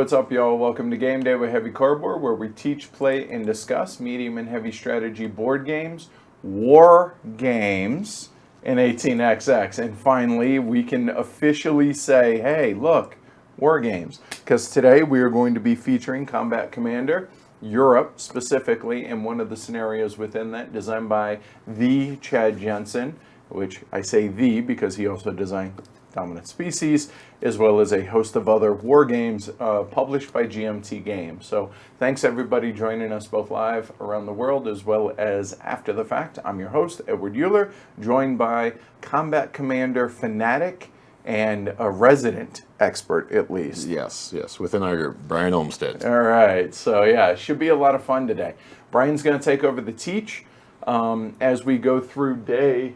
what's up, y'all? Welcome to Game Day with Heavy Cardboard, where we teach, play, and discuss medium and heavy strategy board games, war games, and 18xx. And finally, we can officially say, hey, look, war games. Because today we are going to be featuring Combat Commander Europe, specifically, and one of the scenarios within that, designed by the Chad Jensen, which I say the because he also designed Dominant Species, as well as a host of other war games published by GMT Games. So thanks everybody joining us both live around the world as well as after the fact. I'm your host, Edward Euler, joined by Combat Commander fanatic and a resident expert, at least. Yes, within our Brian Olmstead. All right, so yeah, it should be a lot of fun today. Brian's going to take over the teach as we go through day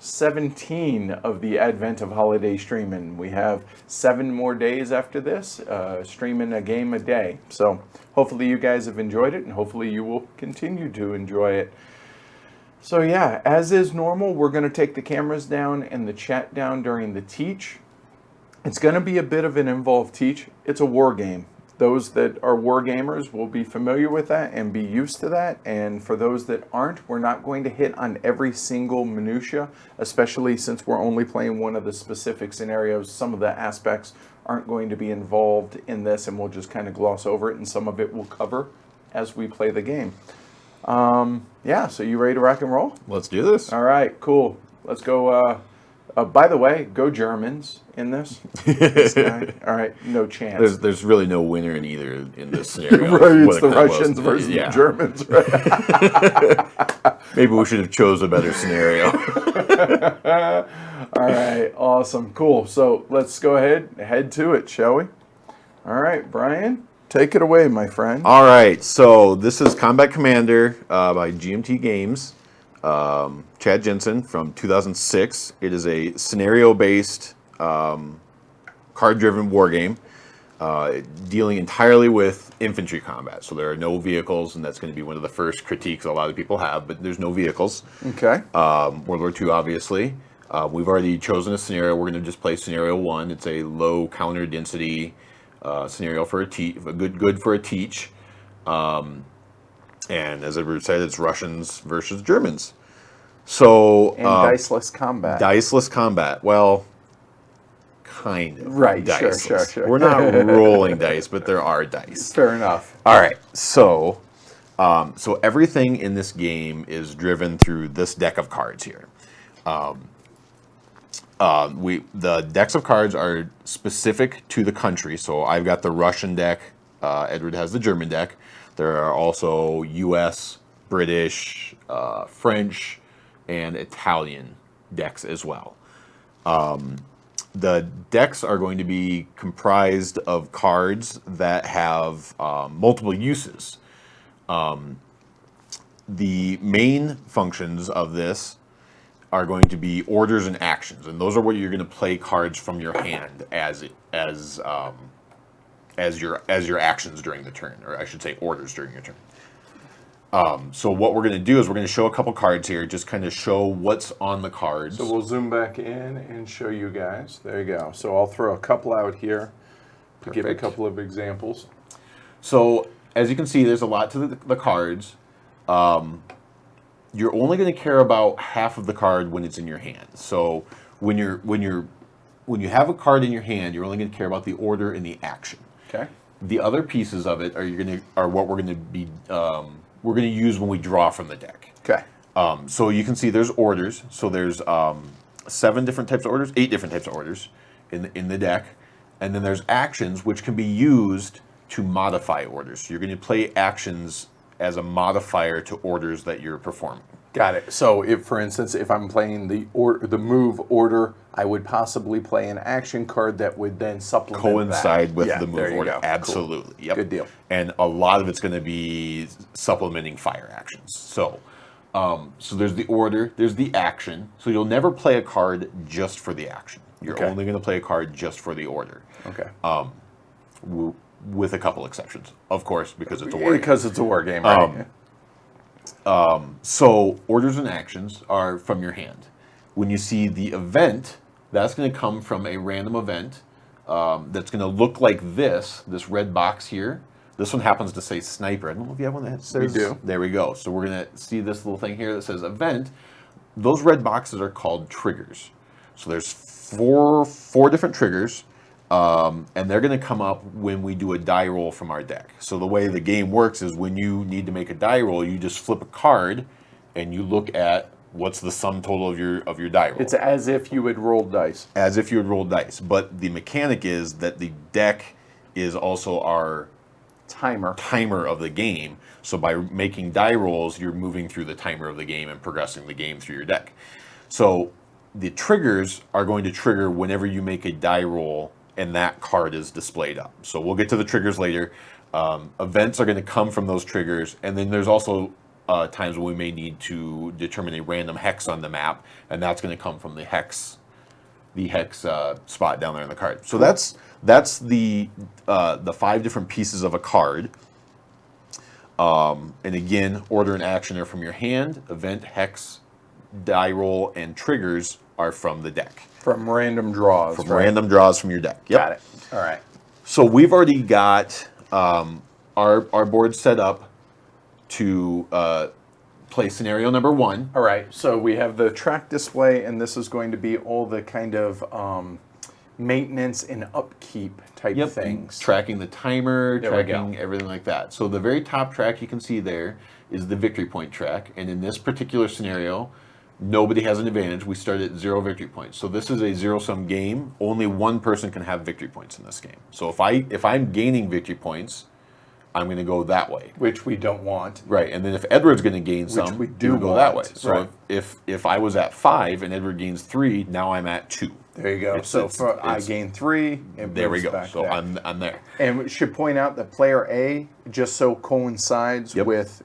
17 of the advent of holiday streaming. We have 7 more days after this, streaming a game a day. So hopefully you guys have enjoyed it, and hopefully you will continue to enjoy it. So yeah, as is normal, we're going to take the cameras down and the chat down during the teach. It's going to be a bit of an involved teach. It's a war game. Those that are war gamers will be familiar with that and be used to that. And for those that aren't, we're not going to hit on every single minutia, especially since we're only playing one of the specific scenarios. Some of the aspects aren't going to be involved in this, and we'll just kind of gloss over it, and some of it we'll cover as we play the game. Yeah, so you ready to rock and roll? Let's do this. All right, cool. Let's go. By the way, go Germans in this. This guy. All right, no chance. There's really no winner in either in this scenario. Right, it's the Russians versus the Germans. Right? Maybe we should have chose a better scenario. All right, awesome, cool. So let's go ahead, head to it, shall we? All right, Brian, take it away, my friend. All right, so this is Combat Commander by GMT Games. Chad Jensen from 2006. It is a scenario-based, card-driven war game, dealing entirely with infantry combat. So there are no vehicles, and that's going to be one of the first critiques a lot of people have, but there's no vehicles. Okay. World War II, obviously. We've already chosen a scenario. We're going to just play scenario 1. It's a low counter density scenario for a good for a teach. And as Edward said, it's Russians versus Germans. So and diceless combat. Diceless combat. Well, kind of. Right. Diceless. Sure. We're not rolling dice, but there are dice. Fair enough. All right. So everything in this game is driven through this deck of cards here. The decks of cards are specific to the country. So I've got the Russian deck. Edward has the German deck. There are also U.S., British, French, and Italian decks as well. The decks are going to be comprised of cards that have multiple uses. The main functions of this are going to be orders and actions, and those are what you're going to play cards from your hand as your actions during the turn, or I should say orders during your turn. So what we're going to do is we're going to show a couple cards here, just kind of show what's on the cards. So we'll zoom back in and show you guys. There you go. So I'll throw a couple out here to give a couple of examples. So as you can see, there's a lot to the cards. You're only going to care about half of the card when it's in your hand. So when you have a card in your hand, you're only going to care about the order and the action. Okay. The other pieces of it are what we're going to use when we draw from the deck. Okay. So you can see there's orders. So there's 8 different types of orders in the deck, and then there's actions which can be used to modify orders. So you're going to play actions as a modifier to orders that you're performing. Got it. So if, for instance, if I'm playing the move order, I would possibly play an action card that would then supplement coincide with the move order. Go. Absolutely. Cool. Yep. Good deal. And a lot of it's going to be supplementing fire actions. So there's the order, there's the action. So you'll never play a card just for the action. You're only going to play a card just for the order. Okay. With a couple exceptions, of course, because it's a war game. Because it's a war game, right? So orders and actions are from your hand. When you see the event, that's going to come from a random event that's going to look like this red box here. This one happens to say sniper. I don't know if you have one that says. We do. There we go. So we're going to see this little thing here that says event. Those red boxes are called triggers. So there's four different triggers, and they're going to come up when we do a die roll from our deck. So the way the game works is when you need to make a die roll, you just flip a card, and you look at what's the sum total of your die roll. It's as if you had rolled dice. As if you had rolled dice. But the mechanic is that the deck is also our timer of the game. So by making die rolls, you're moving through the timer of the game and progressing the game through your deck. So the triggers are going to trigger whenever you make a die roll and that card is displayed up. So we'll get to the triggers later. Events are going to come from those triggers, and then there's also times when we may need to determine a random hex on the map, and that's going to come from the hex spot down there in the card. So that's the 5 different pieces of a card. And again, order and action are from your hand. Event, hex, die roll, and triggers are from the deck. From random draws. From random draws from your deck. Yep. Got it. All right. So we've already got our board set up to play scenario number 1. All right. So we have the track display, and this is going to be all the kind of maintenance and upkeep type things. Tracking the timer, There we tracking go. everything like that. So the very top track you can see there is the victory point track. And in this particular scenario, nobody has an advantage. We start at 0 victory points. So this is a zero-sum game. Only one person can have victory points in this game. So if I'm gaining victory points, I'm going to go that way. Which we don't want. Right, and then if Edward's going to gain some, we do go that way. want, So right. if I was at 5 and Edward gains 3, now I'm at 2. There you go. I gain 3. It There we moves go. back So there. I'm there. And we should point out that player A just so coincides with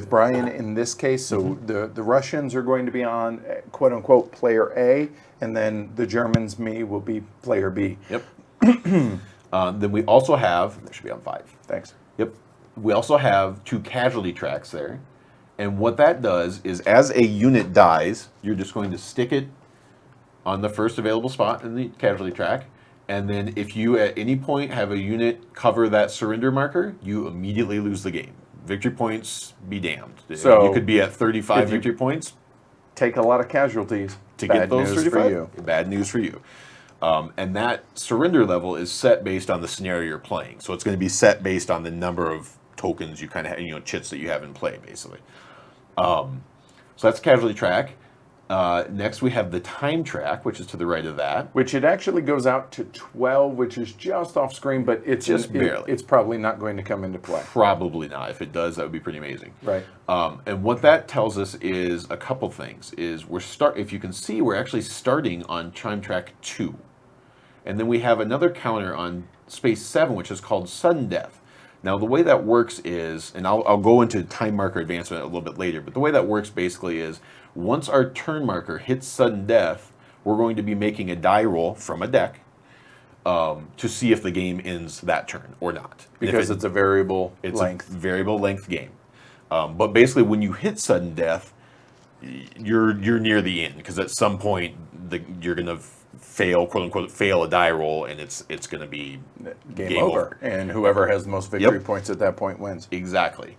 Brian in this case. So the Russians are going to be on quote unquote player A, and then the Germans, me, will be player B. Yep. Then we also have, that should be on 5. Thanks. Yep. We also have 2 casualty tracks there. And what that does is as a unit dies, you're just going to stick it on the first available spot in the casualty track. And then if you at any point have a unit cover that surrender marker, you immediately lose the game. Victory points be damned. So you could be at 35 victory points. Take a lot of casualties To Bad get those news 35, for you. bad news for you. And that surrender level is set based on the scenario you're playing. So it's going to be set based on the number of tokens you kind of have, chits that you have in play, basically. So that's casualty track. Next we have the time track, which is to the right of that. Which it actually goes out to 12, which is just off screen, but it's Just barely. It's probably not going to come into play. Probably not. If it does, that would be pretty amazing. Right. And what that tells us is a couple things. If you can see, we're actually starting on time track 2. And then we have another counter on space 7, which is called sudden death. Now, the way that works is, and I'll go into time marker advancement a little bit later, but the way that works basically is once our turn marker hits sudden death, we're going to be making a die roll from a deck to see if the game ends that turn or not. Because it's a variable length. A variable length game. But basically, when you hit sudden death, you're near the end, because at some point you're going to fail, quote unquote, fail a die roll, and it's going to be Game over. And whoever has the most victory points at that point wins. Exactly.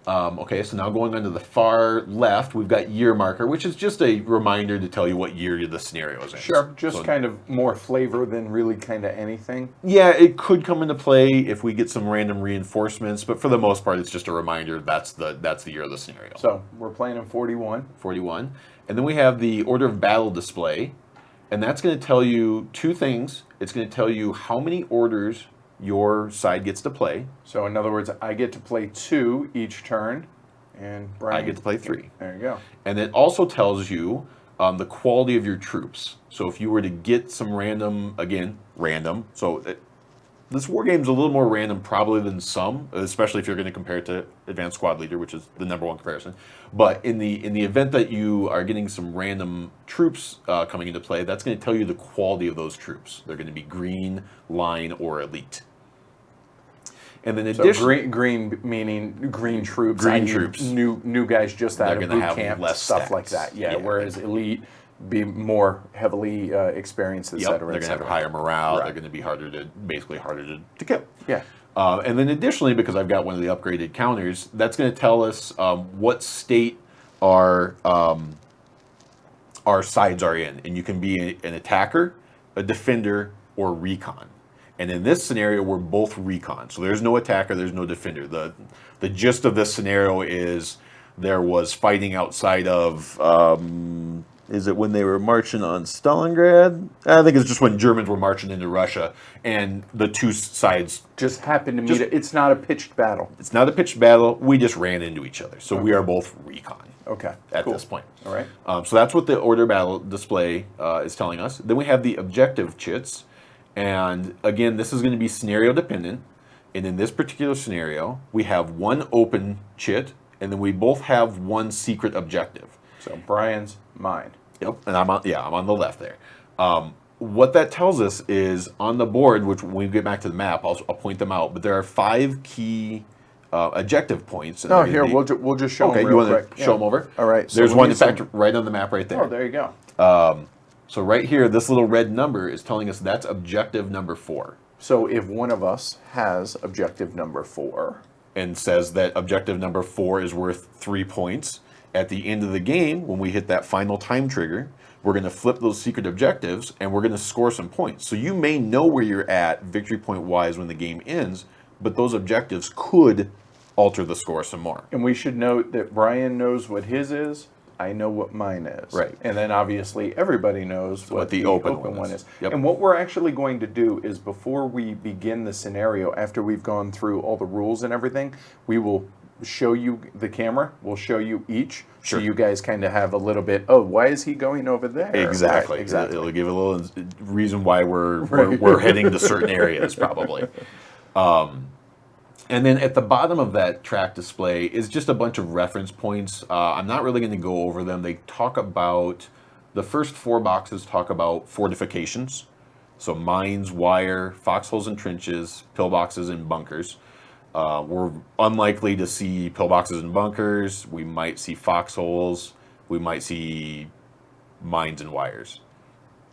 Okay, so now going on to the far left, we've got year marker, which is just a reminder to tell you what year the scenario is in. Sure, just kind of more flavor than really kind of anything. Yeah, it could come into play if we get some random reinforcements, but for the most part, it's just a reminder that's the year of the scenario. So we're playing in 41. 41. And then we have the order of battle display, and that's going to tell you 2 things. It's going to tell you how many orders your side gets to play. So in other words, I get to play 2 each turn, and Brian, I get to play 3. There you go. And it also tells you the quality of your troops. So if you were to get some random, so this war game is a little more random probably than some, especially if you're going to compare it to Advanced Squad Leader, which is the #1 comparison. But in the event that you are getting some random troops coming into play, that's going to tell you the quality of those troops. They're going to be green, line, or elite. And then green meaning green troops. Green i.e. troops. New guys just out of They're boot gonna have camp, less stuff like stats. that. Yeah. Whereas elite, be more heavily experienced, et Yep, cetera, they're et going to have cetera. higher morale. Right. They're going to be harder to kill. Yeah. And then additionally, because I've got one of the upgraded counters, that's going to tell us what state our sides are in. And you can be an attacker, a defender, or recon. And in this scenario, we're both recon. So there's no attacker, there's no defender. The gist of this scenario is there was fighting outside of, is it when they were marching on Stalingrad? I think it's just when Germans were marching into Russia, and the two sides. Just happened to meet it. It's not a pitched battle. It's not a pitched battle. We just ran into each other. So we are both recon. Okay. At cool. this point. All right. So that's what the order battle display is telling us. Then we have the objective chits. And again, this is going to be scenario dependent. And in this particular scenario, we have one open chit, and then we both have one secret objective. So Brian's mine. Yep, and I'm on the left there. What that tells us is on the board, which when we get back to the map, I'll point them out. But there are 5 key objective points. No, here we'll just show them you real want quick. to show them over? All right. There's one, in fact, right on the map right there. Oh, there you go. So right here, this little red number is telling us that's objective number 4. So if one of us has objective number 4, and says that objective number 4 is worth 3 points, at the end of the game, when we hit that final time trigger, we're going to flip those secret objectives and we're going to score some points. So you may know where you're at victory point wise when the game ends, but those objectives could alter the score some more. and we should note that Brian knows what his is. I know what mine is. Right. And then obviously everybody knows what the open one is. Yep. And what we're actually going to do is before we begin the scenario, after we've gone through all the rules and everything, we will show you the camera. We'll show you each. Sure. So you guys kind of have a little bit, oh, why is he going over there? Exactly. Right, exactly. It'll give a little reason why we're heading to certain areas, probably. And then at the bottom of that track display is just a bunch of reference points. I'm not really going to go over them. They talk about, the first 4 boxes talk about fortifications. So mines, wire, foxholes and trenches, pillboxes and bunkers. We're unlikely to see pillboxes and bunkers. We might see foxholes. We might see mines and wires.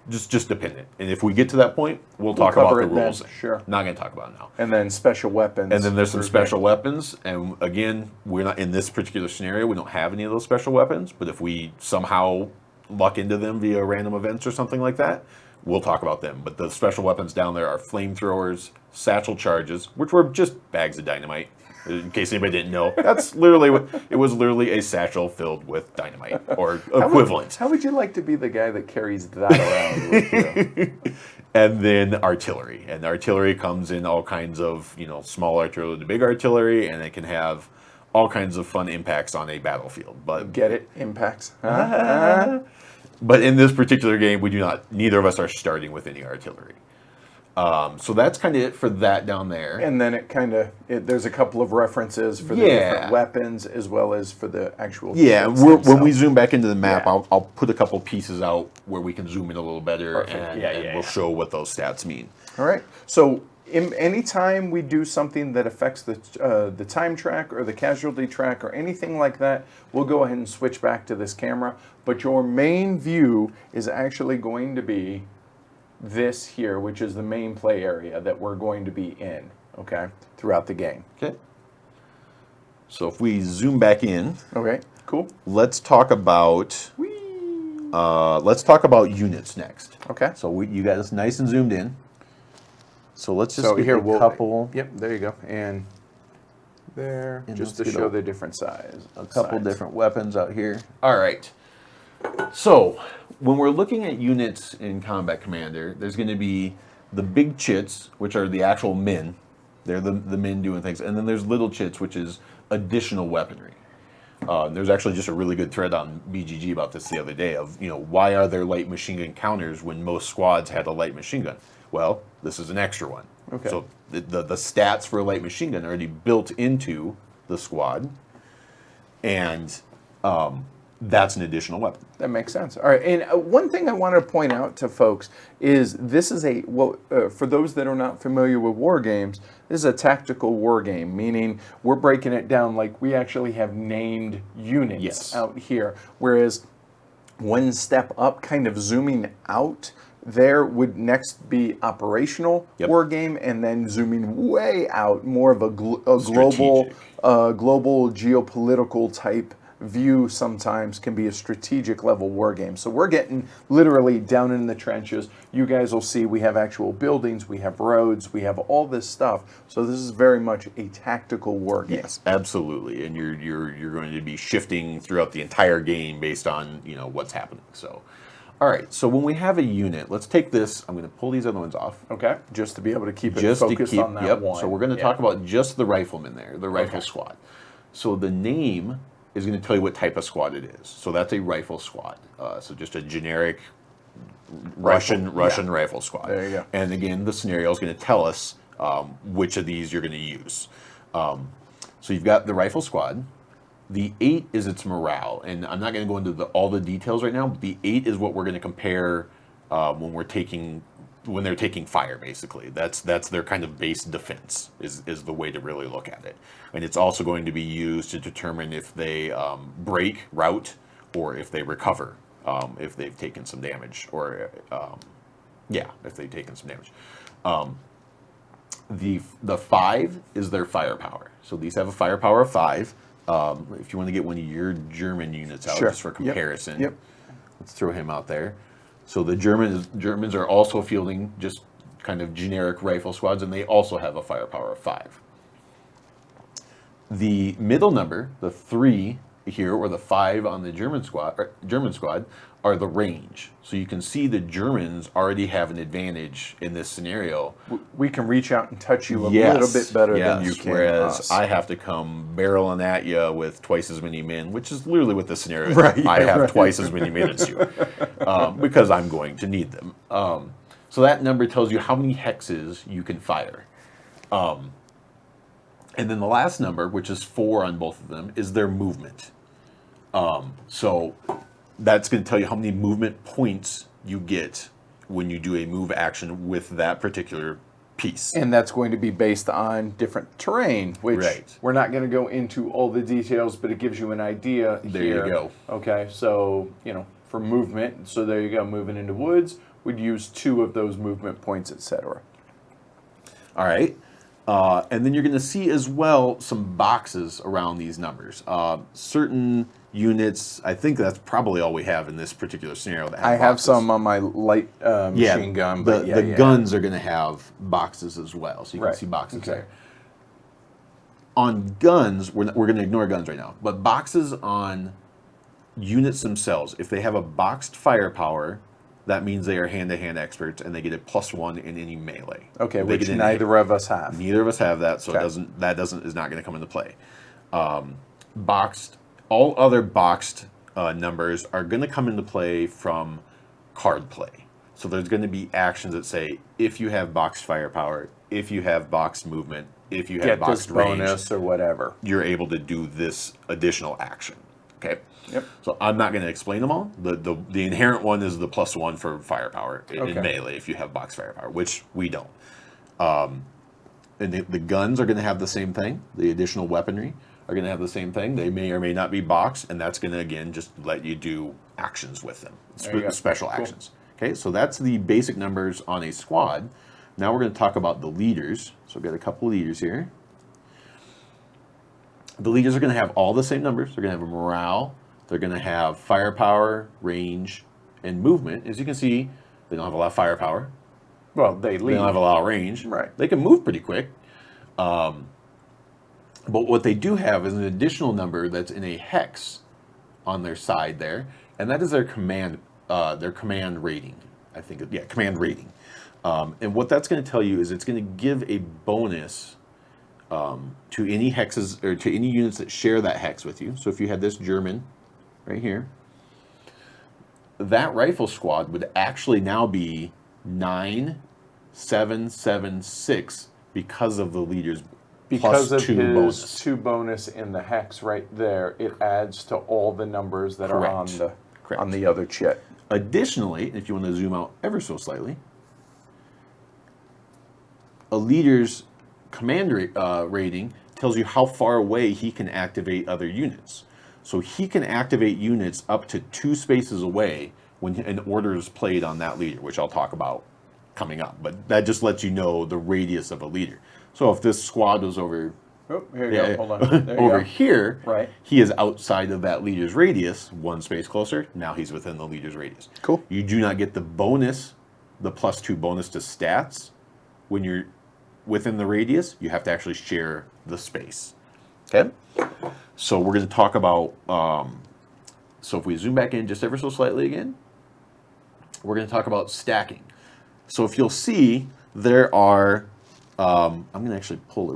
Just dependent. And if we get to that point, we'll talk about cover the it then, rules. sure. Not going to talk about it now. And then special weapons. And then there's some for special example. weapons. And again, we're not in this particular scenario. We don't have any of those special weapons. But if we somehow luck into them via random events or something like that, we'll talk about them. But the special weapons down there are flamethrowers, satchel charges, which were just bags of dynamite. In case anybody didn't know, that's literally what it was. Literally a satchel filled with dynamite or equivalent. How would you like to be the guy that carries that around with you? And then artillery. And artillery comes in all kinds of, small artillery to big artillery, and it can have all kinds of fun impacts on a battlefield. But Get it? Impacts. but in this particular game, neither of us are starting with any artillery. So that's kind of it for that down there. And then there's a couple of references for the Yeah. different weapons as well as for the actual. Yeah, kits when we themselves. zoom back into the map, Yeah. I'll put a couple pieces out where we can zoom in a little better, Perfect. and, Yeah, and yeah, we'll yeah. show what those stats mean. All right. So anytime we do something that affects the time track or the casualty track or anything like that, we'll go ahead and switch back to this camera. But your main view is actually going to be this here, which is the main play area that we're going to be in, okay, throughout the game. Okay. So if we zoom back in, Okay, cool. let's talk about units next. Okay. So you got us nice and zoomed in. So let's just So get here a couple. Yep, there you go. And there, And just to let's get show a- the different size. A couple sides. different weapons out here. All right. So when we're looking at units in Combat Commander, there's going to be the big chits, which are the actual men. They're the men doing things. And then there's little chits, which is additional weaponry. There's actually just a really good thread on BGG about this the other day of, why are there light machine gun counters when most squads had a light machine gun? Well, this is an extra one. Okay. So the stats for a light machine gun are already built into the squad. And that's an additional weapon. That makes sense. All right, and one thing I want to point out to folks is this is for those that are not familiar with war games, this is a tactical war game, meaning we're breaking it down like we actually have named units Yes. out here, whereas one step up, kind of zooming out. There would next be operational Yep. war game, and then zooming way out, more of a global, Strategic. global geopolitical type view. Sometimes can be a strategic level war game. So we're getting literally down in the trenches. You guys will see we have actual buildings, we have roads, we have all this stuff. So this is very much a tactical war game. Yes, absolutely, and you're going to be shifting throughout the entire game based on what's happening. So, all right. So when we have a unit, let's take this. I'm going to pull these other ones off. Okay, just to be able to keep it Just to focused keep. on that Yep. one. So we're going to talk about just the riflemen there, the rifle Okay. squad. So the name is going to tell you what type of squad it is. So that's a rifle squad. So just a generic Russian rifle squad. There you go. And again, the scenario is going to tell us which of these you're going to use. So you've got the rifle squad. The 8 is its morale, and I'm not going to go into all the details right now. But the 8 is what we're going to compare when they're taking fire. Basically, that's their kind of base defense is the way to really look at it. And it's also going to be used to determine if they break route or if they recover if they've taken some damage, or if they've taken some damage. The 5 is their firepower. So these have a firepower of 5. If you want to get one of your German units out, Sure. just for comparison, Yep. let's throw him out there. So the Germans are also fielding just kind of generic rifle squads, and they also have a firepower of 5. The middle number, the 3 here, or the 5 on the German squad, are the range. So you can see the Germans already have an advantage in this scenario. We can reach out and touch you a little bit better than you can whereas us. I have to come barreling at you with twice as many men, which is literally what the scenario is. Right, I have right. twice as many men as you, because I'm going to need them. So that number tells you how many hexes you can fire. And then the last number, which is 4 on both of them, is their movement. So that's going to tell you how many movement points you get when you do a move action with that particular piece. And that's going to be based on different terrain, which Right. we're not going to go into all the details, but it gives you an idea There here. you go. Okay, so, for movement, so there you go, moving into woods, we'd use 2 of those movement points, etc. All right. And then you're going to see as well some boxes around these numbers. Certain units, I think that's probably all we have in this particular scenario. That I have boxes. some on my light machine gun, but the guns are going to have boxes as well, so you can Right. see boxes Okay. there. On guns, we're going to ignore guns right now, but boxes on units themselves, if they have a boxed firepower, that means they are hand-to-hand experts, and they get a +1 in any melee. Okay, They which get an neither of us have. Neither of us have that, so Okay. is not going to come into play. All other boxed numbers are going to come into play from card play. So there's going to be actions that say if you have boxed firepower, if you have boxed movement, if you have Get this boxed range, bonus or whatever. you're able to do this additional action. Okay. Yep. So I'm not going to explain them all. The inherent one is the +1 for firepower in Okay. melee if you have box firepower, which we don't. And the guns are going to have the same thing. The additional weaponry are going to have the same thing. They may or may not be boxed, and that's going to again just let you do actions with them, There you go. special Cool. actions. Okay, so that's the basic numbers on a squad. Now we're going to talk about the leaders. So we've got a couple leaders here. The leaders are going to have all the same numbers. They're going to have a morale. They're going to have firepower, range, and movement. As you can see, they don't have a lot of firepower. Well, they They lead. don't have a lot of range. Right. They can move pretty quick. But what they do have is an additional number that's in a hex on their side there, and that is their command rating. I think, command rating. And what that's going to tell you is it's going to give a bonus to any hexes or to any units that share that hex with you. So if you had this German right here, that rifle squad would actually now be 9-7-7-6 because of the leader's Because of +2 his bonus. 2 bonus in the hex right there, it adds to all the numbers that are on Correct. on the other chit. Additionally, if you want to zoom out ever so slightly, a leader's command rating tells you how far away he can activate other units. So he can activate units up to 2 spaces away when an order is played on that leader, which I'll talk about coming up. But that just lets you know the radius of a leader. So if this squad was over Oh, here you go. Hold on. There you over go. here, Right. he is outside of that leader's radius, 1 space closer. Now he's within the leader's radius. Cool. You do not get the bonus, the +2 bonus to stats when you're within the radius. You have to actually share the space. Okay? So we're going to talk about, so if we zoom back in just ever so slightly again, we're going to talk about stacking. So if you'll see, there are, I'm going to actually pull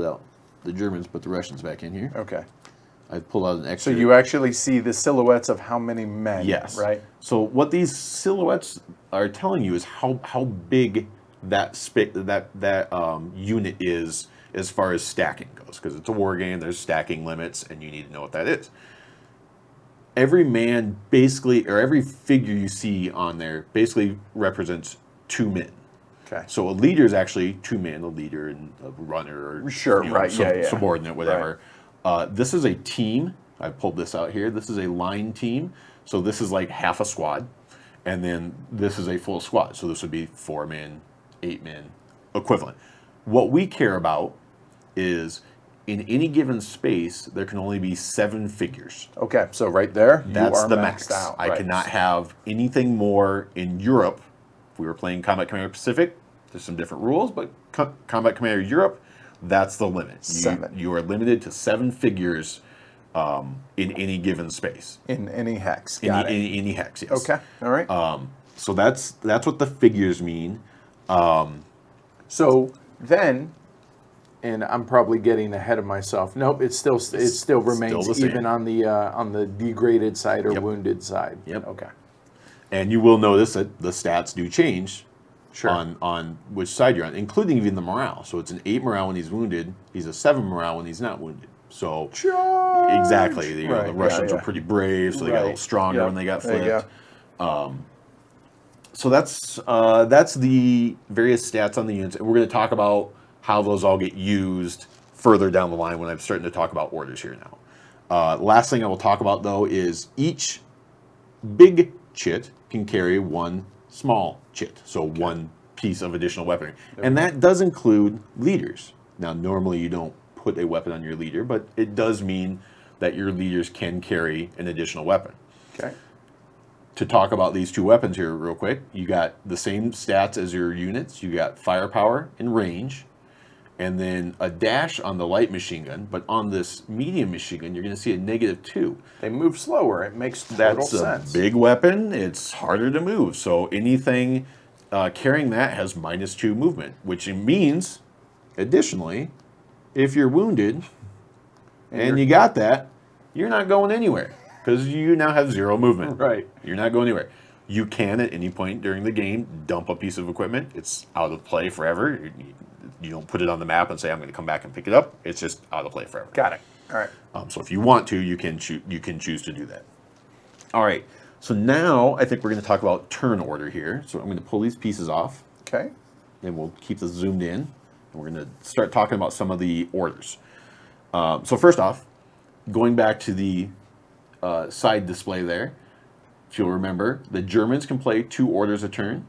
it out. The Germans put the Russians back in here. Okay. I pulled out an So extra. you actually see the silhouettes of how many men, Yes. right? So what these silhouettes are telling you is how big that unit is as far as stacking goes, because it's a war game. There's stacking limits, and you need to know what that is. Every man basically, or every figure you see on there, basically represents 2 men. Okay. So a leader is actually 2 men, a leader and a runner, or Sure, right, yeah. subordinate, whatever. This is a team. I pulled this out here. This is a line team. So this is like half a squad, and then this is a full squad. So this would be 4 men, 8 men, equivalent. What we care about is in any given space, there can only be 7 figures. Okay, so right there, That's you are the maxed max. out. I right. cannot have anything more in Europe. If we were playing Combat Commander Pacific, there's some different rules, but Combat Commander Europe, that's the limit. 7. You are limited to 7 figures in any given space. In any hex. In Got it. any hex, yes. Okay, all right. So that's what the figures mean. So then, and I'm probably getting ahead of myself. Nope, it still remains the same. even on the degraded side or Yep. wounded side. Yep. Okay. And you will notice that the stats do change Sure. on which side you're on, including even the morale. So it's an 8 morale when he's wounded. He's a 7 morale when he's not wounded. So Charge! exactly, Right, the Russians yeah. were pretty brave, so they got a little stronger Yep. when they got There you flipped. So that's the various stats on the units, and we're going to talk about how those all get used further down the line when I'm starting to talk about orders here now. Last thing I will talk about though is each big chit can carry 1 small chit, so 1 piece of additional weaponry, and that does include leaders. Now, normally you don't put a weapon on your leader, but it does mean that your leaders can carry an additional weapon. Okay. To talk about these 2 weapons here real quick, you got the same stats as your units. You got firepower and range, and then a dash on the light machine gun, but on this medium machine gun, you're going to see a -2. They move slower. It makes total That's sense. a big weapon. It's harder to move. So anything carrying that has -2 movement, which means, additionally, if you're wounded and you got that, you're not going anywhere because you now have 0 movement. Right. You're not going anywhere. You can, at any point during the game, dump a piece of equipment. It's out of play forever. You don't put it on the map and say, I'm going to come back and pick it up. It's just out of play forever. Got it. All right. So if you want to, you can choose to do that. All right. So now I think we're going to talk about turn order here. So I'm going to pull these pieces off, Okay. and we'll keep this zoomed in. And we're going to start talking about some of the orders. So first off, going back to the side display there, if you'll remember, the Germans can play 2 orders a turn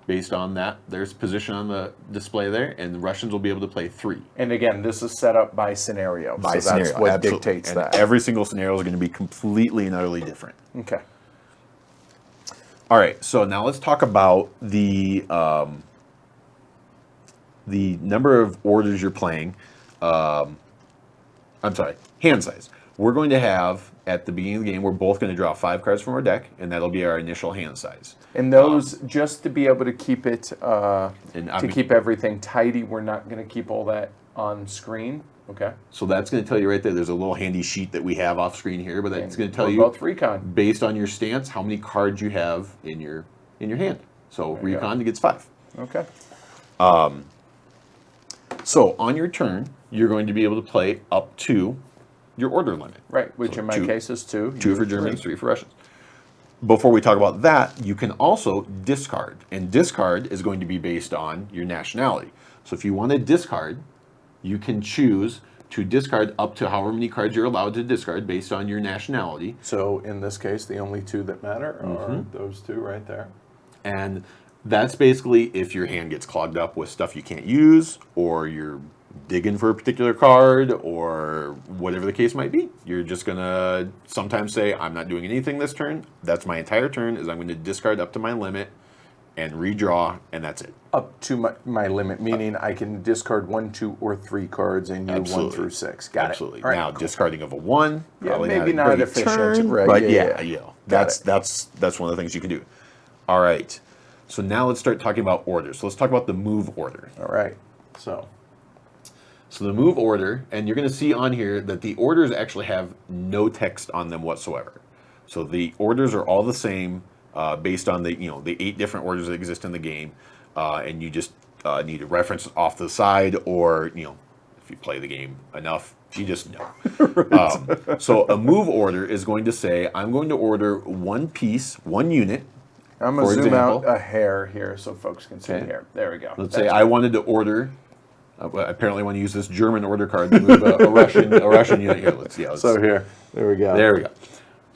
based on that. There's position on the display there, and the Russians will be able to play 3. And again, this is set up by scenario. By so scenario, that's what absolutely. dictates And that. every single scenario is going to be completely and utterly different. Okay. All right, so now let's talk about the number of orders you're playing. I'm sorry, hand size. We're going to have, at the beginning of the game, we're both going to draw 5 cards from our deck, and that'll be our initial hand size. And those, just to be able to keep it, And I mean- keep everything tidy, we're not going to keep all that on screen. Okay. So that's going to tell you right there. There's a little handy sheet that we have off screen here, but that's going to tell What you about recon? based on your stance how many cards you have in your hand. So There you go. recon gets 5. Okay. So on your turn, you're going to be able to play up to your order limit. Right, which So in my 2 case is 2. 2 for Germans, 3 for Russians. Before we talk about that, you can also discard. And discard is going to be based on your nationality. So if you want to discard, you can choose to discard up to however many cards you're allowed to discard based on your nationality. So in this case, the only two that matter are those two right there. And that's basically if your hand gets clogged up with stuff you can't use, or you're digging for a particular card, or whatever the case might be. You're just going to sometimes say, I'm not doing anything this turn. That's my entire turn, is I'm going to discard up to my limit and redraw, and that's it. Up to my limit, meaning I can discard 1, 2, or 3 cards and you 1 through 6. Got Absolutely. it. All right, Now, cool. discarding of a 1, Yeah, probably maybe not, a not great efficient, turn, right, but yeah. you know, Got that's one of the things you can do. All right. So now let's start talking about orders. So let's talk about the move order. All right. So the move order, and you're going to see on here that the orders actually have no text on them whatsoever. So the orders are all the same based on the 8 different orders that exist in the game, and you just need to reference off to the side, or if you play the game enough, you just know. So a move order is going to say, I'm going to order 1 piece, 1 unit. I'm going to zoom example, out a hair here so folks can see here. There we go. Let's say I wanted to order. Apparently, I want to use this German order card to move a Russian unit here. So here, there we go. There we go.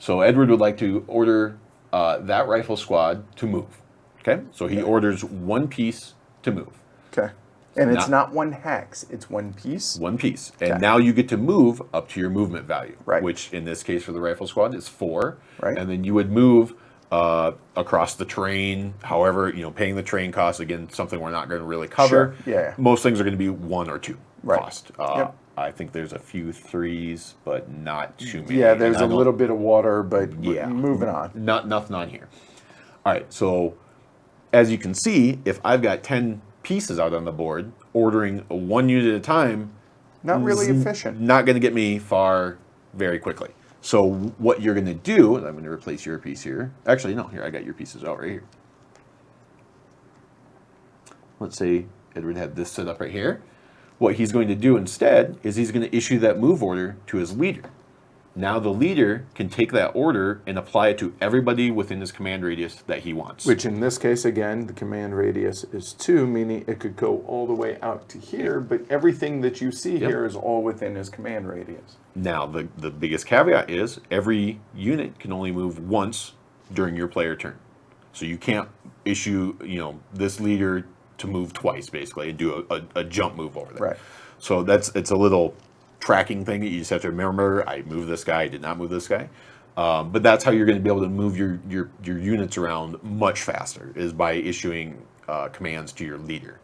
So Edward would like to order that rifle squad to move. Okay, so he orders 1 piece to move. Okay, and it's not 1 hex; it's 1 piece. 1 piece, and Okay. now you get to move up to your movement value, Right. which in this case for the rifle squad is 4. Right. And then you would move across the terrain, however, paying the train cost, again, something we're not going to really cover. Sure, yeah. Most things are going to be 1 or 2 Right. cost. Yep. I think there's a few 3s, but not too many. Yeah, there's And I a don't- little bit of water, but Yeah. moving on. Nothing on here. All right, so as you can see, if I've got 10 pieces out on the board, ordering 1 unit at a time, Not really efficient. not going to get me far very quickly. So what you're going to do, and I'm going to replace your piece here. Actually, no, here, I got your pieces out right here. Let's say Edward had this set up right here. What he's going to do instead is he's going to issue that move order to his leader. Now the leader can take that order and apply it to everybody within his command radius that he wants. Which in this case, again, the command radius is 2, meaning it could go all the way out to here, but everything that you see here is all within his command radius. Now, the biggest caveat is every unit can only move once during your player turn. So you can't issue, this leader to move twice, basically, and do a jump move over there. Right. So it's a little tracking thing that you just have to remember. I moved this guy, I did not move this guy. But that's how you're going to be able to move your units around much faster, is by issuing commands to your leader.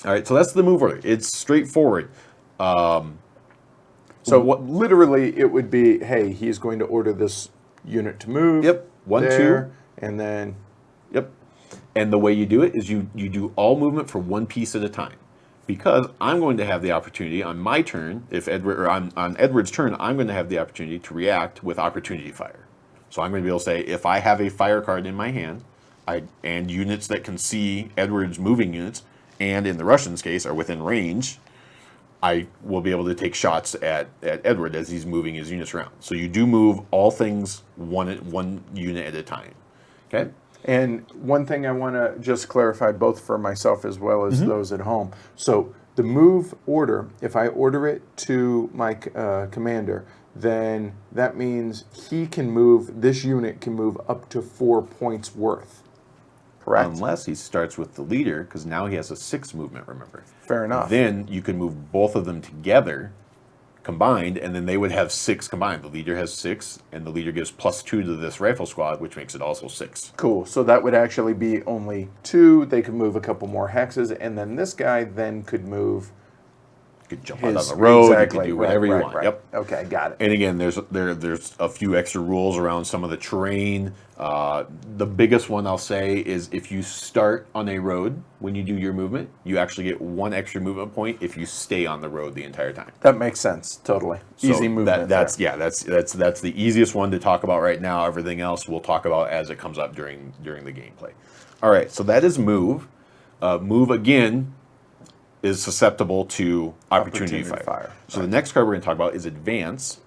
All right, so that's the move order. It's straightforward. So literally, it would be, hey, he's going to order this unit to move. Yep. 1, 2. And then, Yep. And the way you do it is you do all movement for 1 piece at a time. Because I'm going to have the opportunity on my turn, on Edward's turn, I'm going to have the opportunity to react with opportunity fire. So I'm going to be able to say, if I have a fire card in my hand, and units that can see Edward's moving units, and in the Russians' case are within range, I will be able to take shots at Edward as he's moving his units around. So you do move all things one unit at a time. Okay? and one thing I want to just clarify, both for myself as well as those at home. So the move order, if I order it to my commander, then that means he can move, this unit can move up to 4 points worth. Correct? Unless he starts with the leader, because now he has a 6 movement, remember. Fair enough. Then you can move both of them together, combined, and then they would have 6 combined. The leader has 6, and the leader gives +2 to this rifle squad, which makes it also 6. Cool. So that would actually be only 2. They could move a couple more hexes, and then this guy then could move. You could jump out on the road. Exactly. You could do whatever you want. Right. Yep. Okay, got it. And again, there's a few extra rules around some of the terrain. The biggest one I'll say is if you start on a road when you do your movement, you actually get 1 extra movement point if you stay on the road the entire time. That makes sense. Totally. Easy movement. That's the easiest one to talk about right now. Everything else we'll talk about as it comes up during the gameplay. All right, so that is move. Move again is susceptible to opportunity fire. So the next card we're going to talk about is advance.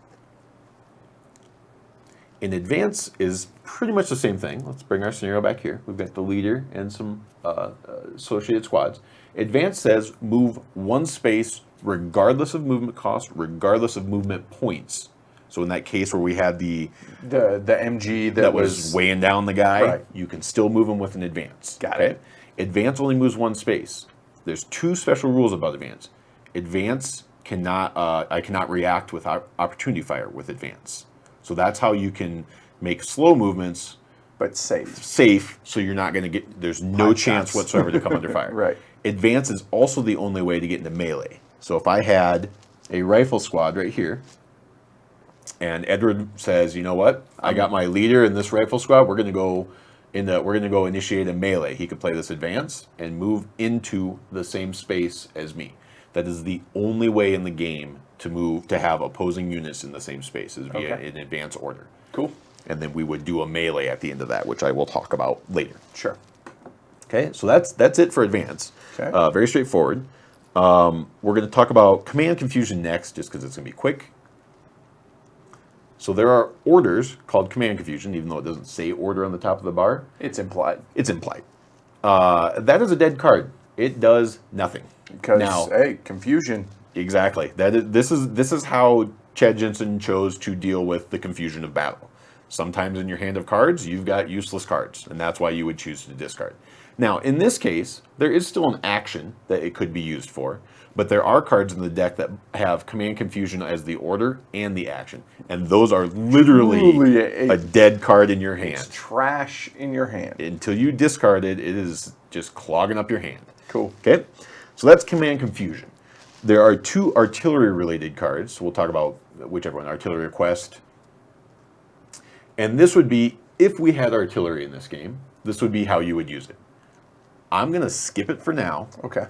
And advance is pretty much the same thing. Let's bring our scenario back here. We've got the leader and some associated squads. Advance says move 1 space regardless of movement cost, regardless of movement points. So in that case where we had the MG that was weighing down the guy, Right. you can still move him with an advance. Got it. Advance only moves one space. There's two special rules about advance. Advance cannot, I cannot react with opportunity fire with advance. So that's how you can make slow movements but safe. so you're not going to get, there's no chance shots. whatsoever to come under fire. Right. Advance is also the only way to get into melee. So if I had a rifle squad right here, and Edward says, you know what, I got my leader in this rifle squad, we're going to go initiate a melee. He could play this advance and move into the same space as me. That is the only way in the game to have opposing units in the same space is via an advance order. Cool. And then we would do a melee at the end of that, which I will talk about later. Sure. Okay, so that's it for advance. Okay. Very straightforward. We're going to talk about command confusion next, just because it's going to be quick. So there are orders called command confusion, even though it doesn't say order on the top of the bar. It's implied. It's implied. That is a dead card. It does nothing. Because, hey, confusion. Exactly. This is how Chad Jensen chose to deal with the confusion of battle. Sometimes in your hand of cards, you've got useless cards, and that's why you would choose to discard. Now, in this case, there is still an action that it could be used for, but there are cards in the deck that have command confusion as the order and the action, and those are literally a dead card in your hand. It's trash in your hand. Until you discard it, it is just clogging up your hand. Cool. Okay, so that's command confusion. There are two artillery-related cards. We'll talk about whichever one, artillery request. And this would be, if we had artillery in this game, this would be how you would use it. I'm going to skip it for now. Okay.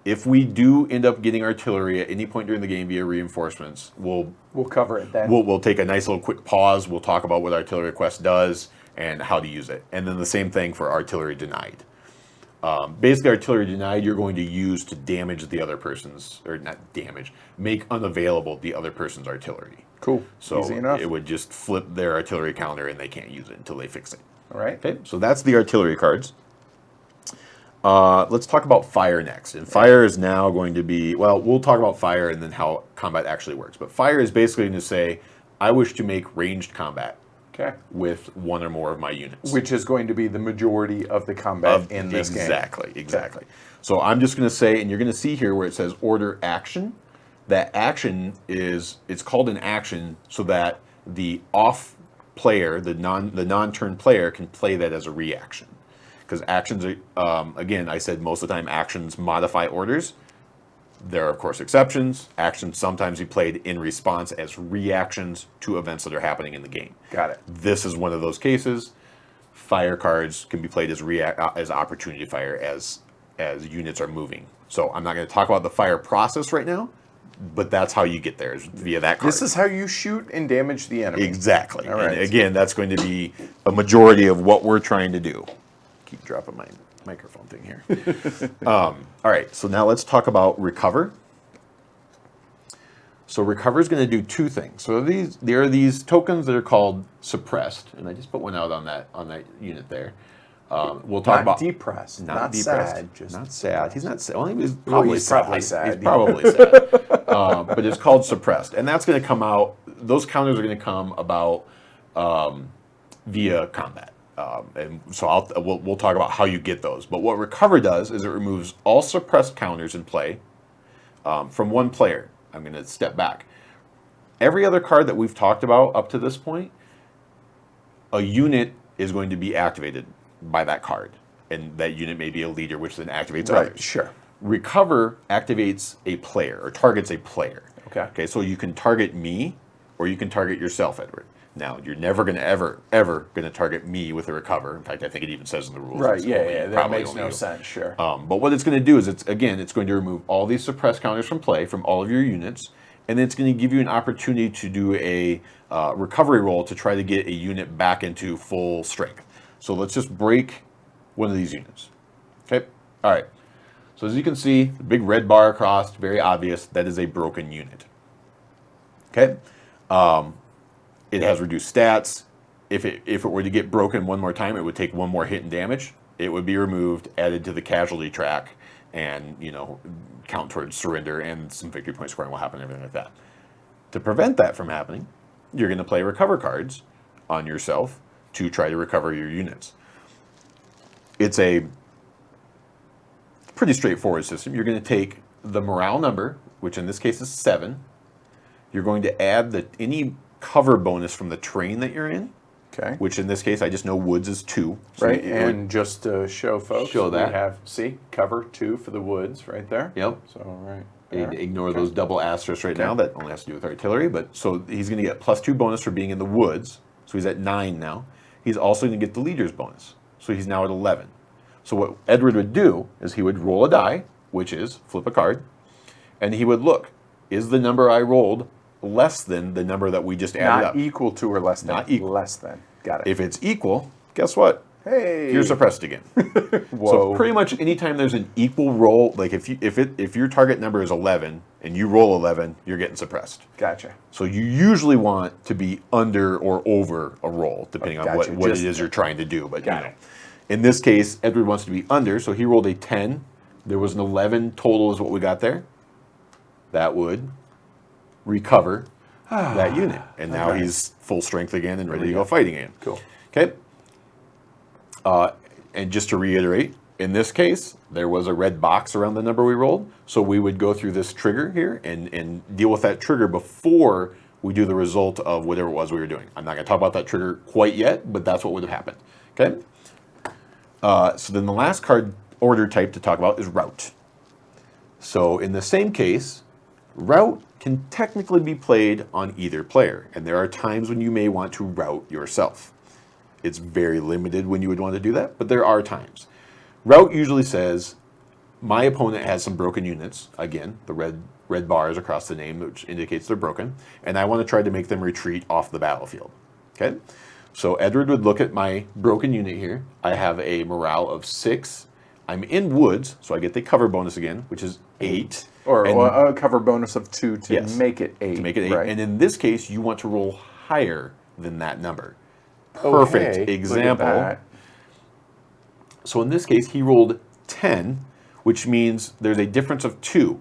If we do end up getting artillery at any point during the game via reinforcements, we'll cover it then. We'll take a nice little quick pause. We'll talk about what artillery request does and how to use it. And then the same thing for artillery denied. Basically, artillery denied you're going to use to damage the other person's, or not damage, make unavailable the other person's artillery. Cool. So Easy enough. it would just flip their artillery counter and they can't use it until they fix it. All right. Okay, so that's the artillery cards. Let's talk about fire next. And fire is now going to be, well, we'll talk about fire and then how combat actually works. But fire is basically going to say, I wish to make ranged combat with one or more of my units. Which is going to be the majority of the combat in this game. Exactly. So I'm just going to say, and you're going to see here where it says order action. That action is, it's called an action so that the off player, the non-turn player can play that as a reaction. Because actions are, again, I said most of the time actions modify orders. There are, of course, exceptions. Actions sometimes be played in response as reactions to events that are happening in the game. Got it. This is one of those cases. Fire cards can be played as opportunity fire as units are moving. So I'm not going to talk about the fire process right now, but that's how you get there, is via that card. This is how you shoot and damage the enemy. Exactly. All right. And again, that's going to be a majority of what we're trying to do. Keep dropping my microphone thing here. All right, so now let's talk about recover. So recover is going to do two things. So there are these tokens that are called suppressed, and I just put one out on that unit there. We'll talk about depressed, not depressed, sad, just not sad. He's not sad. Well, he's probably probably sad. He's probably sad. But it's called suppressed, and that's going to come out. Those counters are going to come about via combat. And so we'll talk about how you get those. But what recover does is it removes all suppressed counters in play from one player. I'm going to step back. Every other card that we've talked about up to this point, a unit is going to be activated by that card. And that unit may be a leader, which then activates others. Sure. Recover activates a player, or targets a player. Okay. So you can target me, or you can target yourself, Edward. Now, you're never going to ever going to target me with a recover. In fact, I think it even says in the rules. Right, it's that makes no sense, sure. But what it's going to do is, it's going to remove all these suppressed counters from play from all of your units, and it's going to give you an opportunity to do a recovery roll to try to get a unit back into full strength. So let's just break one of these units. Okay? All right. So as you can see, the big red bar across, very obvious, that is a broken unit. Okay? It has reduced stats. If it were to get broken one more time, it would take one more hit and damage. It would be removed, added to the casualty track, and count towards surrender, and some victory point scoring will happen, and everything like that. To prevent that from happening, you're going to play recover cards on yourself to try to recover your units. It's a pretty straightforward system. You're going to take the morale number, which in this case is 7. You're going to add any cover bonus from the terrain that you're in, Okay. which in this case I just know woods is 2. So Right, and just to show folks, Show that. we have, cover 2 for the woods right there. Yep. So, right. Ignore those double asterisks right now. That only has to do with artillery. But so he's going to get +2 bonus for being in the woods. So he's at 9 now. He's also going to get the leader's bonus. So he's now at 11. So what Edward would do is he would roll a die, which is flip a card, and he would look, is the number I rolled less than the number that we just added up? Not equal to or less than? Not equal. Less than. Got it. If it's equal, guess what? Hey! You're suppressed again. Whoa. So pretty much anytime there's an equal roll, like if your target number is 11 and you roll 11, you're getting suppressed. Gotcha. So you usually want to be under or over a roll, depending on what it is you're trying to do. But Got it. In this case, Edward wants to be under, so he rolled a 10. There was an 11 total is what we got there. That would recover that unit. And now he's full strength again and ready to go fighting again. Cool. Okay. And just to reiterate, in this case, there was a red box around the number we rolled. So we would go through this trigger here and deal with that trigger before we do the result of whatever it was we were doing. I'm not going to talk about that trigger quite yet, but that's what would have happened. Okay. So then the last card order type to talk about is rout. So in the same case, rout can technically be played on either player, and there are times when you may want to rout yourself. It's very limited when you would want to do that, but there are times. Rout usually says, my opponent has some broken units, again, the red bars across the name, which indicates they're broken, and I want to try to make them retreat off the battlefield. Okay? So Edward would look at my broken unit here. I have a morale of 6. I'm in woods, so I get the cover bonus again, which is 8. Or a cover bonus of 2 to make it 8. To make it 8. Right. And in this case, you want to roll higher than that number. Perfect Okay, example. look at that. So in this case, he rolled 10, which means there's a difference of 2.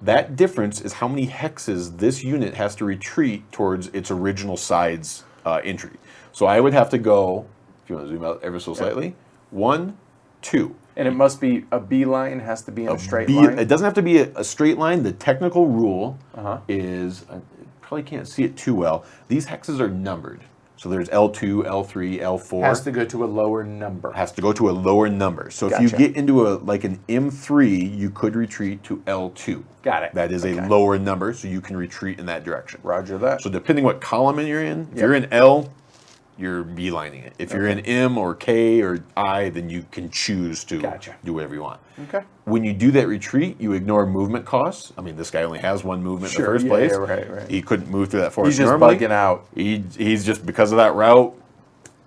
That difference is how many hexes this unit has to retreat towards its original side's entry. So I would have to go, if you want to zoom out ever so slightly, 1, 2. And it must be a B line, has to be in a straight line? It doesn't have to be a straight line. The technical rule is, I probably can't see it too well, these hexes are numbered. So there's L2, L3, L4. Has to go to a lower number. Has to go to a lower number. So if you get into like an M3, you could retreat to L2. Got it. That is a lower number, so you can retreat in that direction. Roger that. So depending what column you're in, if you're in L, you're beelining it. If you're in M or K or I, then you can choose to do whatever you want. Okay. When you do that retreat, you ignore movement costs. I mean, this guy only has 1 movement in the first place. Yeah, right. He couldn't move through that forest He's just normally. bugging out. He's just, because of that route,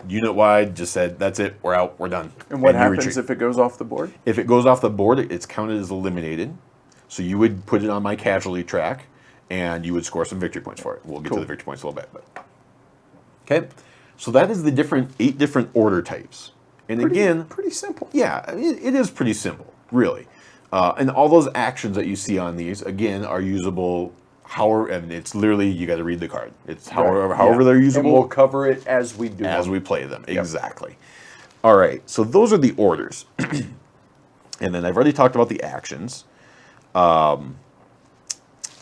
unit-wide, just said, that's it, we're out, we're done. And what you happens retreat. if it goes off the board? If it goes off the board, it's counted as eliminated. So you would put it on my casualty track, and you would score some victory points for it. We'll get to the victory points a little bit. But. Okay, so that is the 8 different order types. And again, pretty simple. Yeah, it is pretty simple, really. And all those actions that you see on these, again, are usable however, and it's literally, you got to read the card. It's however they're usable. And we'll cover it as we do as we play them, exactly. All right, so those are the orders. And then I've already talked about the actions.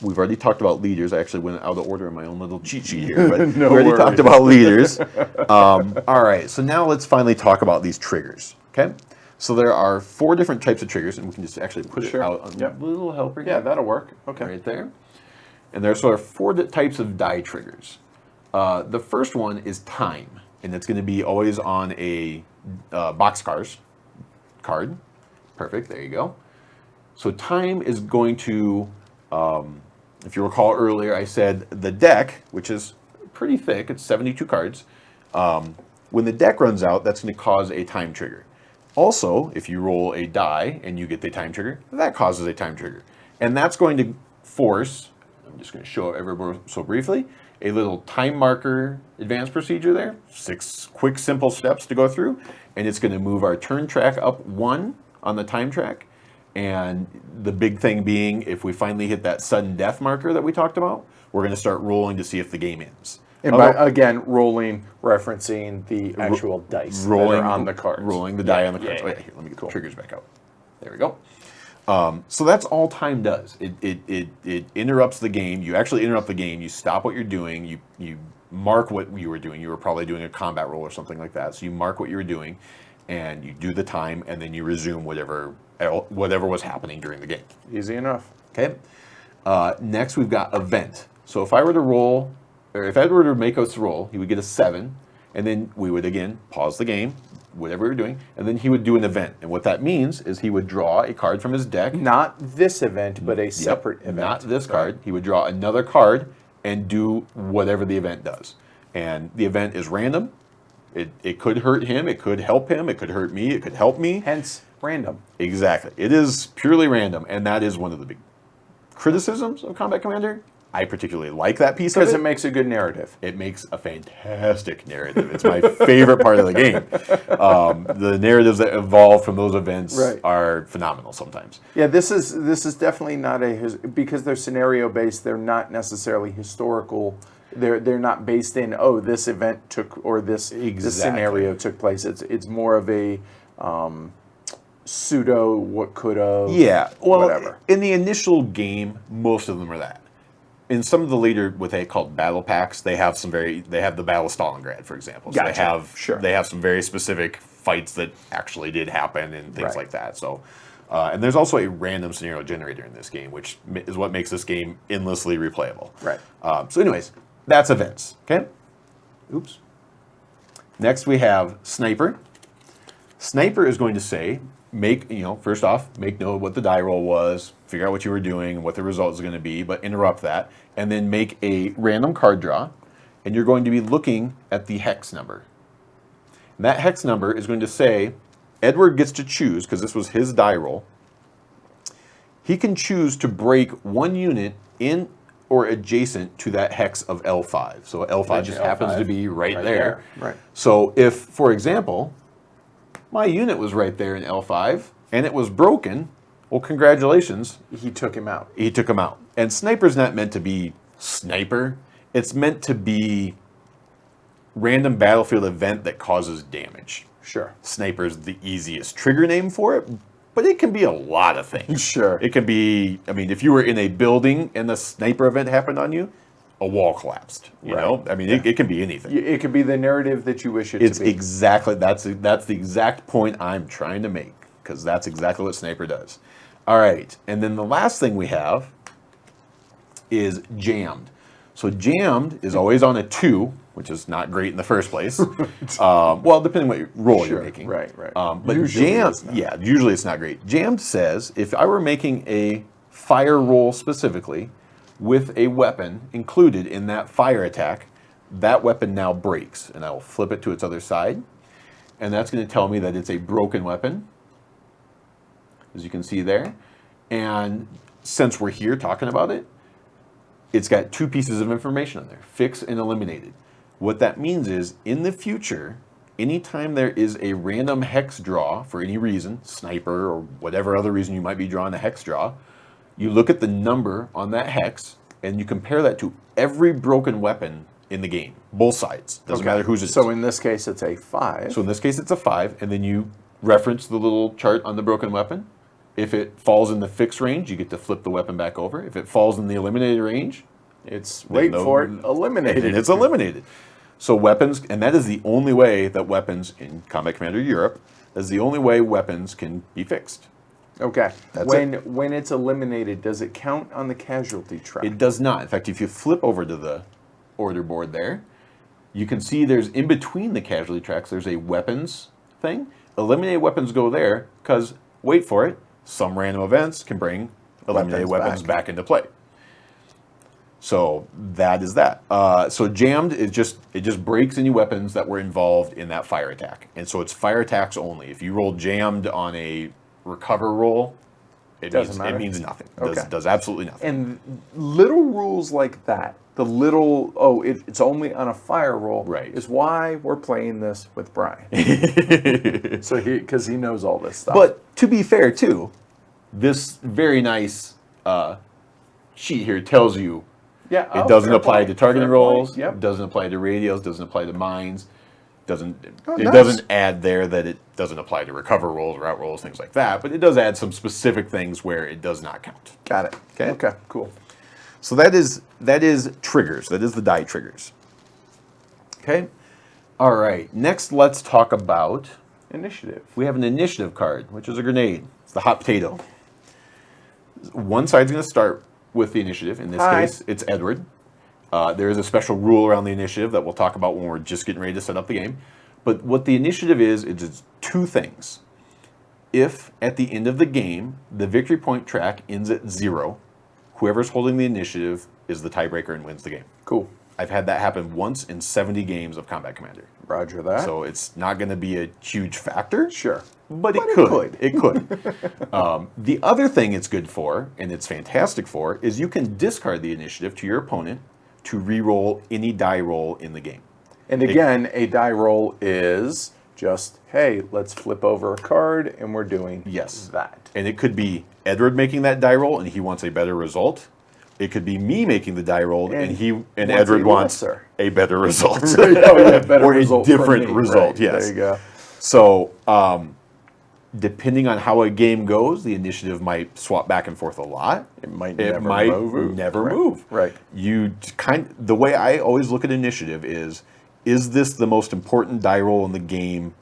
We've already talked about leaders. I actually went out of order in my own little cheat sheet here, but we already talked about leaders. All right, so now let's finally talk about these triggers, okay? So there are 4 different types of triggers, and we can just actually put it out on a little helper here. Yeah, that'll work. Okay. Right there. And there are sort of 4 types of die triggers. The first one is time, and it's going to be always on a boxcars card. Perfect, there you go. So time is going to, if you recall earlier, I said the deck, which is pretty thick, it's 72 cards. When the deck runs out, that's going to cause a time trigger. Also, if you roll a die and you get the time trigger, that causes a time trigger. And that's going to force, I'm just going to show everybody so briefly, a little time marker advanced procedure there. 6 quick, simple steps to go through. And it's going to move our turn track up 1 on the time track. And the big thing being, if we finally hit that sudden death marker that we talked about, we're going to start rolling to see if the game ends. And by, again, rolling, referencing the actual dice rolling that are on the cards. Rolling the die on the cards. Yeah, Oh, yeah, here, let me get the triggers back out. There we go. So that's all time does. It interrupts the game. You actually interrupt the game. You stop what you're doing. You mark what you were doing. You were probably doing a combat roll or something like that. So you mark what you were doing, and you do the time, and then you resume whatever was happening during the game. Easy enough. Okay. Next, we've got event. So if I were to roll, or if Ed were to make us roll, he would get a 7, and then we would again pause the game, whatever we were doing, and then he would do an event. And what that means is he would draw a card from his deck. Not this event, but a separate event. Not this card. He would draw another card and do whatever the event does. And the event is random. It could hurt him. It could help him. It could hurt me. It could help me. Hence, random. Exactly. It is purely random, and that is one of the big criticisms of Combat Commander. I particularly like that piece of it. Because it makes a good narrative. It makes a fantastic narrative. It's my favorite part of the game. The narratives that evolve from those events are phenomenal sometimes. Yeah, this is definitely not because they're scenario based. They're not necessarily historical. They're not based in this event took or this scenario took place. It's more of a pseudo what could have. Yeah, well, whatever. In the initial game, most of them are that. In some of the later, what they call battle packs, they have the Battle of Stalingrad, for example. So Gotcha. they have some very specific fights that actually did happen and things like that. So, and there's also a random scenario generator in this game, which is what makes this game endlessly replayable. Right. So, anyways, that's events. Okay. Oops. Next we have Sniper. Sniper is going to say, first off, make note of what the die roll was, figure out what you were doing, what the result is going to be, but interrupt that, and then make a random card draw, and you're going to be looking at the hex number. And that hex number is going to say, Edward gets to choose, because this was his die roll, he can choose to break one unit in or adjacent to that hex of L5. So L5 just happens to be right there. Right. So if, for example, my unit was right there in L5, and it was broken, well, congratulations. He took him out. He took him out. And Sniper's not meant to be sniper. It's meant to be random battlefield event that causes damage. Sure. Sniper's the easiest trigger name for it, but it can be a lot of things. Sure. It can be, if you were in a building and the sniper event happened on you, a wall collapsed. You know? It can be anything. It could be the narrative that you wish it to be. It's exactly, that's the exact point I'm trying to make, because that's exactly what Sniper does. All right, and then the last thing we have is Jammed. So Jammed is always on a 2, which is not great in the first place. Well, depending what roll you're making. Right. But usually it's not great. Jammed says, if I were making a fire roll specifically, with a weapon included in that fire attack, that weapon now breaks, and I will flip it to its other side, and that's going to tell me that it's a broken weapon, as you can see there. And since we're here talking about it, it's got 2 pieces of information on there, fix and eliminated. What that means is, in the future, anytime there is a random hex draw for any reason, sniper or whatever other reason you might be drawing a hex draw, you look at the number on that hex, and you compare that to every broken weapon in the game. Both sides. Doesn't matter whose it is. So in this case, it's a 5. So in this case, it's a 5, and then you reference the little chart on the broken weapon. If it falls in the fixed range, you get to flip the weapon back over. If it falls in the eliminated range, eliminated. And it's eliminated. So weapons, and that is the only way that weapons in Combat Commander Europe, is the only way weapons can be fixed. Okay. When it's eliminated, does it count on the casualty track? It does not. In fact, if you flip over to the order board there, you can see there's in between the casualty tracks, there's a weapons thing. Eliminated weapons go there because, wait for it, some random events can bring eliminated weapons back into play. So that is that. So jammed, it just breaks any weapons that were involved in that fire attack. And so it's fire attacks only. If you roll jammed on a recover roll, it means nothing. It does absolutely nothing. And little rules like that, it's only on a fire roll, is why we're playing this with Brian. Because he knows all this stuff. But to be fair, too, this very nice sheet here tells you Yeah. it doesn't apply to targeting rolls, Yep. doesn't apply to radios, doesn't apply to mines, doesn't Oh, it nice. doesn't add there that it doesn't apply to recover rolls, route rolls, things like that, but it does add some specific things where it does not count. Got it. Okay. Okay. Cool. So that is triggers. That is the die triggers. Okay. All right. Next, let's talk about. Initiative. We have an initiative card, which is a grenade. It's the hot potato. One side's going to start with the initiative. In this case, it's Edward. There is a special rule around the initiative that we'll talk about when we're just getting ready to set up the game. But what the initiative is two things. If at the end of the game, the victory point track ends at 0, whoever's holding the initiative is the tiebreaker and wins the game. Cool. I've had that happen once in 70 games of Combat Commander. Roger that. So it's not going to be a huge factor. Sure. But it could. It could. The other thing it's good for, and it's fantastic for, is you can discard the initiative to your opponent to re-roll any die roll in the game. And again, a die roll is just, hey, let's flip over a card, and we're doing that. And it could be Edward making that die roll, and he wants a better result. It could be me making the die roll, and Edward wants a better result. Or a different result, right. yes. There you go. So, depending on how a game goes, the initiative might swap back and forth a lot. It might never move. Right. The way I always look at initiative is this the most important die roll in the game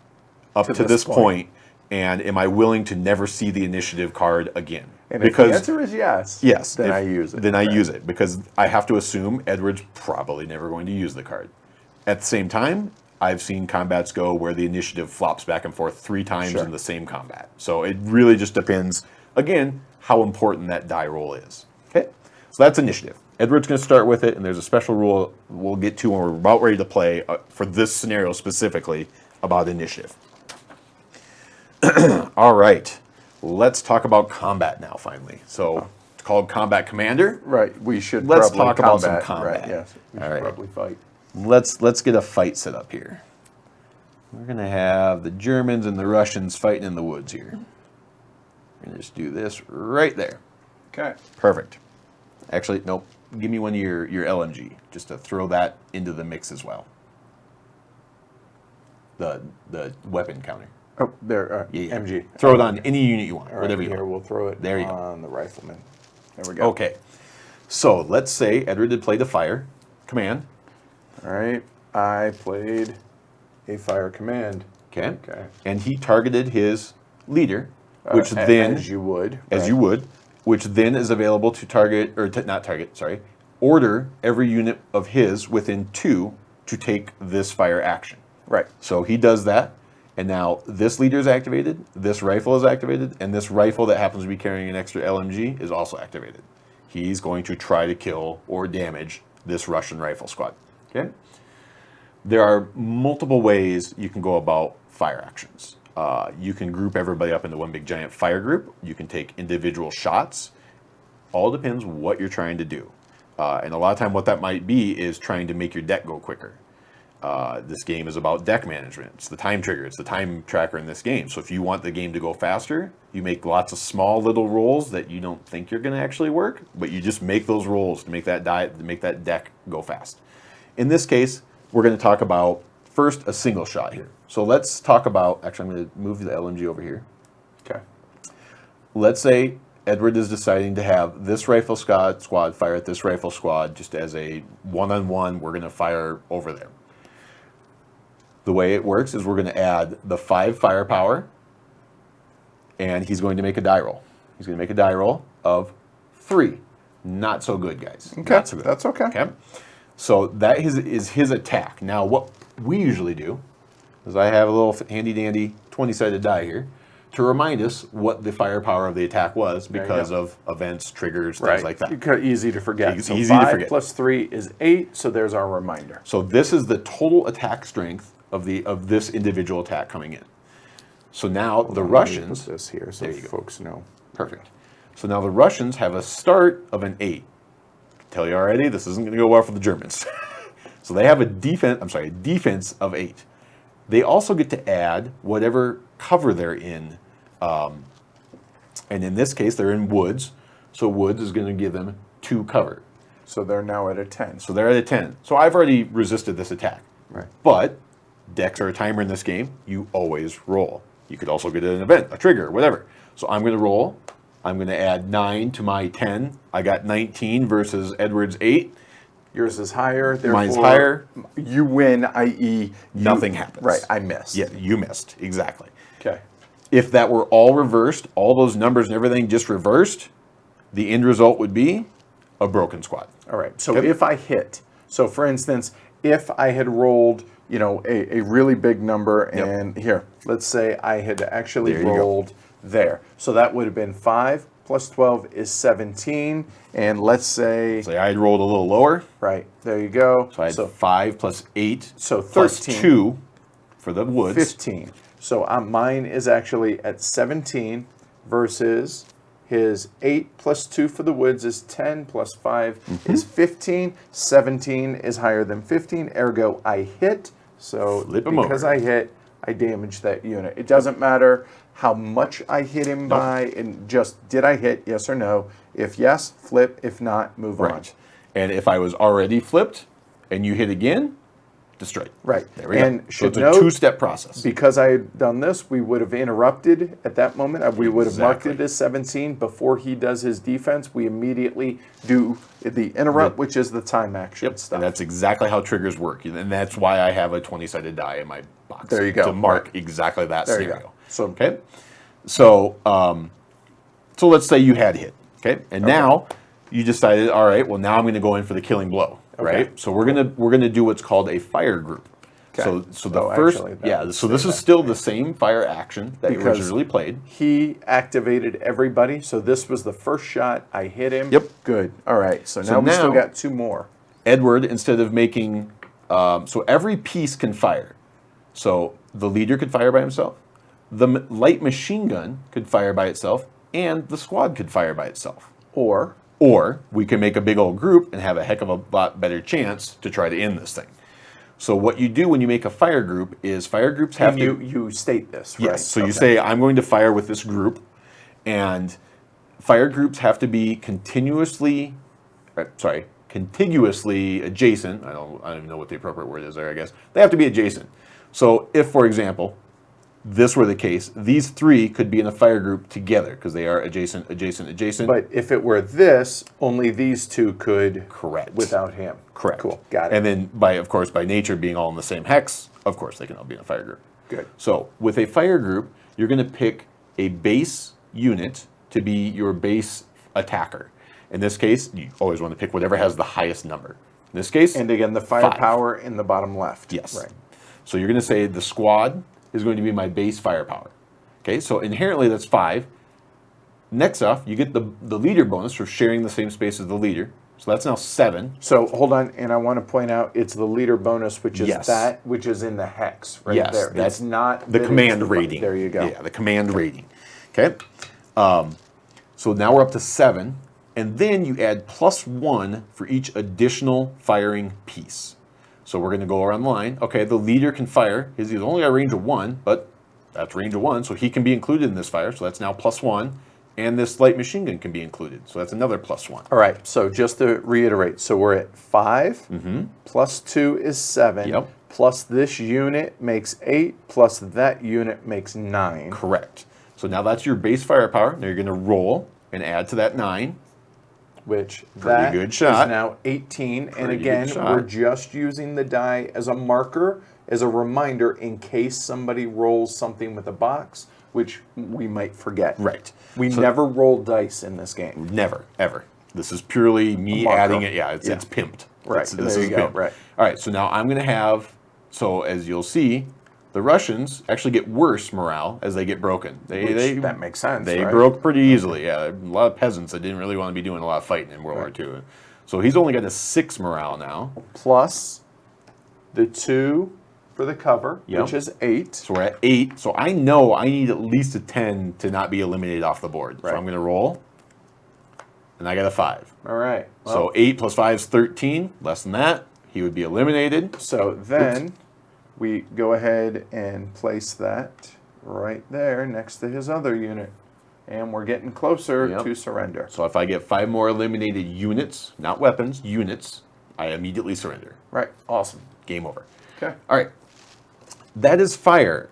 up to this point? And am I willing to never see the initiative card again? And if the answer is yes, then I use it. Then I use it, because I have to assume Edward's probably never going to use the card. At the same time, I've seen combats go where the initiative flops back and forth 3 times in the same combat. So it really just depends, again, how important that die roll is. Okay, so that's initiative. Edward's going to start with it, and there's a special rule we'll get to when we're about ready to play for this scenario specifically about initiative. All right, let's talk about combat now, finally. So it's called Combat Commander. Right, we should Let's probably talk about some combat. Right, yes, we should All right. probably fight. Let's get a fight set up here. We're going to have the Germans and the Russians fighting in the woods here. We're going to just do this right there. Okay. Perfect. Actually, nope. Give me one of your LMG, just to throw that into the mix as well. The weapon counter. Oh, there, Yeah. MG. Throw it on any unit you want, All right, whatever you here, want. we'll throw it There you go. on the rifleman. There we go. Okay. So let's say Edward did play the fire command. All right, I played a fire command. Okay. Okay. And he targeted his leader, which then, as you would, which then is available to target, or order every unit of his within 2 to take this fire action. Right. So he does that, and now this leader is activated, this rifle is activated, and this rifle that happens to be carrying an extra LMG is also activated. He's going to try to kill or damage this Russian rifle squad. Okay. There are multiple ways you can go about fire actions. You can group everybody up into one big giant fire group. You can take individual shots. All depends what you're trying to do. And a lot of time what that might be is trying to make your deck go quicker. This game is about deck management. It's the time trigger. It's the time tracker in this game. So if you want the game to go faster, you make lots of small little rolls that you don't think you're going to actually work, but you just make those rolls to make that deck go fast. In this case, we're going to talk about first a single shot here. So let's talk about, actually I'm going to move the LMG over here. Okay. Let's say Edward is deciding to have this rifle squad fire at this rifle squad just as a one-on-one, we're going to fire over there. The way it works is we're going to add the 5 firepower, and he's going to make a die roll. He's going to make a die roll of 3. Not so good, guys. Okay, Not so good. that's okay. Okay. So that is his attack. Now, what we usually do is I have a little handy-dandy 20-sided die here to remind us what the firepower of the attack was because of events, triggers, things like that. Easy to forget. Easy So to 5 forget. plus 3 is 8, so there's our reminder. So this is the total attack strength of this individual attack coming in. So now the Russians... Put this here so folks know. Perfect. So now the Russians have a start of an 8. Tell you already, this isn't going to go well for the Germans. So they have a defense of 8. They also get to add whatever cover they're in And in this case, they're in woods. So woods is going to give them 2 cover. So they're now at a 10. So they're at a 10. So I've already resisted this attack. Right. But decks are a timer in this game. You always roll. You could also get an event, a trigger, whatever. So I'm going to roll. I'm going to add 9 to my 10. I got 19 versus Edward's 8. Yours is higher. Mine's higher. You win, i.e. Nothing happens. Right, I missed. Yeah, you missed. Exactly. Okay. If that were all reversed, all those numbers and everything just reversed, the end result would be a broken squad. All right. So Okay. if I hit, so for instance, if I had rolled, a really big number, and here, let's say I had actually There you go. rolled there. So that would have been 5 plus 12 is 17. And let's say, Say I had rolled a little lower. right, there you go. So I had 5 plus 8 so plus 13. 2 for the woods. 15. So mine is actually at 17 versus his 8 plus 2 for the woods is 10 plus 5 is 15. 17 is higher than 15, ergo I hit. So Flip him because over. I hit, I damaged that unit. It doesn't matter how much I hit him by, and just did I hit, yes or no. If yes, flip. If not, move on. Right. And if I was already flipped and you hit again, destroyed. Right. There we And go. So should it's a note, 2-step process. because I had done this, we would have interrupted at that moment. We would have marked Exactly. it as 17 before he does his defense. We immediately do the interrupt, which is the time action stuff. And that's exactly how triggers work. And that's why I have a 20-sided die in my box. There you go. To mark exactly that There you scenario. go. So Okay? So, so let's say you had hit. Okay? And now you decided, all right, well, now I'm going to go in for the killing blow. Right? So we're gonna do what's called a fire group. Okay. So the first, actually, that yeah. would So say this is that. still the same fire action that you Because- originally played. he activated everybody. So this was the first shot. I hit him. Yep. Good. All right. So now we still now- got 2 more. Edward, instead of making, so every piece can fire. So the leader could fire by himself, the light machine gun could fire by itself, and the squad could fire by itself. Or Or we can make a big old group and have a heck of a lot better chance to try to end this thing. So what you do when you make a fire group is fire groups have and to... you state this, right? Yes, so you Okay. say, I'm going to fire with this group, and fire groups have to be contiguously adjacent. I don't even know what the appropriate word is there, I guess. They have to be adjacent. So if, for example, this were the case, these 3 could be in a fire group together because they are adjacent, adjacent, adjacent. But if it were this, only these 2 could. Correct. Without him. Correct. Cool. Got it. And then, by nature being all in the same hex, of course, they can all be in a fire group. Good. So with a fire group, you're going to pick a base unit to be your base attacker. In this case, you always want to pick whatever has the highest number. In this case, And again, the 5. firepower in the bottom left. Yes. Right. So you're going to say the squad is going to be my base firepower. Okay, so inherently that's 5. Next off, you get the leader bonus for sharing the same space as the leader. So that's now 7. So hold on, and I want to point out it's the leader bonus, which is Yes. which is in the hex right Yes, there. that's It's not the that it's command the- rating. There you go. Yeah, the command rating. Okay. So now we're up to 7, and then you add +1 for each additional firing piece. So we're going to go around the line. Okay, the leader can fire. He's only got a range of 1, but that's range of 1, so he can be included in this fire. So that's now +1, and this light machine gun can be included. So that's another +1. All right. So just to reiterate, so we're at 5 plus 2 is 7. Yep. Plus this unit makes 8. Plus that unit makes 9. Correct. So now that's your base firepower. Now you're going to roll and add to that 9. Which Pretty that good shot. is now 18. And Pretty again, good shot. we're just using the die as a marker, as a reminder in case somebody rolls something with a box, which we might forget. Right. We So- never roll dice in this game. Never, ever. This is purely me marker. adding it. Yeah, it's pimped. Right, This there is you go, pimped. right. All right, so now I'm going to have, so as you'll see, the Russians actually get worse morale as they get broken. That makes sense, They right? broke pretty easily. Yeah, a lot of peasants that didn't really want to be doing a lot of fighting in World War II. So he's only got a 6 morale now. Plus the 2 for the cover, Yep. which is 8. So we're at 8. So I know I need at least a 10 to not be eliminated off the board. Right. So I'm going to roll, and I got a 5. All right. So 8 plus 5 is 13. Less than that, he would be eliminated. So then we go ahead and place that right there next to his other unit. And we're getting closer Yep. to surrender. So if I get 5 more eliminated units, not weapons, units, I immediately surrender. Right. Awesome. Game over. Okay. All right. That is fire.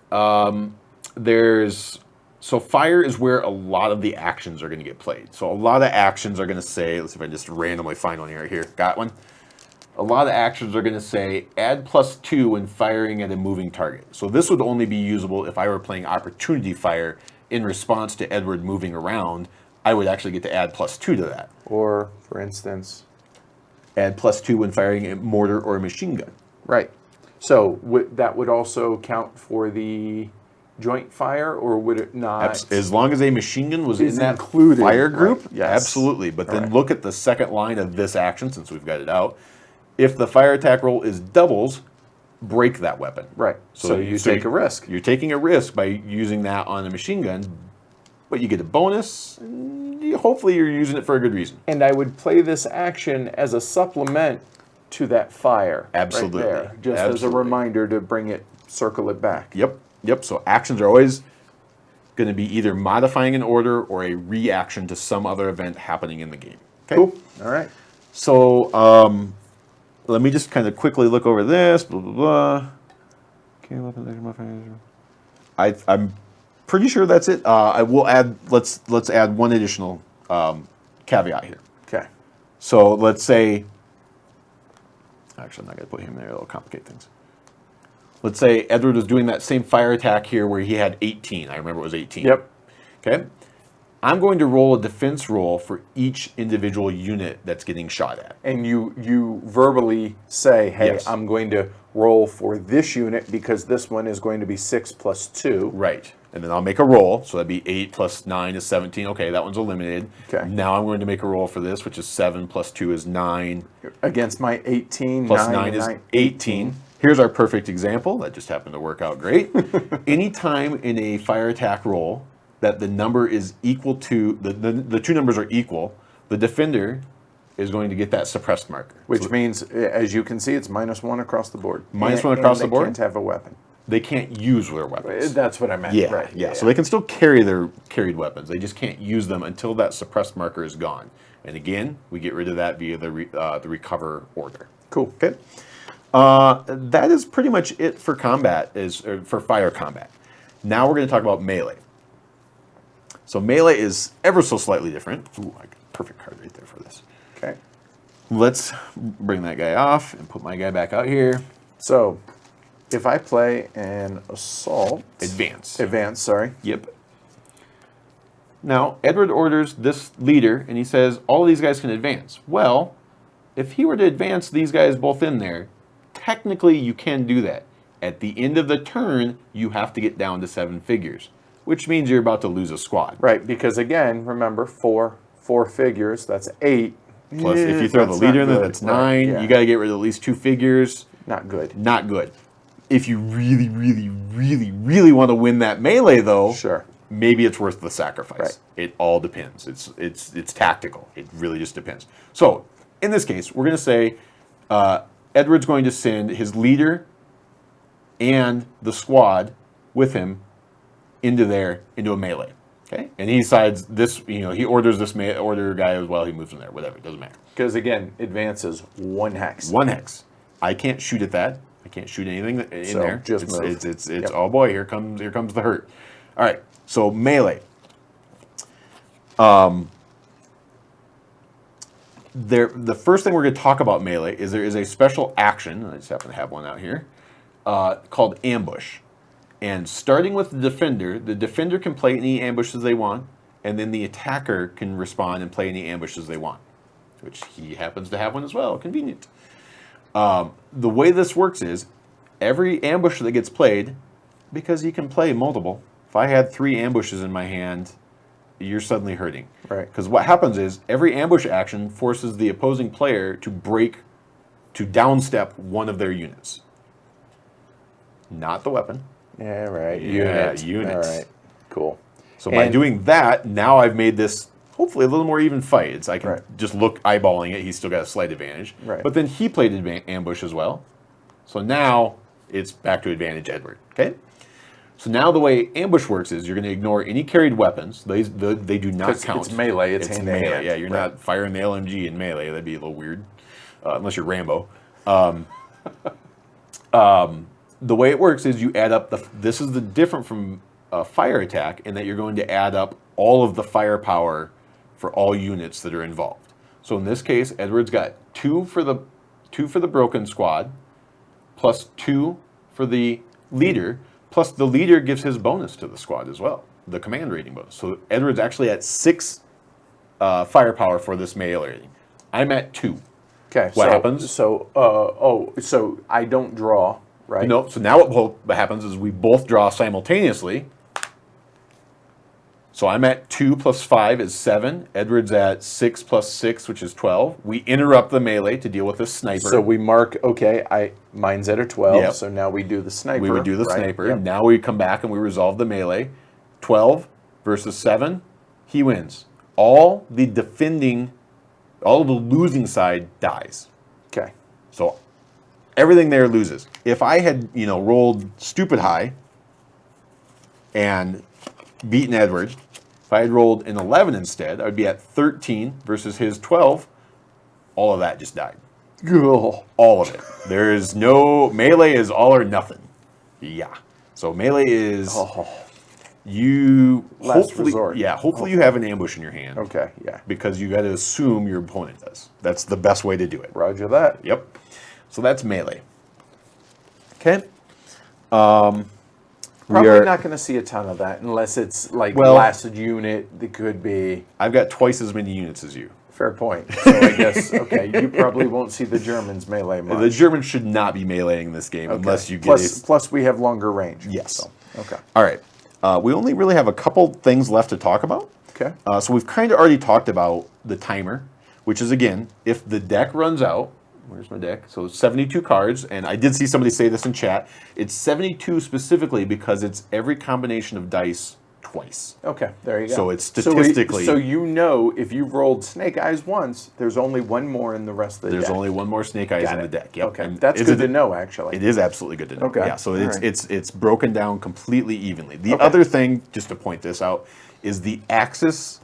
So fire is where a lot of the actions are going to get played. So a lot of actions are going to say, let's see if I can just randomly find one right here. Got one. A lot of actions are going to say add +2 when firing at a moving target. So this would only be usable if I were playing opportunity fire in response to Edward moving around. I would actually get to add +2 to that. Or, for instance, Add +2 when firing a mortar or a machine gun. right. So that would also count for the joint fire, or would it not? As long as a machine gun was Is in that included, fire group, right, yes. absolutely. But then Right. look at the second line of this action, since we've got it out. If the fire attack roll is doubles, break that weapon. Right. So you take a risk. You're taking a risk by using that on a machine gun, but you get a bonus. And hopefully you're using it for a good reason. And I would play this action as a supplement to that fire. Absolutely. Right there, just as a Absolutely. reminder to bring it, circle it back. Yep. So actions are always going to be either modifying an order or a reaction to some other event happening in the game. Okay. Cool. All right. So let me just kind of quickly look over this. Blah blah blah. Okay, weapons, action modifiers. I'm pretty sure that's it. I will add. Let's add one additional caveat here. Okay. So let's say. Actually, I'm not going to put him there. It'll complicate things. Let's say Edward was doing that same fire attack here where he had 18. I remember it was 18. Yep. Okay. I'm going to roll a defense roll for each individual unit that's getting shot at. And you verbally say, hey, Yes. I'm going to roll for this unit because this one is going to be 6 plus 2. Right. And then I'll make a roll. So that'd be 8 plus 9 is 17. Okay, that one's eliminated. Okay. Now I'm going to make a roll for this, which is 7 plus 2 is 9. Against my 18, Plus 9, 9 is 9, 18. Here's our perfect example. That just happened to work out great. Anytime in a fire attack roll that the number is equal to, the two numbers are equal, the defender is going to get that suppressed marker. Which means, as you can see, it's -1 across the board. -1 across the board? They can't have a weapon. They can't use their weapons. That's what I meant. Yeah, Right. yeah. So they can still carry their carried weapons. They just can't use them until that suppressed marker is gone. And again, we get rid of that via the recover order. Cool. Okay. That is pretty much it for combat, for fire combat. Now we're going to talk about melee. So melee is ever so slightly different. Ooh, I got a perfect card right there for this. Okay. Let's bring that guy off and put my guy back out here. So, if I play an assault... Advance. Sorry. Yep. Now, Edward orders this leader, and he says, all of these guys can advance. Well, if he were to advance these guys both in there, technically you can do that. At the end of the turn, you have to get down to 7 figures, which means you're about to lose a squad. Right, because again, remember, four figures, that's 8. Plus, if you throw the leader in there, that's 9. Right, yeah. You got to get rid of at least 2 figures. Not good. Not good. If you really, really, really, really want to win that melee, though, Sure. maybe it's worth the sacrifice. Right. It all depends. It's tactical. It really just depends. So in this case, we're going to say Edward's going to send his leader and the squad with him into a melee. Okay, and he decides this. He orders this order guy as well. He moves in there. Whatever. It doesn't matter. Because again, advances 1 hex. 1 hex. I can't shoot at that. I can't shoot anything in So, there. just it's, move. It's Yep. oh boy, here comes the hurt. All right, so melee. The first thing we're going to talk about melee is there is a special action. I just happen to have one out here called ambush. And starting with the defender can play any ambushes they want, and then the attacker can respond and play any ambushes they want, which he happens to have one as well. Convenient. The way this works is every ambush that gets played, because he can play multiple. If I had 3 ambushes in my hand, you're suddenly hurting. Right. Because what happens is every ambush action forces the opposing player to downstep one of their units. Not the weapon. Yeah, right. Yeah, Unit. unit. All right. Cool. So by And- doing that, now I've made this hopefully a little more even fight. I can Right. just look eyeballing it. He's still got a slight advantage. Right. But then he played ambush as well. So now it's back to advantage Edward. Okay. So now the way ambush works is you're going to ignore any carried weapons. They do not 'Cause count. it's melee, it's hand to melee. hand. Yeah, you're Right. not firing the LMG in melee. That'd be a little weird, unless you're Rambo. The way it works is you add up this is the different from a fire attack in that you're going to add up all of the firepower for all units that are involved. So in this case, Edward's got 2 for the broken squad, plus 2 for the leader, plus the leader gives his bonus to the squad as well, the command rating bonus. So Edward's actually at 6 firepower for this melee rating. I'm at 2. Okay. What happens? So I don't draw, right? No. So now what happens is we both draw simultaneously. So I'm at 2 plus 5 is 7. Edward's at 6 plus 6, which is 12. We interrupt the melee to deal with this sniper. So we mark, mine's at a 12, Yep. so now we do the sniper. We would do the right? sniper. Yep. Now we come back and we resolve the melee. 12 versus 7, he wins. All the losing side dies. Okay. So everything there loses. If I had, rolled stupid high and beaten Edward, if I had rolled an 11 instead, I would be at 13 versus his 12. All of that just died. Cool. All of it. There is no melee is all or nothing. Yeah. So melee is you Last hopefully resort. hopefully you have an ambush in your hand. Okay, yeah. Because you got to assume your opponent does. That's the best way to do it. Roger that. Yep. So that's melee. Okay. Probably not going to see a ton of that unless it's like last unit that could be. I've got twice as many units as you. Fair point. So I guess, you probably won't see the Germans melee much. The Germans should not be meleeing this game unless you get plus we have longer range. Yes. So, okay. All right. We only really have a couple things left to talk about. Okay. So we've kind of already talked about the timer, which is, again, if the deck runs out, where's my deck? So it's 72 cards, and I did see somebody say this in chat. It's 72 specifically because it's every combination of dice twice. Okay, there you go. So it's statistically... So if you've rolled Snake Eyes once, there's only one more in the rest of the deck. There's only one more Snake Eyes in the deck. Yep. Okay, And that's good to know, actually. It is absolutely good to know. Okay. Yeah, so All right. it's broken down completely evenly. The other thing, just to point this out, is the axis.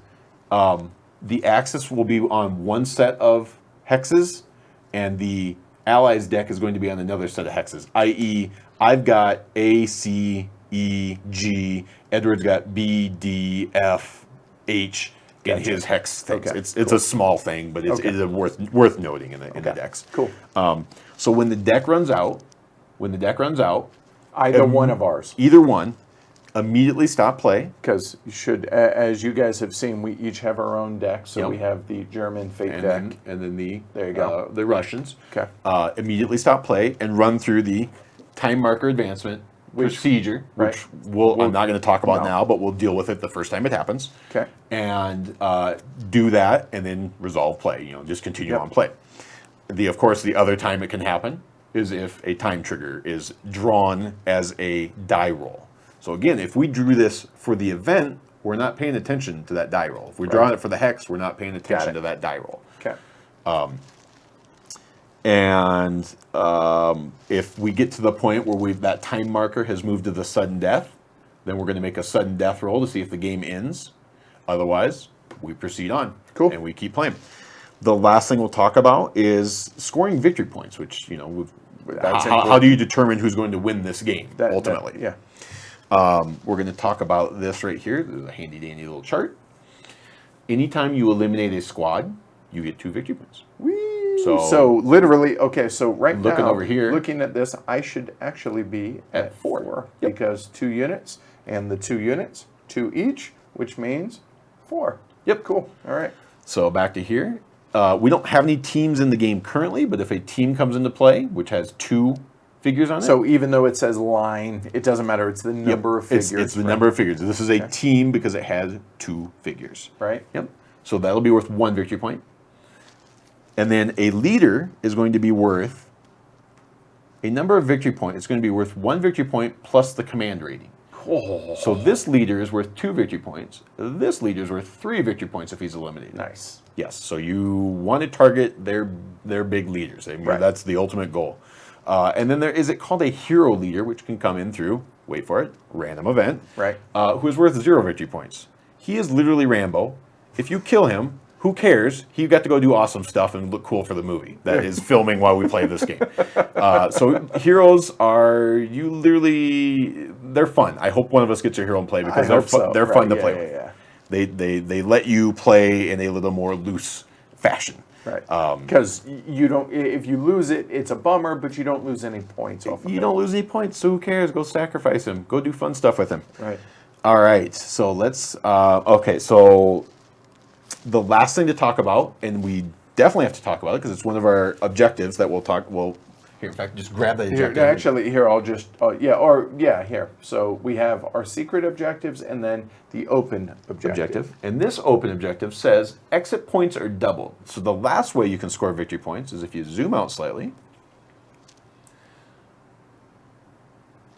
The axis will be on one set of hexes, and the Allies deck is going to be on another set of hexes, i.e., I've got A, C, E, G. Edward's got B, D, F, H in his hex things. Okay, It's a small thing, but it is worth noting in the decks. Cool. So when the deck runs out, Either one of ours. either one, immediately stop play. Because as you guys have seen, we each have our own deck. So Yep. we have the German fake And deck. then the There you go. the Russians. Okay. Immediately stop play and run through the time marker advancement procedure, right. which I'm not going to talk about No. now, but we'll deal with it the first time it happens. Okay. And do that, and then resolve play. Just continue Yep. on play. Of course, the other time it can happen is if a time trigger is drawn as a die roll. So again, if we drew this for the event, we're not paying attention to that die roll. If we're drawing it for the hex, we're not paying attention to that die roll. Okay. And if we get to the point where that time marker has moved to the sudden death, then we're going to make a sudden death roll to see if the game ends. Otherwise, we proceed on. Cool. And we keep playing. The last thing we'll talk about is scoring victory points, which, how do you determine who's going to win this game, ultimately? Yeah. We're going to talk about this right here. There's a handy dandy little chart. Anytime you eliminate a squad, you get 2 victory points. So literally, so right Looking now, over here. looking at this, I should actually be at 4 Yep. because 2 units, and the 2 units, 2 each, which means 4. Yep. Cool. All right. So back to here. We don't have any teams in the game currently, but if a team comes into play, which has 2 figures on it. So even though it says line, it doesn't matter. It's the number of figures. It's the number of figures. This is a team because it has 2 figures. Right. Yep. So that'll be worth 1 victory point. And then a leader is going to be worth a number of victory points. It's going to be worth 1 victory point plus the command rating. Oh. So this leader is worth 2 victory points. This leader is worth 3 victory points if he's eliminated. Nice. Yes. So you want to target their big leaders. I mean, Right. That's the ultimate goal. And then is it called a hero leader, which can come in through wait for it, random event, Right. who is worth 0 victory points. He is literally Rambo. If you kill him, who cares? He got to go do awesome stuff and look cool for the movie that is filming while we play this game. So heroes are, they're fun. I hope one of us gets a hero and play because they're fun to play with. Yeah. They let you play in a little more loose fashion. Right. Because you don't. If you lose it, it's a bummer, but you don't lose any points off of it. You don't lose any points, so who cares? Go sacrifice him. Go do fun stuff with him. Right. All right. So let's. Okay. So the last thing to talk about, and we definitely have to talk about it because it's one of our objectives that we'll talk. Well, here, in fact, just grab that objective. Here, I'll just. Here. So we have our secret objectives and then the open objective. And this open objective says exit points are doubled. So the last way you can score victory points is if you zoom out slightly.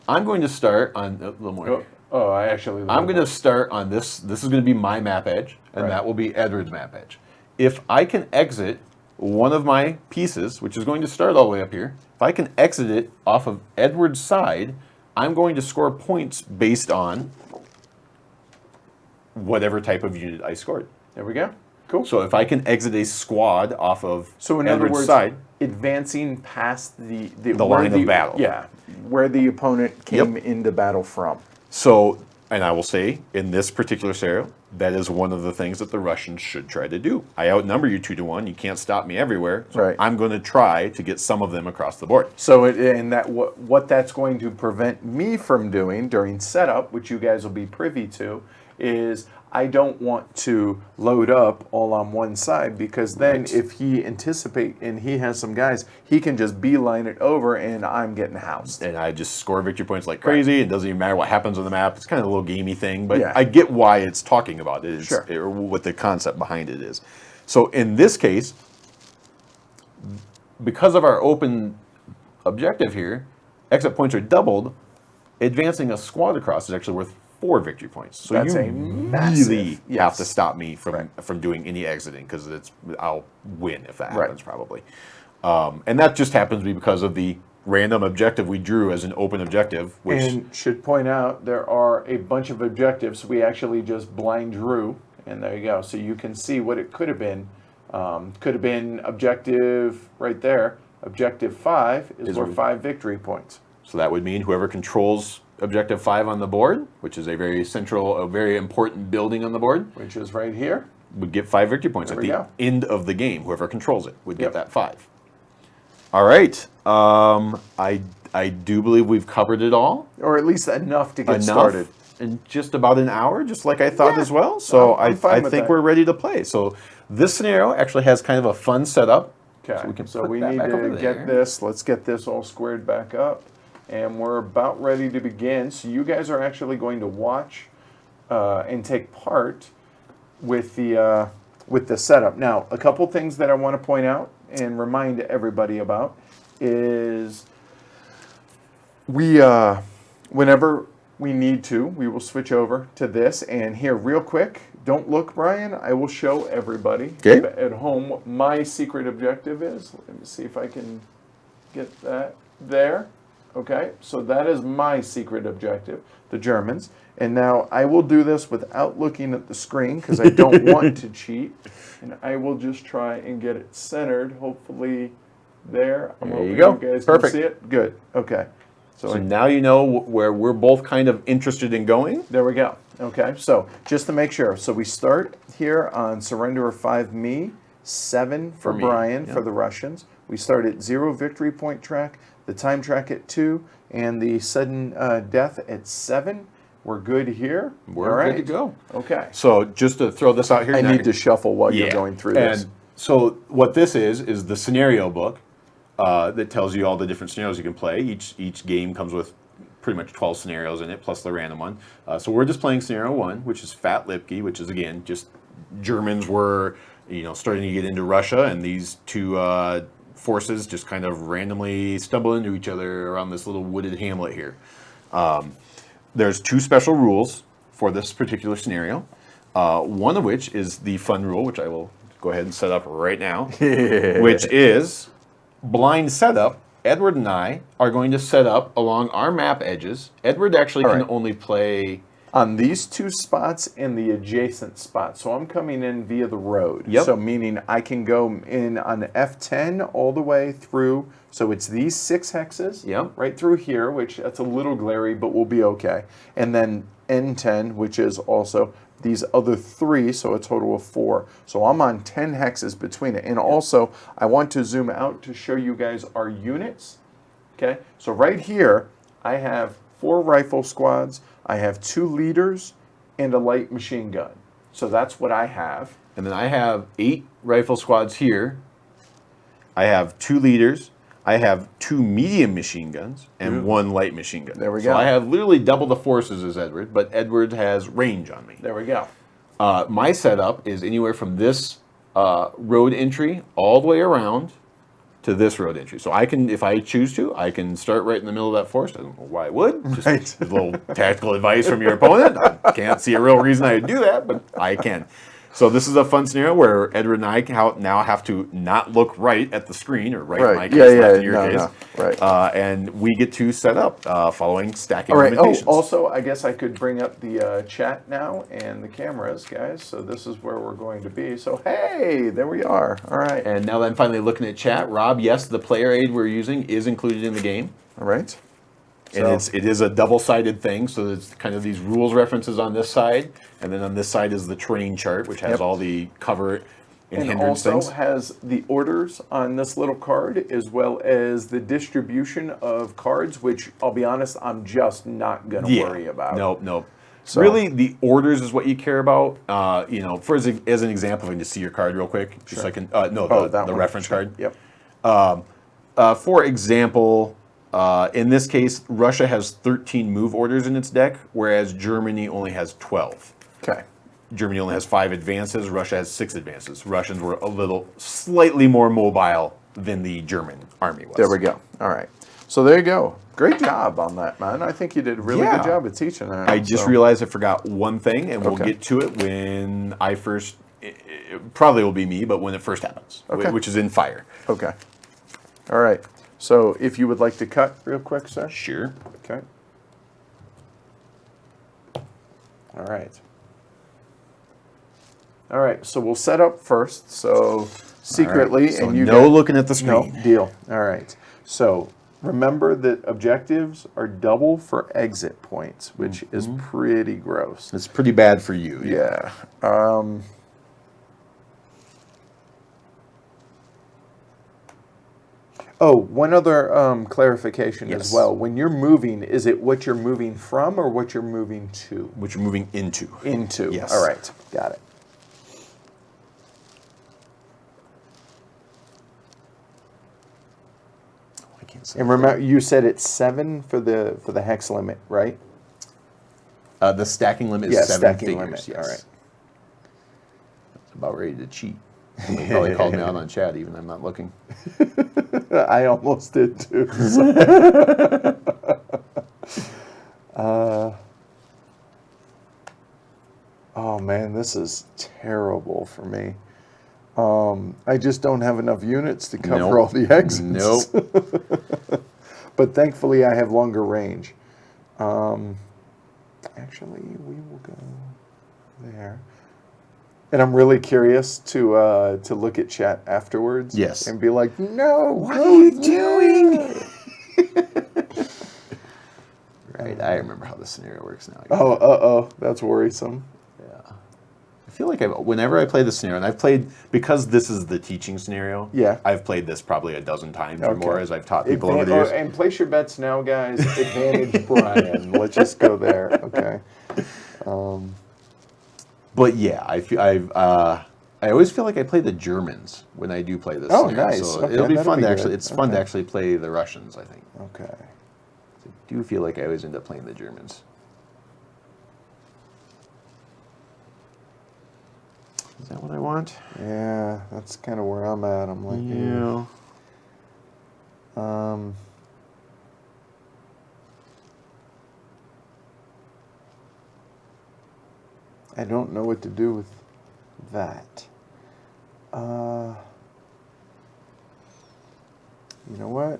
I'm going to start on a little more. I'm going to start on this. This is going to be my map edge, and that will be Edward's map edge. If I can exit one of my pieces, which is going to start all the way up here, if I can exit it off of Edward's side, I'm going to score points based on whatever type of unit I scored. There we go. Cool. So if I can exit a squad off of in Edward's other words, side, advancing past the line of battle. Yeah, where the opponent came into battle from. So, and I will say, in this particular scenario, that is one of the things that the Russians should try to do. I outnumber you 2-1. You can't stop me everywhere. So I'm going to try to get some of them across the board. So, what that's going to prevent me from doing during setup, which you guys will be privy to, is I don't want to load up all on one side because then if he anticipate and he has some guys, he can just beeline it over and I'm getting housed. And I just score victory points like crazy. It doesn't even matter what happens on the map. It's kind of a little gamey thing, but I get why it's talking about it, or what the concept behind it is. So in this case, because of our open objective here, exit points are doubled. Advancing a squad across is actually worth 4 victory points. So that's you a massive, really have to stop me from doing any exiting because I'll win if that happens probably. And that just happens to be because of the random objective we drew as an open objective. And should point out there are a bunch of objectives we actually just blind drew, and there you go. So you can see what it could have been. Could have been objective right there. Objective 5 is worth 5 victory points. So that would mean whoever controls Objective 5 on the board, which is a very important building on the board, which is right here, would get 5 victory points at the end of the game. Whoever controls it would get that 5. All right. I do believe we've covered it all, or at least enough to get started. In just about an hour, just like I thought as well. So I think we're ready to play. So this scenario actually has kind of a fun setup. Okay. So we need to get this. Let's get this all squared back up. And we're about ready to begin. So you guys are actually going to watch and take part with the setup. Now, a couple things that I want to point out and remind everybody about is whenever we need to, we will switch over to this. And here, real quick, don't look, Brian. I will show everybody at home what my secret objective is. Let me see if I can get that there. Okay, so that is my secret objective, the Germans. And now I will do this without looking at the screen because I don't want to cheat. And I will just try and get it centered, hopefully there. There you go. You guys Perfect. can see it? Good. Okay. So now you know where we're both kind of interested in going. There we go. Okay, so just to make sure. So we start here on Surrender of 5 me, 7 for Brian for the Russians. We start at 0 victory point track, the time track at 2, and the sudden death at 7. We're good here. We're good to go. Okay. So just to throw this out here. I need to shuffle while you're going through this. And so what this is the scenario book that tells you all the different scenarios you can play. Each game comes with pretty much 12 scenarios in it, plus the random one. So we're just playing scenario 1, which is Fat Lipke, which is, again, just Germans were starting to get into Russia, and these two forces just kind of randomly stumble into each other around this little wooded hamlet here. There's 2 special rules for this particular scenario, one of which is the fun rule, which I will go ahead and set up right now, which is blind setup Edward and I are going to set up along our map edges. Edward actually All can right. only play. On these two spots and the adjacent spot. So I'm coming in via the road. Yep. So meaning I can go in on F10 all the way through. So it's these 6 hexes. Yep. Right through here, which that's a little glary, but we'll be okay. And then N10, which is also these other 3, so a total of 4. So I'm on 10 hexes between it. And also, I want to zoom out to show you guys our units. Okay, so right here, I have 4 rifle squads, I have 2 leaders, and a light machine gun. So that's what I have. And then I have 8 rifle squads here. I have 2 leaders. I have 2 medium machine guns and 1 light machine gun. There we So go. I have literally double the forces as Edward, but Edward has range on me. There we go. My setup is anywhere from this road entry all the way around to this road entry. So I can, if I choose to, I can start right in the middle of that forest. I don't know why I would. Just Right. a little tactical advice from your opponent. I can't see a real reason I would do that, but I can. So this is a fun scenario where Edward and I now have to not look right at the screen, or right in my case, left in your case. Right. And we get to set up following stacking All right. Oh, limitations. also, I guess I could bring up the chat now and the cameras, guys. So this is where we're going to be. So, hey, there we are. All right. And now that I'm finally looking at chat, Rob, yes, the player aid we're using is included in the game. All right. And So- it is a double-sided thing, so it's kind of these rules references on this side, and then on this side is the terrain chart, which has Yep. all the cover and And hindrance also things. has the orders on this little card, as well as the distribution of cards, which I'll be honest, I'm just not going to worry about. Nope. So- Really, the orders is what you care about. For as an example, if I can just see your card real quick, just so I can. that The one. reference Sure. card. Yep. For example, in this case, Russia has 13 move orders in its deck, whereas Germany only has 12. Okay. Germany only has 5 advances. Russia has 6 advances. Russians were slightly more mobile than the German army was. There we go. All right. So there you go. Great job on that, man. I think you did a really Yeah. good job at teaching that. I just so. realized I forgot one thing, and we'll Okay. get to it when I first. It probably will be me, but when it first happens, Okay. which is in fire. Okay. All right. So if you would like to cut real quick, sir. Sure. Okay. All right. All right. So we'll set up first. So secretly, All right. So and you no get- looking at the No screen. deal. All right. So remember that objectives are double for exit points, which is pretty gross. It's pretty bad for you. Yeah. Oh, one other clarification Yes. as well. When you're moving, is it what you're moving from or what you're moving to? Which you're moving into. Into. Yes. All right. Got it. I can't say. And remember, you said it's 7 for the hex limit, right? The stacking limit is Yeah, 7 stacking figures. limit. Yes. All right. About ready to cheat. They probably called me out on chat, even I'm not looking. I almost did too. Oh man, this is terrible for me. I just don't have enough units to cover Nope. all the exits. Nope. But thankfully, I have longer range. Actually, we will go there. And I'm really curious to look at chat afterwards. Yes. And be like, no, What are you doing? Right, I remember how the scenario works now. Oh, that's worrisome. Yeah. I feel like whenever I play the scenario, and I've played, because this is the teaching scenario, Yeah. I've played this probably a dozen times or Okay. more as I've taught people over the years. And place your bets now, guys. Advantage Brian. Let's just go there. Okay. But yeah, I always feel like I play the Germans when I do play this. Oh, scenario. nice. So Okay, it'll be that'll fun be to good. actually. It's fun to Okay. actually play the Russians. I think. Okay. I do feel like I always end up playing the Germans. Is that what I want? Yeah, that's kind of where I'm at. I'm like, Yeah. I don't know what to do with that. You know what?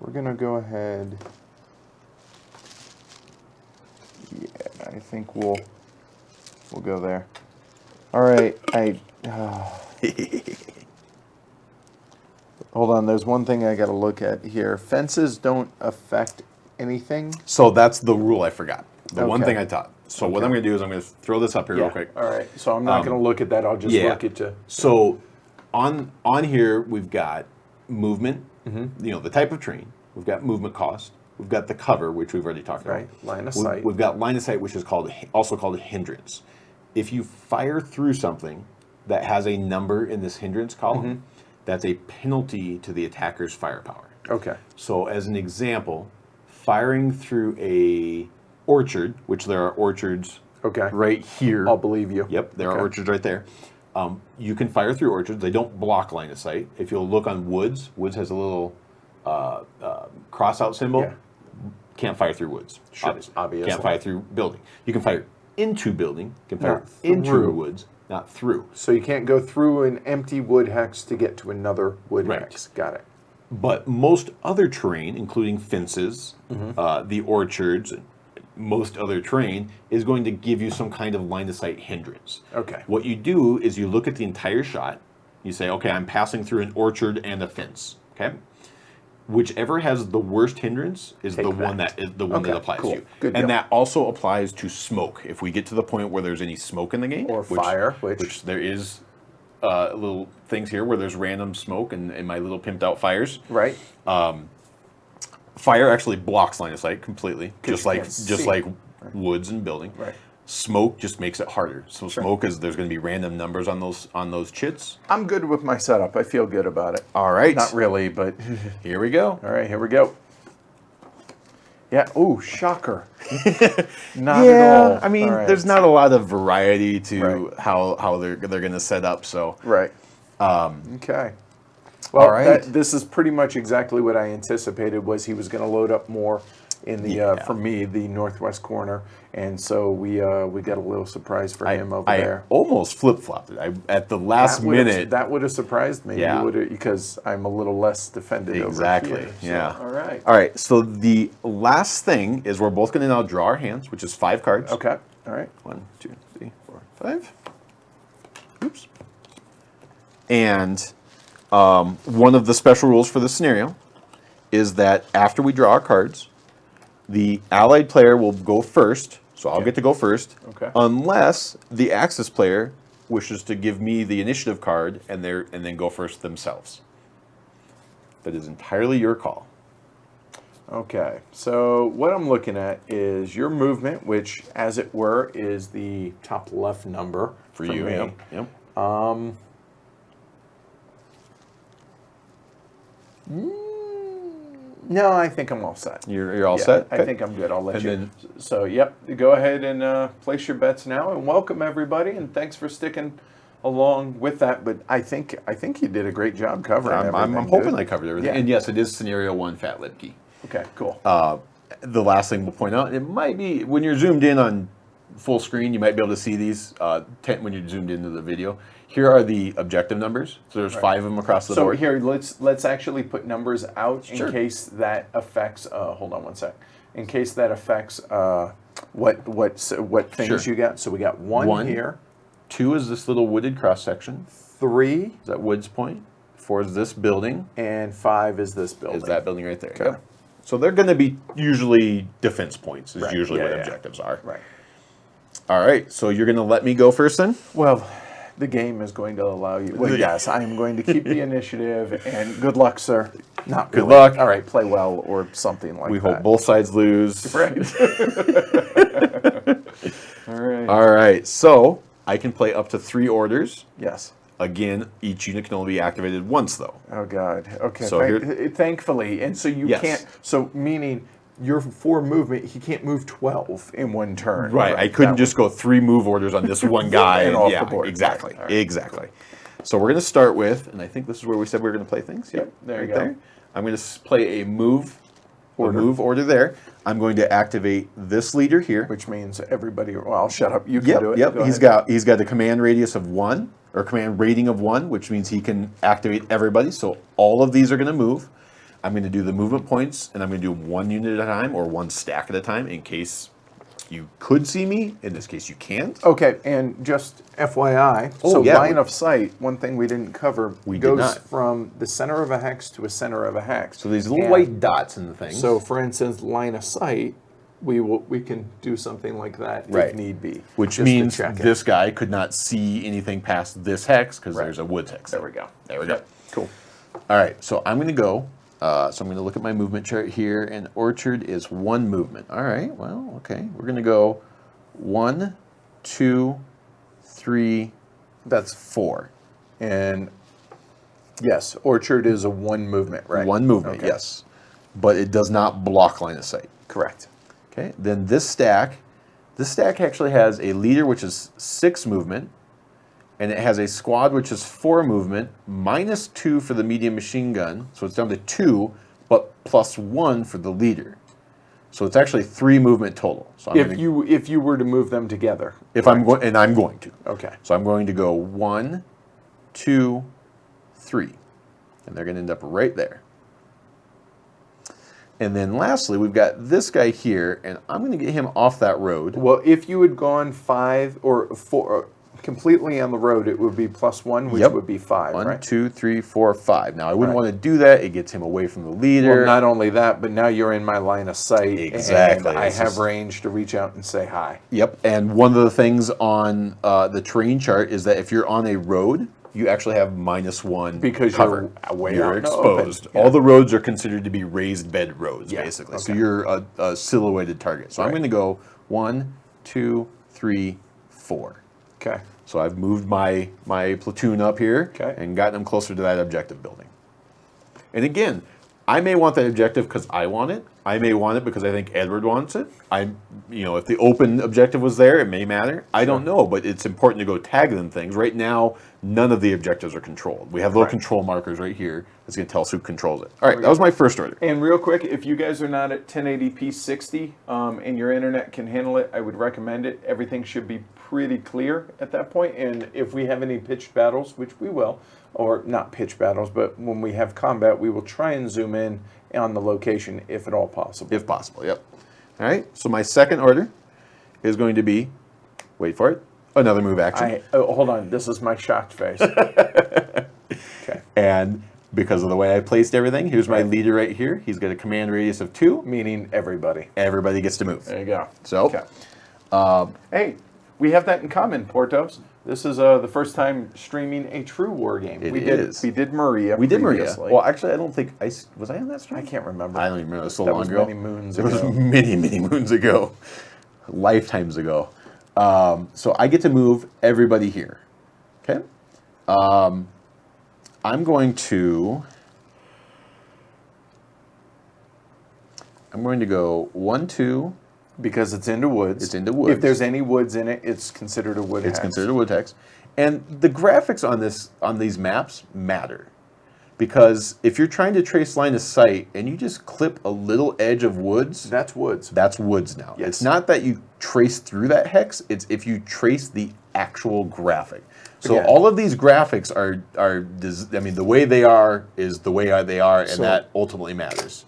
we're going to go ahead. Yeah, I think we'll go there. All right, hold on, there's one thing I got to look at here. Fences don't affect anything. So that's the rule I forgot. The one Okay. thing I taught. So what I'm going to do is I'm going to throw this up here real quick. All right, so I'm not going to look at that. I'll just look at you. So on here we've got movement, you know, the type of terrain. We've got movement cost. We've got the cover, which we've already talked about. Right, line of sight. We've got line of sight, which is also called a hindrance. If you fire through something that has a number in this hindrance column, that's a penalty to the attacker's firepower. Okay. So as an example, firing through a orchard, which there are orchards right here. I'll believe you. Yep, there are orchards right there. You can fire through orchards. They don't block line of sight. If you'll look on woods, woods has a little cross-out symbol. Yeah. Can't fire through woods, Sure, obviously. Can't fire through building. You can fire into building. You can fire Not into through. woods, not through. So you can't go through an empty wood hex to get to another wood Right. hex. Got it. But most other terrain, including fences, the orchards, most other terrain, is going to give you some kind of line of sight hindrance. Okay. What you do is you look at the entire shot. You say, okay, I'm passing through an orchard and a fence. Okay. Whichever has the worst hindrance is the one that applies cool. to you. Good And deal. that also applies to smoke. If we get to the point where there's any smoke in the game, Or fire, which there is little things here where there's random smoke and my little pimped out fires. Right. Fire actually blocks line of sight completely, just you like can't see. woods and building. Right. Smoke just makes it harder. So smoke is there's going to be random numbers on those chits. I'm good with my setup. I feel good about it. All right. Not really, but Here we go. all right, here we go. Yeah. Ooh, shocker. Not at all. I mean, All right. there's not a lot of variety to Right. how they're going to set up. So Right. Okay. Well, all right. this is pretty much exactly what I anticipated. Was he was going to load up more in the for me the northwest corner, and so we got a little surprise for him over I there. almost flip flopped it. At the last minute. That would have surprised me. Yeah. You would've- because I'm a little less defended Exactly. over here. So, Yeah. All right. All right. So the last thing is we're both going to now draw our hands, which is 5 cards. Okay. All right. 1, 2, 3, 4, 5. Oops. And one of the special rules for this scenario is that after we draw our cards, the allied player will go first. So I'll get to go first. Okay. Unless the Axis player wishes to give me the initiative card and then go first themselves. That is entirely your call. Okay, so what I'm looking at is your movement, which, as it were, is the top left number For you, me. Yep. No, I think I'm all set. You're all Yeah, set? I think I'm good. I'll let And you. then- So, yep, go ahead and place your bets now, and welcome everybody, and thanks for sticking along with that. But I think you did a great job covering I'm everything. hoping dude. I covered everything. Yeah. And yes, it is scenario 1 Fat Lip Key. Okay, cool. The last thing we'll point out, it might be when you're zoomed in on full screen, you might be able to see these when you're zoomed into the video. Here are the objective numbers. So there's 5 of them across the So board. here, let's actually put numbers out Sure. in case that affects. Hold on one sec. In case that affects what things Sure. you got. So we got 1 here, 2 is this little wooded cross section. 3, Is that Woods Point? 4 is this building. and 5 is this building. Is that building right there? Okay. Yep. So they're going to be usually defense points. Is Right. usually Yeah, what yeah. objectives are. Right. All right. So you're going to let me go first then? Well, the game is going to allow you. Well, yes, I am going to keep the initiative, and good luck, sir. Not Good really. luck. All right, play well or something like We that. hope both sides lose. Right. All right. All right. So I can play up to 3 orders. Yes. Again, each unit can only be activated once, though. Oh God. Okay. So thankfully, and so you Yes. can't. So meaning your 4 movement, he can't move 12 in one turn. Right. I couldn't That just go 3 move orders on this one guy. And off yeah, the board. exactly. Right. Exactly. So we're going to start with, and I think this is where we said we were going to play things. Yep, there you right go. I'm going to play a move order there. I'm going to activate this leader here. which means everybody. Well, I'll shut up. You can do it. Yep. Go He's ahead. got a command radius of 1 or command rating of 1, which means he can activate everybody. So all of these are going to move. I'm going to do the movement points, and I'm going to do 1 unit at a time or 1 stack at a time in case you could see me. In this case, you can't. Okay, and just FYI, so yeah, line of sight, one thing we didn't cover, goes not. from the center of a hex to a center of a hex. So these little And white dots in the thing. So, for instance, line of sight, we can do something like that Right. if need be. Which just to means check it. this guy could not see anything past this hex because there's a woods hex. There we go. There we go. Cool. All right, so I'm going to go. So I'm going to look at my movement chart here, and orchard is 1 movement. All right, well, okay. We're going to go 1, 2, 3, That's 4. And yes, orchard is a 1 movement, right? 1 movement, Okay. yes. But it does not block line of sight. Correct. Okay, then this stack actually has a leader, which is 6 movement, and it has a squad, which is 4 movement, minus 2 for the medium machine gun, so it's down to 2, but plus 1 for the leader. So it's actually 3 movement total. So I'm If you were to move them together. I'm going to. Okay. So I'm going to go 1, 2, 3, and they're going to end up right there. And then lastly, we've got this guy here, and I'm going to get him off that road. Well, if you had gone 5 or 4 completely on the road, it would be +1, which would be 5, 1, right? 2, 3, 4, 5. Now, I wouldn't want to do that. It gets him away from the leader. Well, not only that, but now you're in my line of sight. Exactly. And I It's have just- range to reach out and say hi. Yep. And one of the things on the terrain chart is that if you're on a road, you actually have -1 Because cover. you're way You're out in the open. exposed. Yeah. All the roads are considered to be raised bed roads, Yeah, basically. So okay. you're a silhouetted target. So I'm Right. going to go 1, 2, 3, 4. Okay. So I've moved my platoon up here Okay. and gotten them closer to that objective building. And again, I may want that objective because I want it. I may want it because I think Edward wants it. If the open objective was there, it may matter. I don't know, but it's important to go tag them things. Right now, none of the objectives are controlled. We have little control markers right here. That's going to tell us who controls it. All right, that was my first order. And real quick, if you guys are not at 1080p 60 and your internet can handle it, I would recommend it. Everything should be pretty clear at that point. And if we have any pitched battles, which we will, or not pitched battles, but when we have combat, we will try and zoom in on the location if at all possible. If possible, yep. All right, so my second order is going to be, wait for it, another move action. Hold on, this is my shocked face. Okay. And because of the way I placed everything, here's my leader right here. He's got a command radius of 2. Meaning everybody. Everybody gets to move. There you go. So, Hey, we have that in common, Portos. This is the first time streaming a true war game. It We is. did Maria. we did Maria. previously. Well, actually, I don't think was I on that stream? I can't remember. I don't even remember. It was so That long was ago. many moons It was ago. many, many moons ago. Lifetimes ago. So I get to move everybody here. Okay? I'm going to go 1, 2. Because it's into woods. It's into woods. If there's any woods in it, it's considered a wood It's hex. considered a wood hex. And the graphics on these maps matter. Because if you're trying to trace line of sight and you just clip a little edge of woods, That's woods. that's woods now. Yes. It's not that you trace through that hex, it's if you trace the actual graphic. So Again. all of these graphics the way they are is the way they are, and So- that ultimately matters.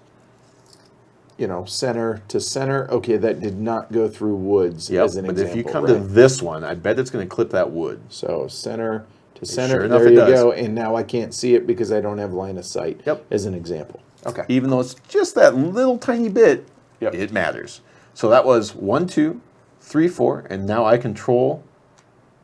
Center to center. Okay, that did not go through woods Yep, as an but example. if you come right? to this one, I bet it's going to clip that wood. So center to center. sure enough there it you does. go. And now I can't see it because I don't have line of sight. Yep. As an example. Okay. Even though it's just that little tiny bit, Yep. it matters. So that was 1, 2, 3, 4, and now I control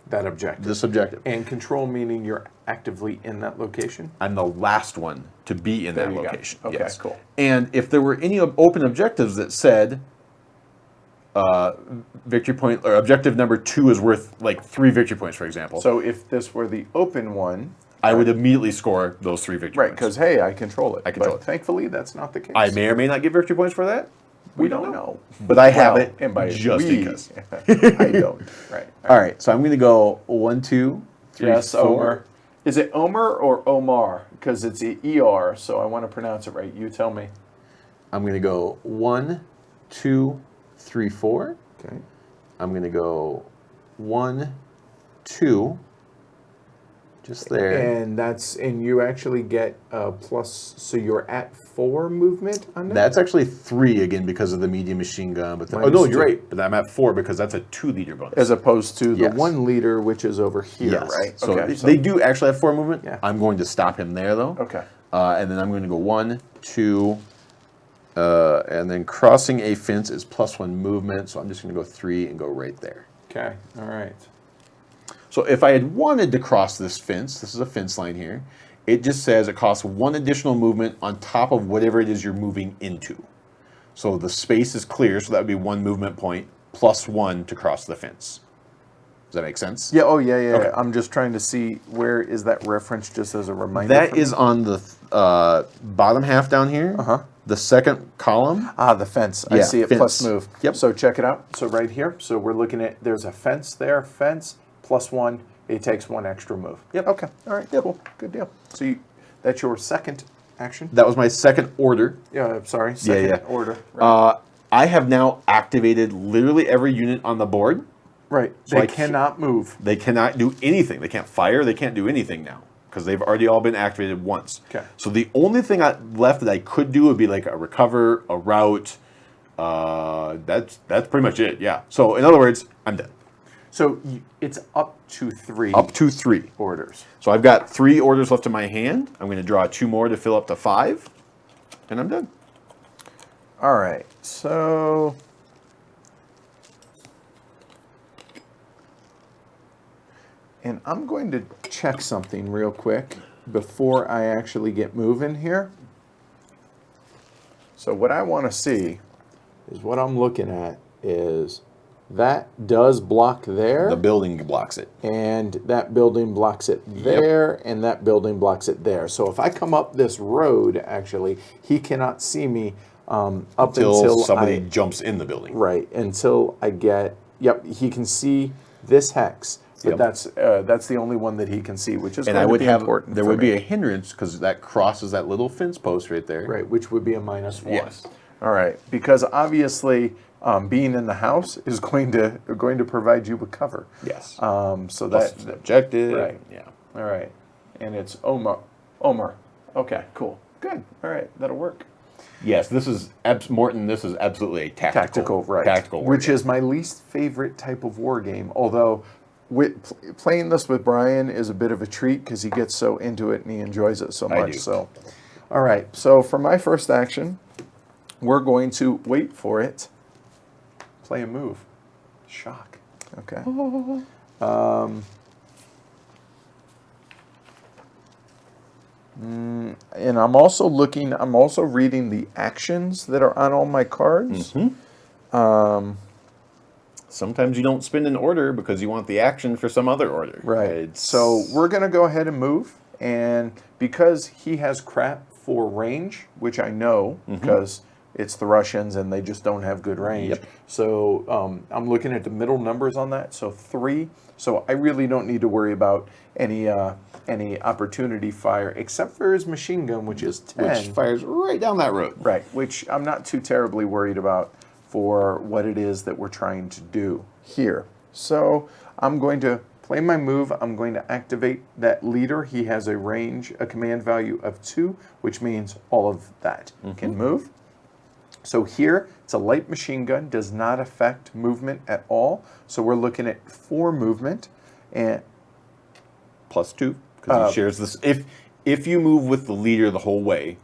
That objective. this objective. And control meaning you're actively in that location. I'm the last one to be in There that you go. location. Okay, yes. cool. And if there were any open objectives that said victory point or objective number 2 is worth like 3 victory points, for example, So if this were the open one, I would immediately score those 3 victory right? points. Because hey, I control it. I control but it. Thankfully, that's not the case. I may or may not get victory points for that. We don't know. But I have Well, it and by just we, because. I don't. Right. All right, so I'm going to go 1, 2, 3, Yes, 4. Omer. Is it Omer or Omar? Because it's ER, so I want to pronounce it right. You tell me. I'm going to go 1, 2, 3, 4. Okay. I'm going to go 1, 2, Just there. And you actually get plus, so you're at 4 movement on that? That's actually 3 again because of the medium machine gun. But Minus no, you're 2. right. But I'm at 4 because that's a 2-liter bonus. As opposed to the Yes. 1 liter, which is over here, Yes. right? So, Okay, they do actually have 4 movement. Yeah. I'm going to stop him there though. Okay. And then I'm going to go 1, 2, and then crossing a fence is +1 movement. So I'm just going to go 3 and go right there. Okay, all right. So if I had wanted to cross this fence, this is a fence line here, it just says it costs 1 additional movement on top of whatever it is you're moving into. So the space is clear, so that would be 1 movement point plus 1 to cross the fence. Does that make sense? Yeah, Okay. yeah. I'm just trying to see where is that reference, just as a reminder. That is on the bottom half down here. The second column. the fence. I Yeah, see it, fence. plus move. Yep. So check it out. So right here, so we're looking at, there's a fence there, fence, plus 1, it takes 1 extra move. Yep. Okay, all right, cool, good deal. So that's your second action? That was my second order. Yeah, sorry, second yeah. order. Right. I have now activated literally every unit on the board. Right, So they I cannot move. They cannot do anything. They can't fire. They can't do anything now because they've already all been activated once. Okay. So the only thing left that I could do would be like a recover, a route. That's pretty much it. Yeah. So in other words, I'm done. So it's up to 3 Up to 3 orders. So I've got 3 orders left in my hand. I'm going to draw 2 more to fill up to 5, and I'm done. All right, so and I'm going to check something real quick before I actually get moving here. So what I want to see is what I'm looking at is that does block there, The building blocks it. and that building blocks it there, and that building blocks it there. So if I come up this road, actually, he cannot see me up until somebody jumps in the building. Right, until I get, he can see this hex, but Yep. that's the only one that he can see, which is And going I would to be have important there for would me. be a hindrance because that crosses that little fence post right there. Right, which would be a -1. Yes. All right, because obviously being in the house is going to provide you with cover. Yes. So Plus that it's an objective. right. Yeah. All right, and it's Omer. Okay, cool, good. All right, that'll work. Yes, this is Morton. This is absolutely a tactical war which game. is my least favorite type of war game. Although, playing this with Brian is a bit of a treat because he gets so into it and he enjoys it so I much. do. So, all right. So for my first action, we're going to wait for it. Play a move. Shock. Okay. And I'm also reading the actions that are on all my cards. Sometimes you don't spin an order because you want the action for some other order. Right. So we're going to go ahead and move. And because he has crap for range, which I know because it's the Russians and they just don't have good range. Yep. So I'm looking at the middle numbers on that. So 3. So I really don't need to worry about any opportunity fire except for his machine gun, which is 10. which fires right down that road. Right, which I'm not too terribly worried about for what it is that we're trying to do here. So I'm going to play my move. I'm going to activate that leader. He has a command value of 2, which means all of that can move. So here, it's a light machine gun, does not affect movement at all. So we're looking at 4 movement and +2 because he shares this. If you move with the leader the whole way,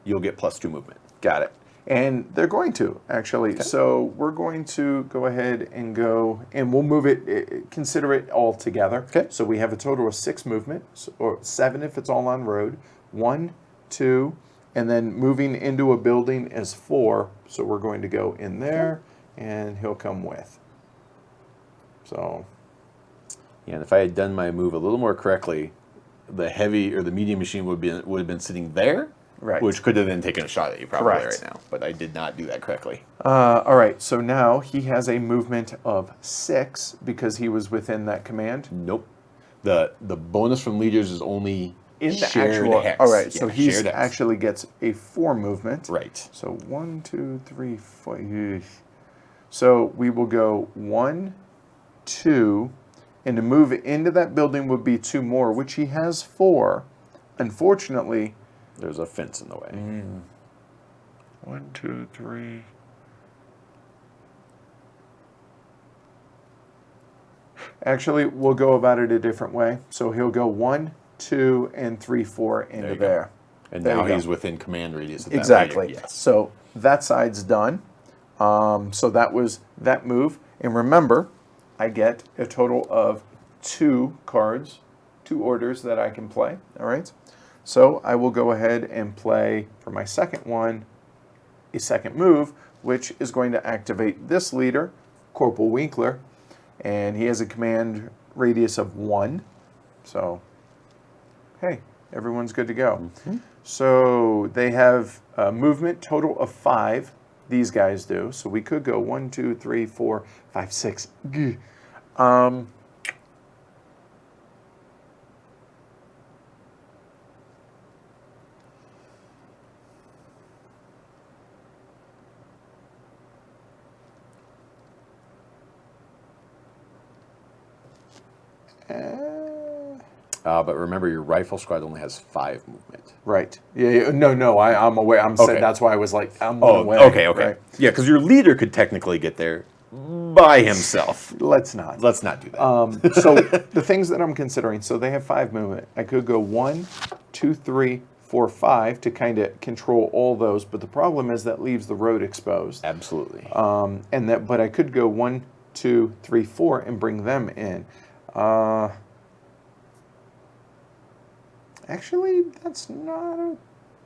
you'll get +2 movement. got it. And they're going to, actually. Okay. So we're going to go ahead and go, and we'll move it, consider it all together. Okay. So we have a total of 6 movement, or 7 if it's all on road. 1, 2, and then moving into a building is 4. So we're going to go in there, and he'll come with. So. Yeah, and if I had done my move a little more correctly, the heavy or the medium machine would have been sitting there. Right. Which could have then taken a shot at you probably Correct. right now. But I did not do that correctly. All right, so now he has a movement of 6 because he was within that command. Nope. The bonus from leaders is only In the shared actual, hex. all right, so Yeah, he shared hex. actually gets a 4 movement. Right. So 1, 2, 3, 4. So we will go 1, 2, And to move into that building would be 2 more, which he has 4. Unfortunately, There's a fence in the way. 1, 2, 3. actually, we'll go about it a different way. So he'll go 1, 2, and 3, 4 into you go. there. And There now you go. he's within command radius of that Exactly. leader. Yes. So that side's done. So that was that move. And remember, I get a total of 2 cards, 2 orders that I can play. All right. So I will go ahead and play for my second one a second move, which is going to activate this leader, Corporal Winkler, and he has a command radius of 1. So, hey, everyone's good to go. So they have a movement total of 5. These guys do. So we could go 1, 2, 3, 4, 5, 6. But remember, your rifle squad only has 5 movement. Right. Yeah. No. I'm aware. I'm saying Okay. that's why I was like, I'm Oh, away. okay. Right? Yeah, because your leader could technically get there by himself. Let's not. Let's not do that. So the things that I'm considering. So they have 5 movement. I could go 1, 2, 3, 4, 5 to kind of control all those. But the problem is that leaves the road exposed. Absolutely. But I could go 1, 2, 3, 4 and bring them in. Actually, that's not a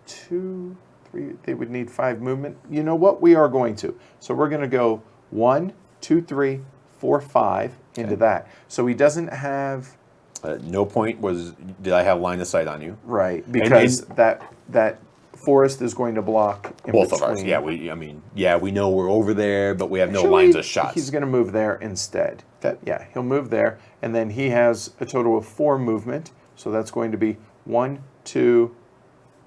2, 3. They would need 5 movement. You know what? We are going to. So we're going to go 1, 2, 3, 4, 5 into that. So he doesn't have. No point did I have line of sight on you? Right, because that forest is going to block in Both between. of us. Yeah, we know we're over there, but we have no lines of shots. He's going to move there instead. Okay. Yeah, he'll move there, and then he has a total of 4 movement. So that's going to be 1, 2,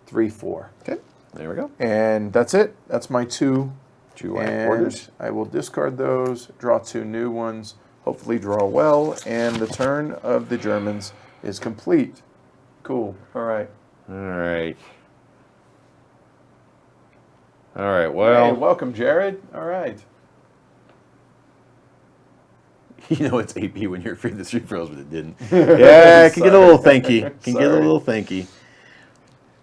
3, 4. Okay, there we go. And that's it. That's my 2 and orders. I will discard those, draw 2 new ones, hopefully draw well, and the turn of the Germans is complete. Cool. All right. All right. All right, Hey, well. welcome, Jared. All right. You know it's AP when you're afraid the street froze, but it didn't. Yeah, it can get a little thanky. Can get a little thanky.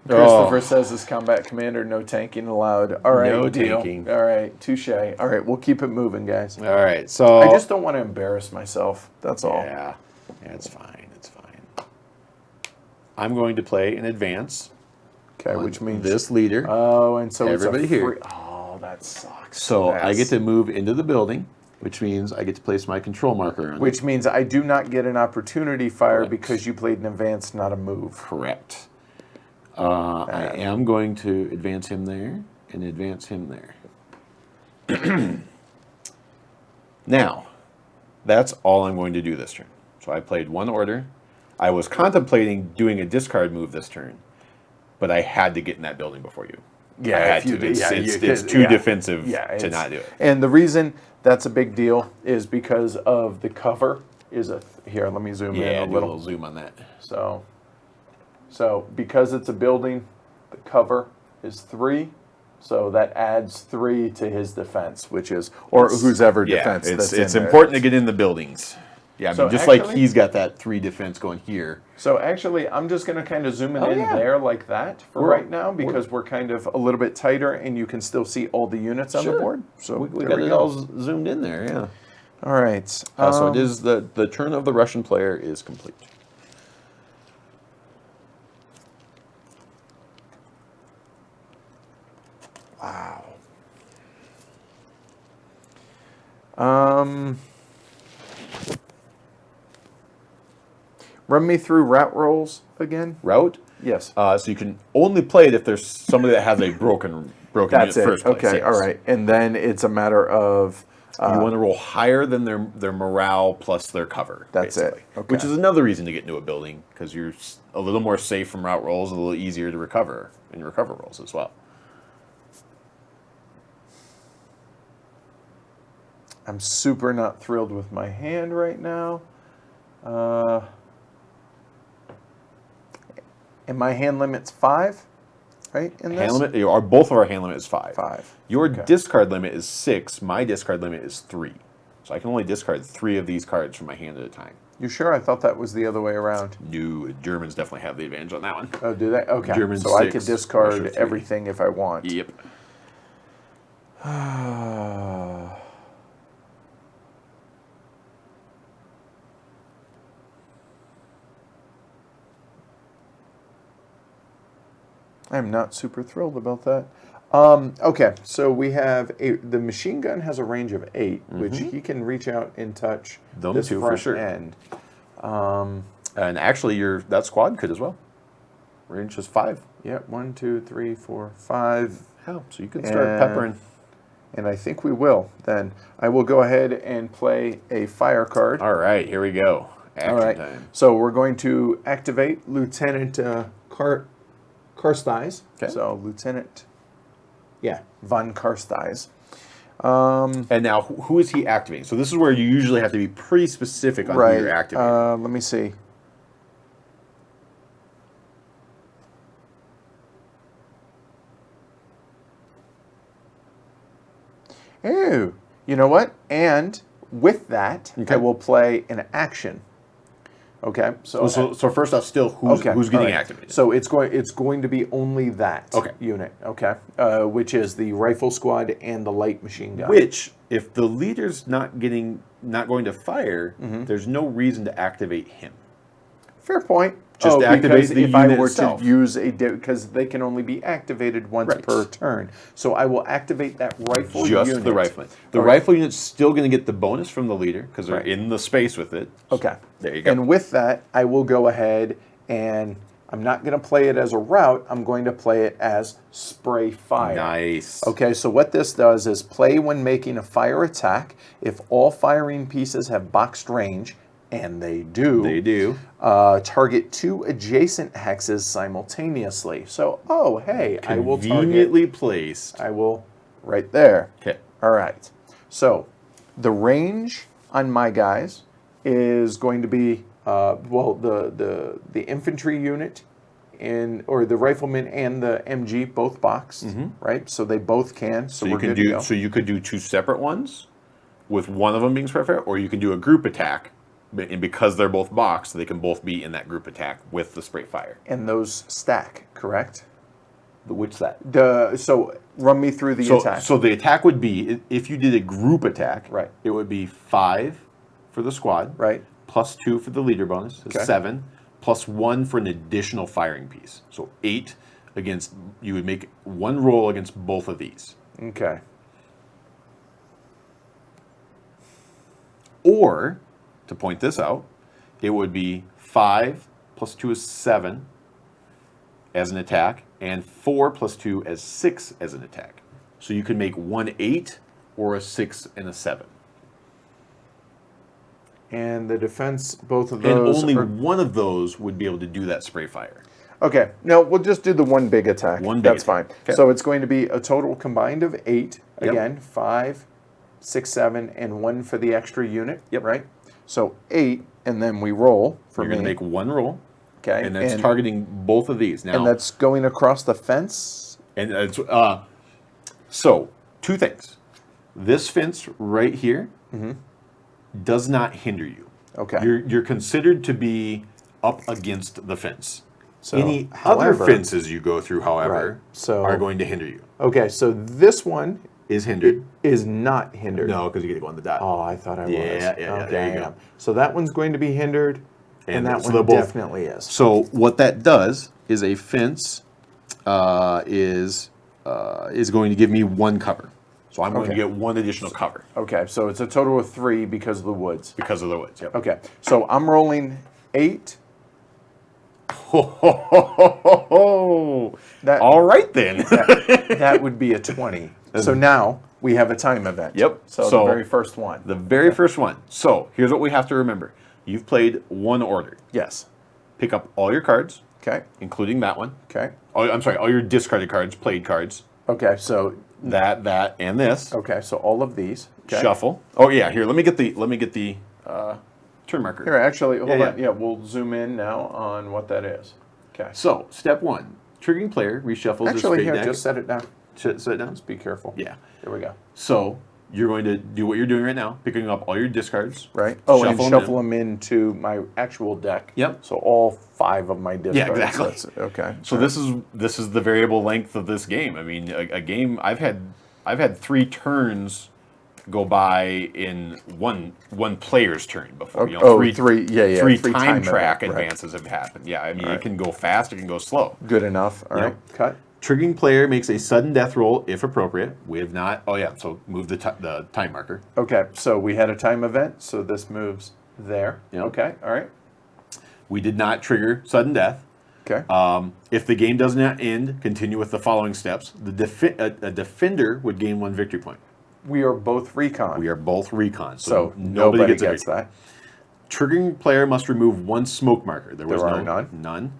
Christopher says as combat commander, no tanking allowed. All right, No deal. tanking. All right, touche. All right, we'll keep it moving, guys. All right, so. I just don't want to embarrass myself. That's all. Yeah, it's fine. It's fine. I'm going to play in advance. Okay, which means this leader. Oh, and so everybody it's a here. Oh, that sucks. So I get to move into the building, which means I get to place my control marker on it. Which means I do not get an opportunity fire Correct. because you played an advance, not a move. Correct. I am going to advance him there and advance him there. Now, that's all I'm going to do this turn. So I played 1 order. I was contemplating doing a discard move this turn, but I had to get in that building before you. Yeah, I had if you to. did- It's too defensive to it's- not do it. And the reason that's a big deal is because of the cover is here, let me zoom in Yeah, a do a little. little zoom on that. So because it's a building, the cover is 3. So that adds 3 to his defense, which is, or whose ever defense. that's It's in there. important to get in the buildings. Yeah, I mean, So just like actually- he's got that 3 defense going here. So actually, I'm just going to kind of zoom in yeah. there like that for We're- right now because we're kind of a little bit tighter and you can still see all the units on the Sure. board. So We there got we it go. all zoomed in there, yeah. All right. So it is the turn of the Russian player is complete. Wow. Run me through route rolls again. Route? Yes. So you can only play it if there's somebody that has a broken That's unit it. first place. Okay. yes. All right. And then it's a matter of. You want to roll higher than their morale plus their cover. That's it. basically. Okay. Which is another reason to get into a building, because you're a little more safe from route rolls, a little easier to recover in recover rolls as well. I'm super not thrilled with my hand right now. And my hand limit's 5, right? In this? Hand limit, both of our hand limit is 5. 5. Your Okay. discard limit is 6. My discard limit is 3. So I can only discard 3 of these cards from my hand at a time. You sure? I thought that was the other way around. No, Germans definitely have the advantage on that one. Oh, do they? Okay. German so I 6, could discard Russia 3. everything if I want. Yep. I'm not super thrilled about that. Okay, so we have the machine gun has a range of 8, which he can reach out and touch Them this two, for front sure. end. And actually, that squad could as well. Range is 5. Yep, 1, 2, 3, 4, 5. Hell, so you can start And- peppering. And I think we will. Then I will go ahead and play a fire card. All right, here we go. Action All right. time. So we're going to activate Lieutenant Karsthies. Okay. So Lieutenant, von Karsthies. And now, who is he activating? So this is where you usually have to be pretty specific on who Right. you're activating. Let me see. Ooh, you know what? And with that, Okay. I will play an action. Okay, so first off, still, who's all getting right. activated? So it's going to be only that Okay. unit. Okay, which is the rifle squad and the light machine gun. Which, if the leader's not going to fire, there's no reason to activate him. Fair point. Just activate because the if I unit were itself. to use because they can only be activated once Right. per turn. So I will activate that rifle Just unit. the rifle. The All right. rifle unit's still going to get the bonus from the leader because they're Right. in the space with it. Okay. There you go. And with that, I will go ahead and I'm not going to play it as a route. I'm going to play it as spray fire. Nice. Okay, so what this does is play when making a fire attack. If all firing pieces have boxed range, and they do. They do. Target 2 adjacent hexes simultaneously. So, oh, hey, I will target. Conveniently placed. I will right there. Okay. All right. So, the range on my guys is going to be the infantry unit or the rifleman and the MG both boxed, right? So they both can. So, you we're can good to go. So you could do 2 separate ones, with one of them being spray fire, or you can do a group attack, and because they're both boxed, they can both be in that group attack with the spray fire. And those stack, correct? Which that? So run me through the attack. So the attack would be, if you did a group attack, Right. it would be 5 for the squad, Right. plus 2 for the leader bonus, is Okay. 7, plus 1 for an additional firing piece. So 8 against, you would make 1 roll against both of these. Okay. Or, to point this out, it would be 5 plus 2 is 7 as an attack, and 4 plus 2 as 6 as an attack. So you could make 1 8 or a 6 and a 7. And the defense, both of And those. only one of those would be able to do that spray fire. Okay. No, we'll just do the one big attack. One big That's attack. fine. Okay. So it's going to be a total combined of 8. Yep. Again, 5, 6, 7, and 1 for the extra unit. Yep. Right? So 8, and then we roll for You're me. going to make 1 roll, Okay. and that's targeting both of these. Now, And that's going across the fence. and it's, so 2 things. This fence right here does not hinder you. Okay. You're considered to be up against the fence. So, Any however- other fences you go through, however, Right. So- are going to hinder you. Okay, so this one Is hindered? is not hindered. No, because you get to go on the dot. Oh, I thought I was. Yeah, there you I go. am. So that one's going to be hindered, and that so one they're both- definitely is. So what that does is a fence is going to give me 1 cover. So I'm going to Okay. get 1 additional cover Okay, so it's a total of 3 because of the woods. because of the woods. Yep. Okay, so I'm rolling 8. That- All right then. That would be a 20. So now we have a time event. Yep. So the very first one. The very first one. So here's what we have to remember. You've played 1 order. Yes. Pick up all your cards, Okay. including that one. Okay. Oh, I'm sorry, all your discarded cards, played cards. Okay. So That, and this. okay. So all of these. Okay. Shuffle. Oh yeah, here. Let me get the turn marker. Here, actually, hold Yeah, on. Yeah, we'll zoom in now on what that is. Okay. So, step 1. Triggering player reshuffles his Actually, straight here, deck. just set it down. Set it down? Just be careful. Yeah. There we go. So, you're going to do what you're doing right now, picking up all your discards. Right. Oh, and them shuffle in. them into my actual deck. Yep. So all 5 of my discards. Yeah, exactly. Okay. So this is the variable length of this game. I mean, a game I've had 3 turns go by in one player's turn before. You know, three. Yeah. Three Free time track event, right. advances have happened. Yeah, I mean, Right. it can go fast, it can go slow. Good enough. All right. Cut. Triggering player makes a sudden death roll if appropriate. We have not. Oh yeah. So move the time marker. Okay. So we had a time event. So this moves there. Yep. Okay. All right. We did not trigger sudden death. Okay. If the game does not end, continue with the following steps. A defender would gain 1 victory point. We are both recon. We are both recon, so nobody gets a victory. that. Triggering player must remove 1 smoke marker. There are none.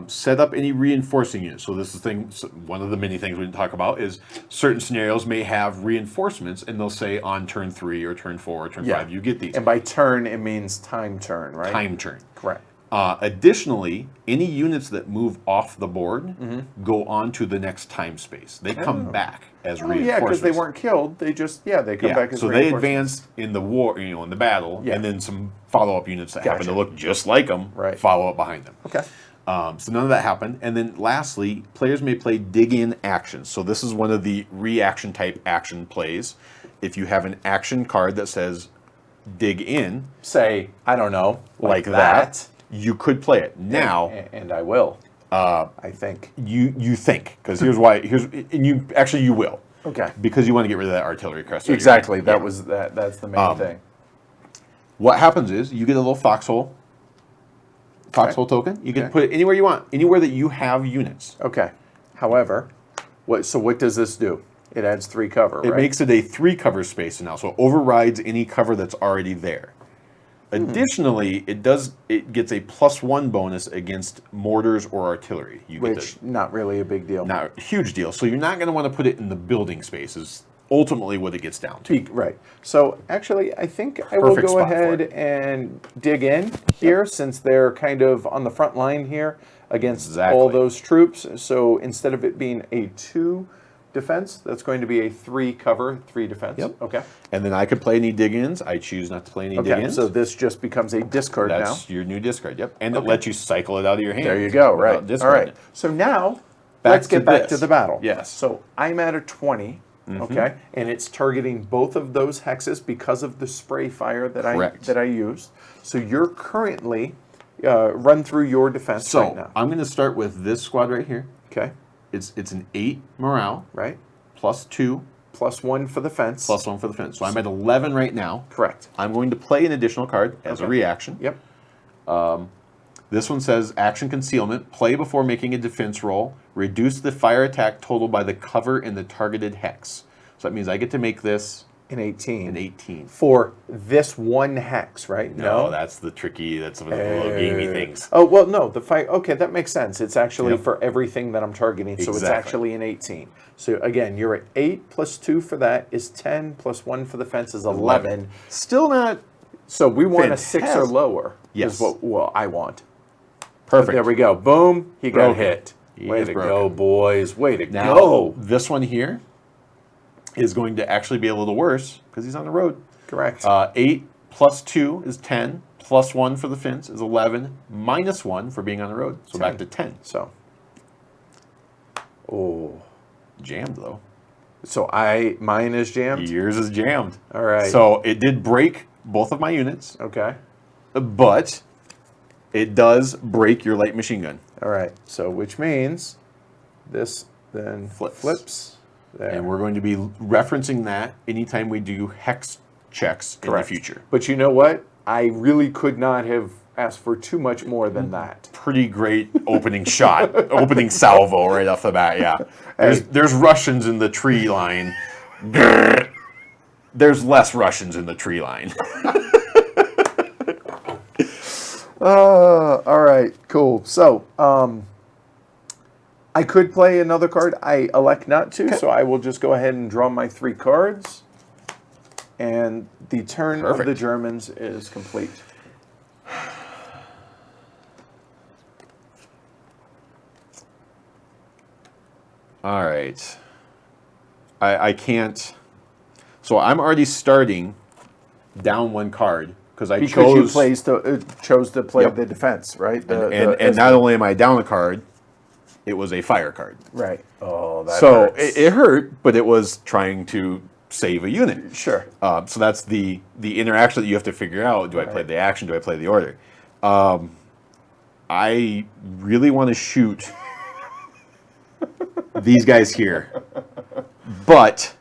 Set up any reinforcing units. So this is one of the many things we didn't talk about is certain scenarios may have reinforcements, and they'll say on turn 3 or turn 4 or turn 5 you get these. And by turn it means time turn, right? Time turn. Correct. Additionally, any units that move off the board go on to the next time space. They come back as reinforcements. Yeah, because they weren't killed. They just they come back as so they reinforcements. advance in the war, in the battle, Yeah. and then some follow-up units that happen to Gotcha. look just like them follow up behind them. Okay. So none of that happened. And then lastly, players may play dig-in actions. So this is one of the reaction type action plays. If you have an action card that says dig in, Say, I don't know, like that, you could play it. Now, and I will. I think. you think, because here's why. And you will. Okay. Because you want to get rid of that artillery crest. Exactly. That's the main thing. What happens is you get a little foxhole token. You can put it anywhere you want, anywhere that you have units. Okay. However, what does this do? It adds 3 cover, It right? makes it a 3 cover space now, so it overrides any cover that's already there. Additionally, it gets a +1 bonus against mortars or artillery. Which not really a big deal. Not a huge deal. So you're not going to want to put it in the building space is ultimately what it gets down to. Right. So actually, I think I will Perfect go spot for ahead it. and dig in here since they're kind of on the front line here against all those troops. So instead of it being a 2 defense, that's going to be a 3 cover, 3 defense. Yep. Okay. And then I could play any dig-ins. I choose not to play any Okay. dig-ins. So this just becomes a discard now. That's your new discard. Yep. And it lets you cycle it out of your hand. There you go. Right. All discarding right. it. So now Back let's get to back this. to the battle. Yes. So I'm at a 20. Okay, and it's targeting both of those hexes because of the spray fire that Correct. I used. So you're currently run through your defense So right now. I'm going to start with this squad right here. Okay, It's an 8 morale, right. +2, +1 for the fence. +1 for the fence. So I'm at 11 right now. Correct. I'm going to play an additional card as a Okay. reaction. Yep. This one says action concealment. Play before making a defense roll. Reduce the fire attack total by the cover in the targeted hex. So that means I get to make this An 18. an 18. For this one hex, right? No, that's the tricky, that's one of the little gamey things. Oh, well, no, the fight, okay, that makes sense. It's actually Yep. for everything that I'm targeting, so it's Exactly. actually an 18. So again, you're at 8 +2 for that is 10, +1 for the fence is 11. Still not So we want a 6 or Fantastic. lower. Yes. Is what I want. perfect. There we go. Boom. He got Broken. hit. He Way is to broken. go, boys. Way to Now, go. this one here is going to actually be a little worse because he's on the road. Correct. 8 +2 is 10, +1 for the fence is 11, -1 for being on the road. So back to 10. So. Oh. Jammed though. So mine is jammed? Yours is jammed. All right. So it did break both of my units, Okay. but it does break your light machine gun. All right. So which means this then flips there. And we're going to be referencing that anytime we do hex checks Correct. in the future. But you know what? I really could not have asked for too much more than that. Pretty great opening shot, opening salvo right off the bat. Yeah, there's Russians in the tree line. There's less Russians in the tree line. All right, cool. So, I could play another card. I elect not to, so I will just go ahead and draw my 3 cards. And the turn of the Perfect. Germans is complete. All right. I can't. So I'm already starting down one card because I chose. chose to play Yep. the defense, right? And not only am I down a card, it was a fire card. right. Oh, that So hurts. it hurt, but it was trying to save a unit. Sure. So that's the interaction that you have to figure out. Do I play the action? Do I play the order? I really want to shoot these guys here, but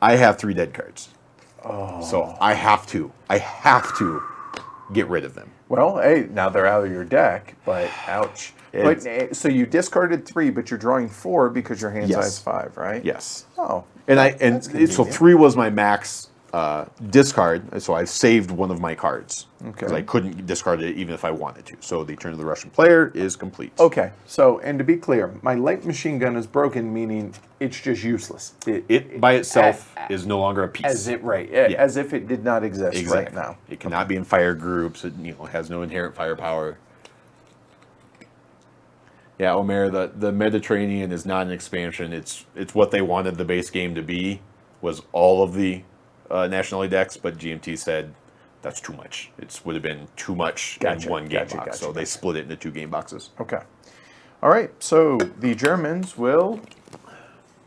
I have 3 dead cards. Oh. So I have to get rid of them. Well, hey, now they're out of your deck, but ouch. So you discarded 3, but you're drawing 4 because your hand Yes. size 5, right? Yes. Oh. So convenient. 3 was my max discard, so I saved one of my cards because Okay. I couldn't discard it even if I wanted to. So the turn of the Russian player is complete. Okay. So, and to be clear, my light machine gun is broken, meaning it's just useless. It by itself is no longer a piece. As if it did not exist Exactly. right now. It cannot be in fire groups. It has no inherent firepower. Yeah, Omer, the Mediterranean is not an expansion. It's what they wanted the base game to be, was all of the nationality decks, but GMT said that's too much. It would have been too much in one game box. So they split it into 2 game boxes. Okay. All right. So the Germans will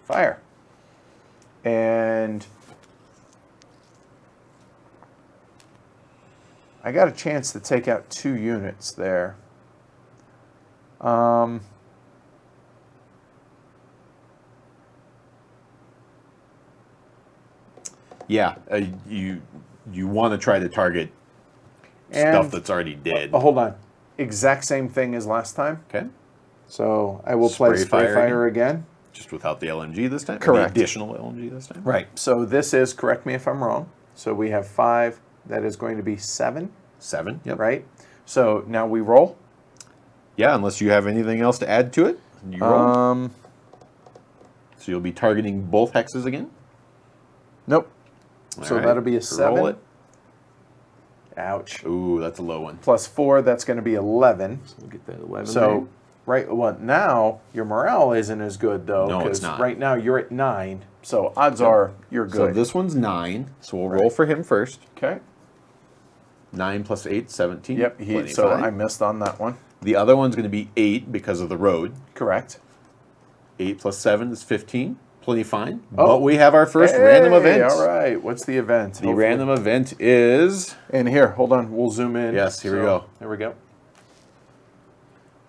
fire. And I got a chance to take out 2 units there. Yeah, you want to try to target stuff that's already dead. Hold on. Exact same thing as last time. Okay. So I will play Spray Fire again. Just without the LMG this time? Correct. The additional LMG this time? Right. So this is, correct me if I'm wrong, so we have 5. That is going to be 7. 7, yep. Right? So now we roll. Yeah, unless you have anything else to add to it. You roll. So you'll be targeting both hexes again? Nope. All So right. that'll be a 7. Roll it. Ouch. Ooh, that's a low one. Plus 4, that's going to be 11. So we'll get that 11 So, right, well, now your morale isn't as good, though. No, it's 'cause not. right now you're at 9. So odds are you're there. So good. this one's 9. So we'll roll for him first. Okay. 9 plus 8, 17. Yep. Plenty So fine. I missed on that one. The other one's going to be 8 because of the road. Correct. 8 plus 7 is 15. Plenty fine. Oh. But we have our first random event. All right. What's the event? The random event is... And here, hold on. We'll zoom in. Yes, here we go. There we go.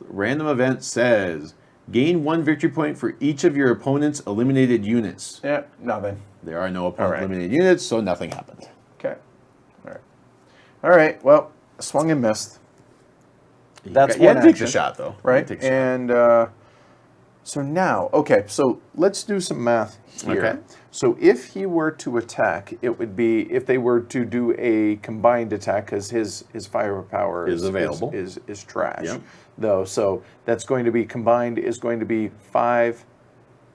Random event says, gain 1 victory point for each of your opponent's eliminated units. Yeah, nothing. There are no opponent right. eliminated units, so nothing happened. Okay. All right. All right. Well, swung and missed. That's You had one to take the action, shot, though. right? Take the shot. And so now, okay, so let's do some math here. Okay. So if he were to attack, it would be if they were to do a combined attack, because his firepower Is available. is trash, Yep. though. So that's going to be combined is going to be 5,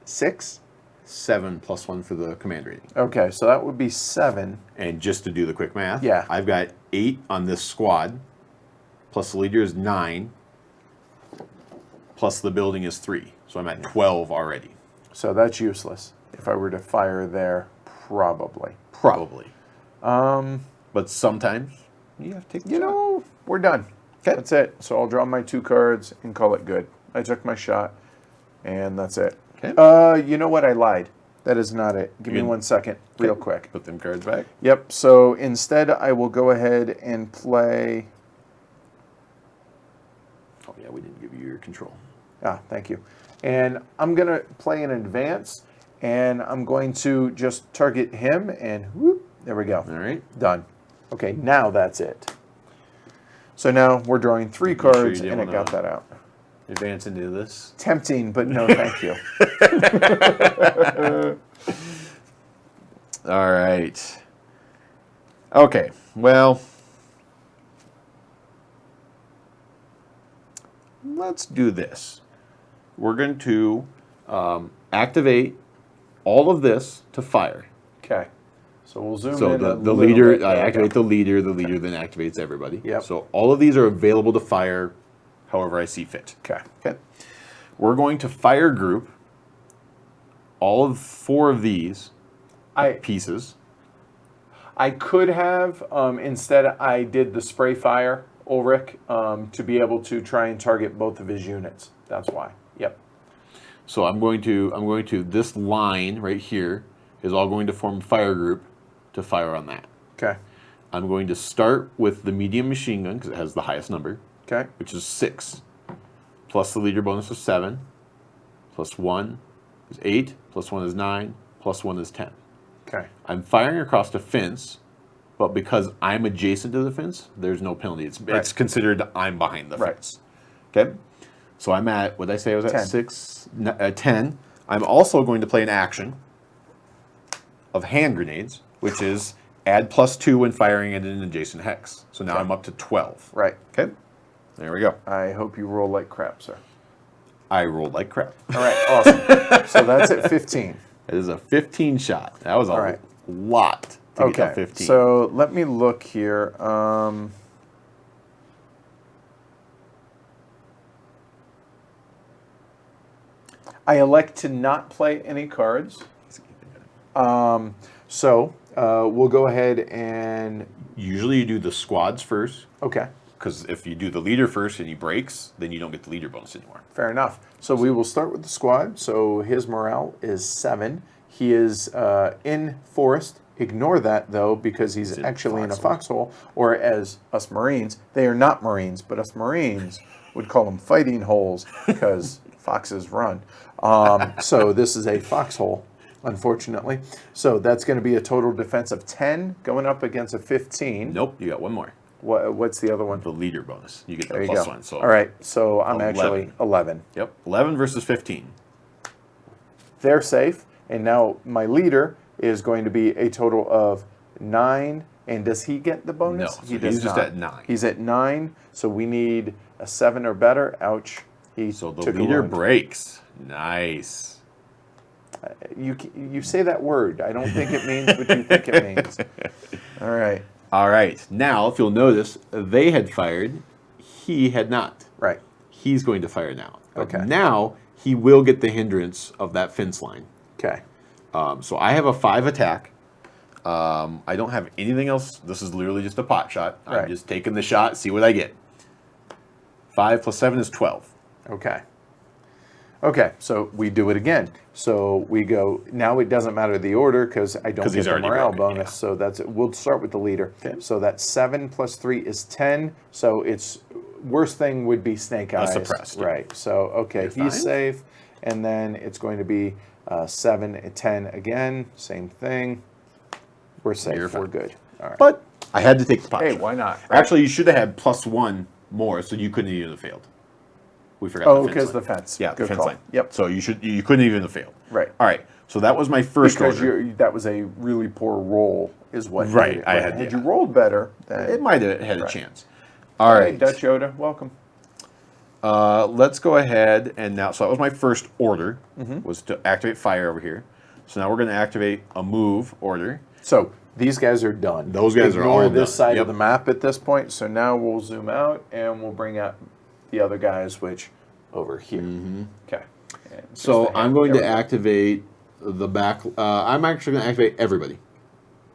6. 7 plus 1 for the command rating. Okay, so that would be 7. And just to do the quick math, Yeah. I've got 8 on this squad, plus the leader is 9, plus the building is 3. So I'm at 12 already. So that's useless. If I were to fire there, probably. Probably. But sometimes you have to take the You shot. know, we're done. Okay. That's it. So I'll draw my 2 cards and call it good. I took my shot, and that's it. Okay. You know what? I lied. That is not it. Give me You- 1 second, real quick. Put them cards back. Yep. So instead, I will go ahead and play. Oh, yeah, we didn't give you your control. Ah, thank you. And I'm going to play in advance, and I'm going to just target him, and whoop, there we go. All right. Done. Okay, now that's it. So now we're drawing 3 sure you cards, didn't and it got wanna- that out. Advance into this. Tempting, but no thank you. All right. Okay. Well, let's do this. We're going to activate all of this to fire. Okay. So we'll zoom So in a the little leader, bit. I There we activate go. the leader then activates everybody. Yep. So all of these are available to fire however I see fit. Okay. Okay. We're going to fire group all of 4 of these I pieces. I could have instead I did the spray fire Ulrich to be able to try and target both of his units. That's why. Yep. So I'm going to this line right here is all going to form fire group to fire on that. Okay. I'm going to start with the medium machine gun because it has the highest number, Okay. which is 6, plus the leader bonus of 7, plus 1 is 8, plus 1 is 9, plus 1 is 10. Okay. I'm firing across the fence, but because I'm adjacent to the fence, there's no penalty. It's considered I'm behind the fence. Okay? So I'm at, what did I say I was at? 10. 6, 10. I'm also going to play an action of hand grenades, which is add +2 when firing at an adjacent hex. So now I'm up to 12. Right. Okay? There we go. I hope you roll like crap, sir. I rolled like crap. All right. Awesome. So that's at 15. It is a 15 shot. That was a right. lot to get to 15. So let me look here. I elect to not play any cards. So we'll go ahead and... Usually you do the squads first, Okay. because if you do the leader first and he breaks, then you don't get the leader bonus anymore. Fair enough. So we will start with the squad. So his morale is 7. He is in forest. Ignore that, though, because he's actually in a foxhole. Or as us Marines, they are not Marines, but us Marines would call them fighting holes because foxes run. So this is a foxhole, unfortunately. So that's going to be a total defense of 10 going up against a 15. Nope, you got one more. What's the other one? The leader bonus. You get the There you plus go. 1. So all right, so I'm 11. actually 11. Yep, 11 versus 15. They're safe, and now my leader is going to be a total of 9. And does he get the bonus? No, He so does he's just not. at 9. He's at 9, so we need a 7 or better. Ouch. He So the took a leader wound. breaks. Nice. You say that word. I don't think it means what you think it means. All right. All right. Now, if you'll notice, they had fired. He had not. Right. He's going to fire now. But Okay. now he will get the hindrance of that fence line. Okay. So I have a 5 attack. I don't have anything else. This is literally just a pot shot. Right. I'm just taking the shot, see what I get. 5 plus 7 is 12. Okay. Okay, so we do it again. So we go, now it doesn't matter the order because I don't 'Cause get he's the already morale broken, bonus. yeah. So that's it. We'll start with the leader. Okay. So that's 7 plus 3 is 10. So it's, worst thing would be Snake Eyes. Suppressed, yeah. Right, so okay, You're he's fine. safe. And then it's going to be 7 and 10 again. Same thing. We're safe, You're we're fine. good. All right. But I had to take the pot Hey, shot. why not? Actually, you should have had plus 1 more, so you couldn't even have failed. We forgot Oh, the fence because line. the fence. Yeah, Good the fence call. line. Yep. So you couldn't even have failed. Right. All right. So that was my first Because order. that was a really poor roll, is what. Right, did it. I had- Had yeah. you rolled better, then It might have had a Right. chance. All Hey, right. Dutch Yoda, welcome. Let's go ahead and now. So that was my first order, Mm-hmm. was to activate fire over here. So now we're going to activate a move order. So these guys are done. Those guys are Ignore all this done. side Yep. of the map at this point. So now we'll zoom out and we'll bring out the other guys, which over here. Okay. And just So the I'm hand. going There to we go. activate the back. I'm actually going to activate everybody,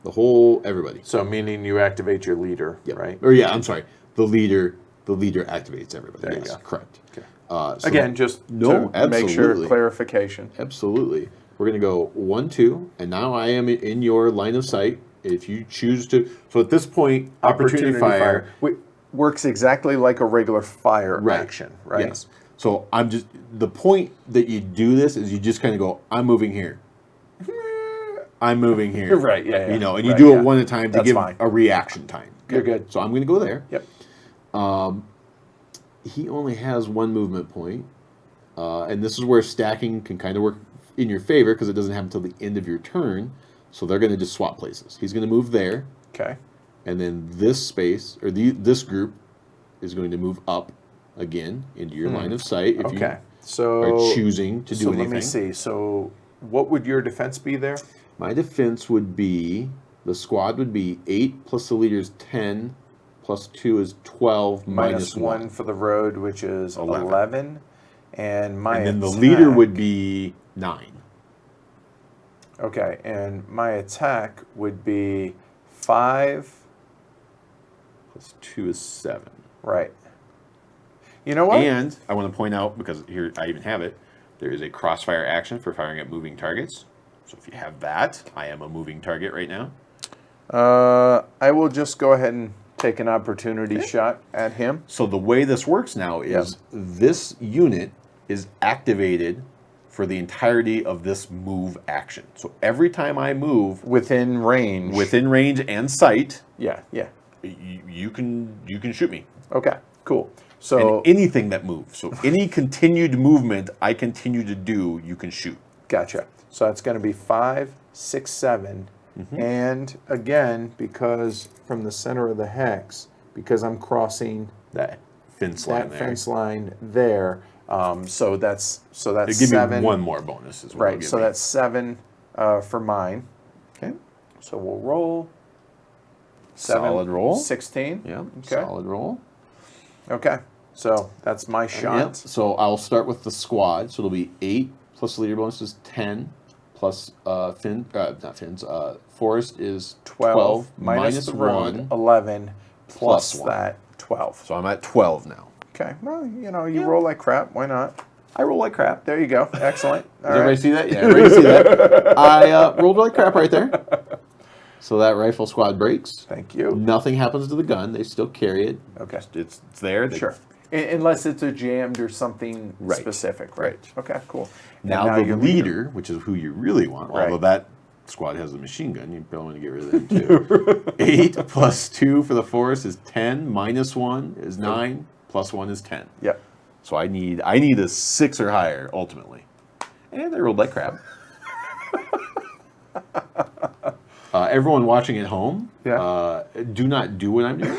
the whole everybody. So meaning you activate your leader, Yep. right? Or yeah, I'm sorry. The leader activates everybody. There you yes, go. correct. Okay. So Again, just No, to make sure absolutely. clarification. Absolutely. We're going to go 1, 2, and now I am in your line of sight. If you choose to, so at this point, opportunity fire. Works exactly like a regular fire Right. action, right? Yes. So I'm just, the point that you do this is you just kind of go, I'm moving here. I'm moving here. Right, yeah, yeah. You know, and you Right, do yeah. it one at a time to That's give fine. a reaction time. You're good. So I'm going to go there. Yep. He only has 1 movement point, and this is where stacking can kind of work in your favor because it doesn't happen until the end of your turn. So they're going to just swap places. He's going to move there, Okay. and then this space or this group is going to move up again into your line of sight if Okay. you So are choosing to do so anything. let me see. So what would your defense be there? My defense would be the squad would be 8 plus the leader's 10 plus 2 is 12 minus 1 1. for the road, which is 11. And my And then the attack- leader would be 9. Okay, and my attack would be 5. Plus 2 is 7. Right. You know what? And I want to point out, because here I even have it, there is a crossfire action for firing at moving targets. So if you have that, I am a moving target right now. I will just go ahead and take an opportunity shot at him. So the way this works now is this unit is activated for the entirety of this move action. So every time I move Within range. and sight, Yeah, yeah. you can shoot me. Okay, cool. So And anything that moves. So any continued movement I continue to do, you can shoot. gotcha. So that's going to be 5, 6, 7. And again, because from the center of the hex, because I'm crossing That fence line that there. fence line there, so that's They give 7. me one more bonus as well. Right, so that's 7 for mine. Okay. So we'll roll. 7, Solid roll. 16. Yeah, Okay. solid roll. Okay, so that's my shot. Yep. So I'll start with the squad. So it'll be 8 plus leader bonus is 10 plus Forest is 12 minus the road, 1 11 plus plus 1. that 12. So I'm at 12 now. Okay, well, you roll like crap. Why not? I roll like crap. There you go. Excellent. All Does everybody right. see that? Yeah, everybody see that. I rolled like crap right there. So that rifle squad breaks. Thank you. Nothing happens to the gun. They still carry it. Okay. It's there. They- Sure. Unless it's a jammed or something Right. specific, right? Okay, cool. And Now the your leader, which is who you really want, Right. although that squad has a machine gun, you probably want to get rid of them too. 8 plus 2 for the Forest is 10, minus 1 is 9, plus 1 is 10. Yep. So I need a 6 or higher ultimately. And I rolled like crap. Everyone watching at home, do not do what I'm doing.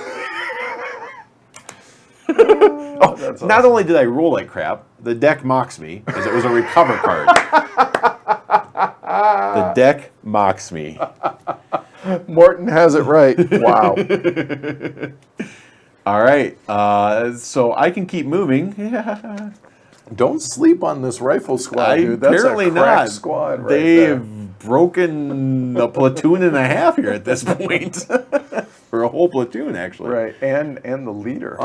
That's Not only did I roll like crap, the deck mocks me, as it was a recover card. The deck mocks me. Morton has it right. Wow. All right, so I can keep moving. Don't sleep on this rifle squad, dude. That's Apparently a crack not. squad right They've there. broken a platoon and a half here at this point. Or a whole platoon, actually. Right, and the leader.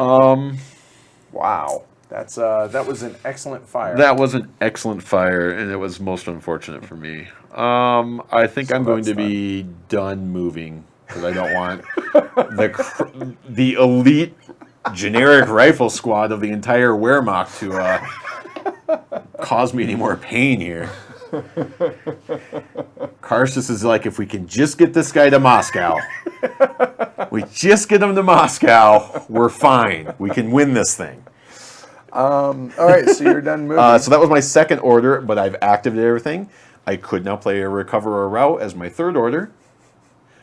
Wow. That was an excellent fire. That was an excellent fire, and it was most unfortunate for me. I think I'm going to be done moving because I don't want the elite generic rifle squad of the entire Wehrmacht to cause me any more pain here. Karsus is like, if we can just get this guy to Moscow, we just get him to Moscow, we're fine. We can win this thing. All right, so you're done moving. So that was my second order, but I've activated everything. I could now play a recover or route as my third order,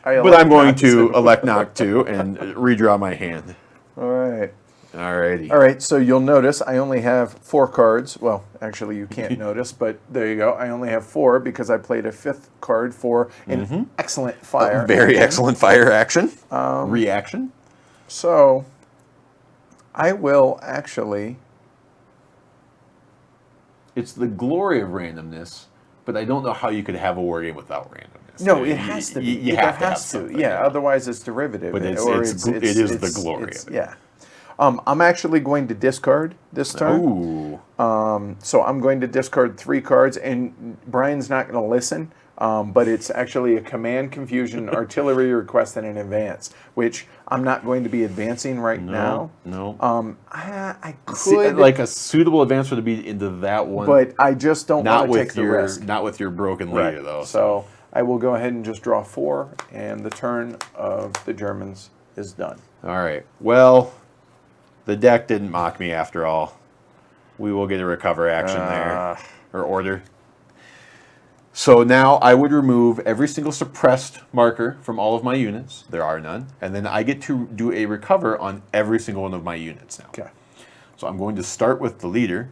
but I'm going to elect not to and redraw my hand. All right. Alrighty. All right, so you'll notice I only have 4 cards. Well, actually, you can't notice, but there you go. I only have 4 because I played a 5th card for an excellent fire. Very excellent fire action. Reaction. So I will actually... It's the glory of randomness, but I don't know how you could have a war game without randomness. No, it has to be. You have to have to. something. Yeah, otherwise it's derivative. But it is the glory of it. Yeah. I'm actually going to discard this turn. Ooh. So I'm going to discard 3 cards, and Brian's not going to listen, but it's actually a command confusion artillery request in advance, which I'm not going to be advancing right now. No. I could, See, like a suitable advance would be into that one. but I just don't want to take the risk. Not with your broken leader, though. So I will go ahead and just draw 4, and the turn of the Germans is done. All right. Well, the deck didn't mock me after all. We will get a recover action there, or order. So now I would remove every single suppressed marker from all of my units. There are none. And then I get to do a recover on every single one of my units now. Okay. So I'm going to start with the leader.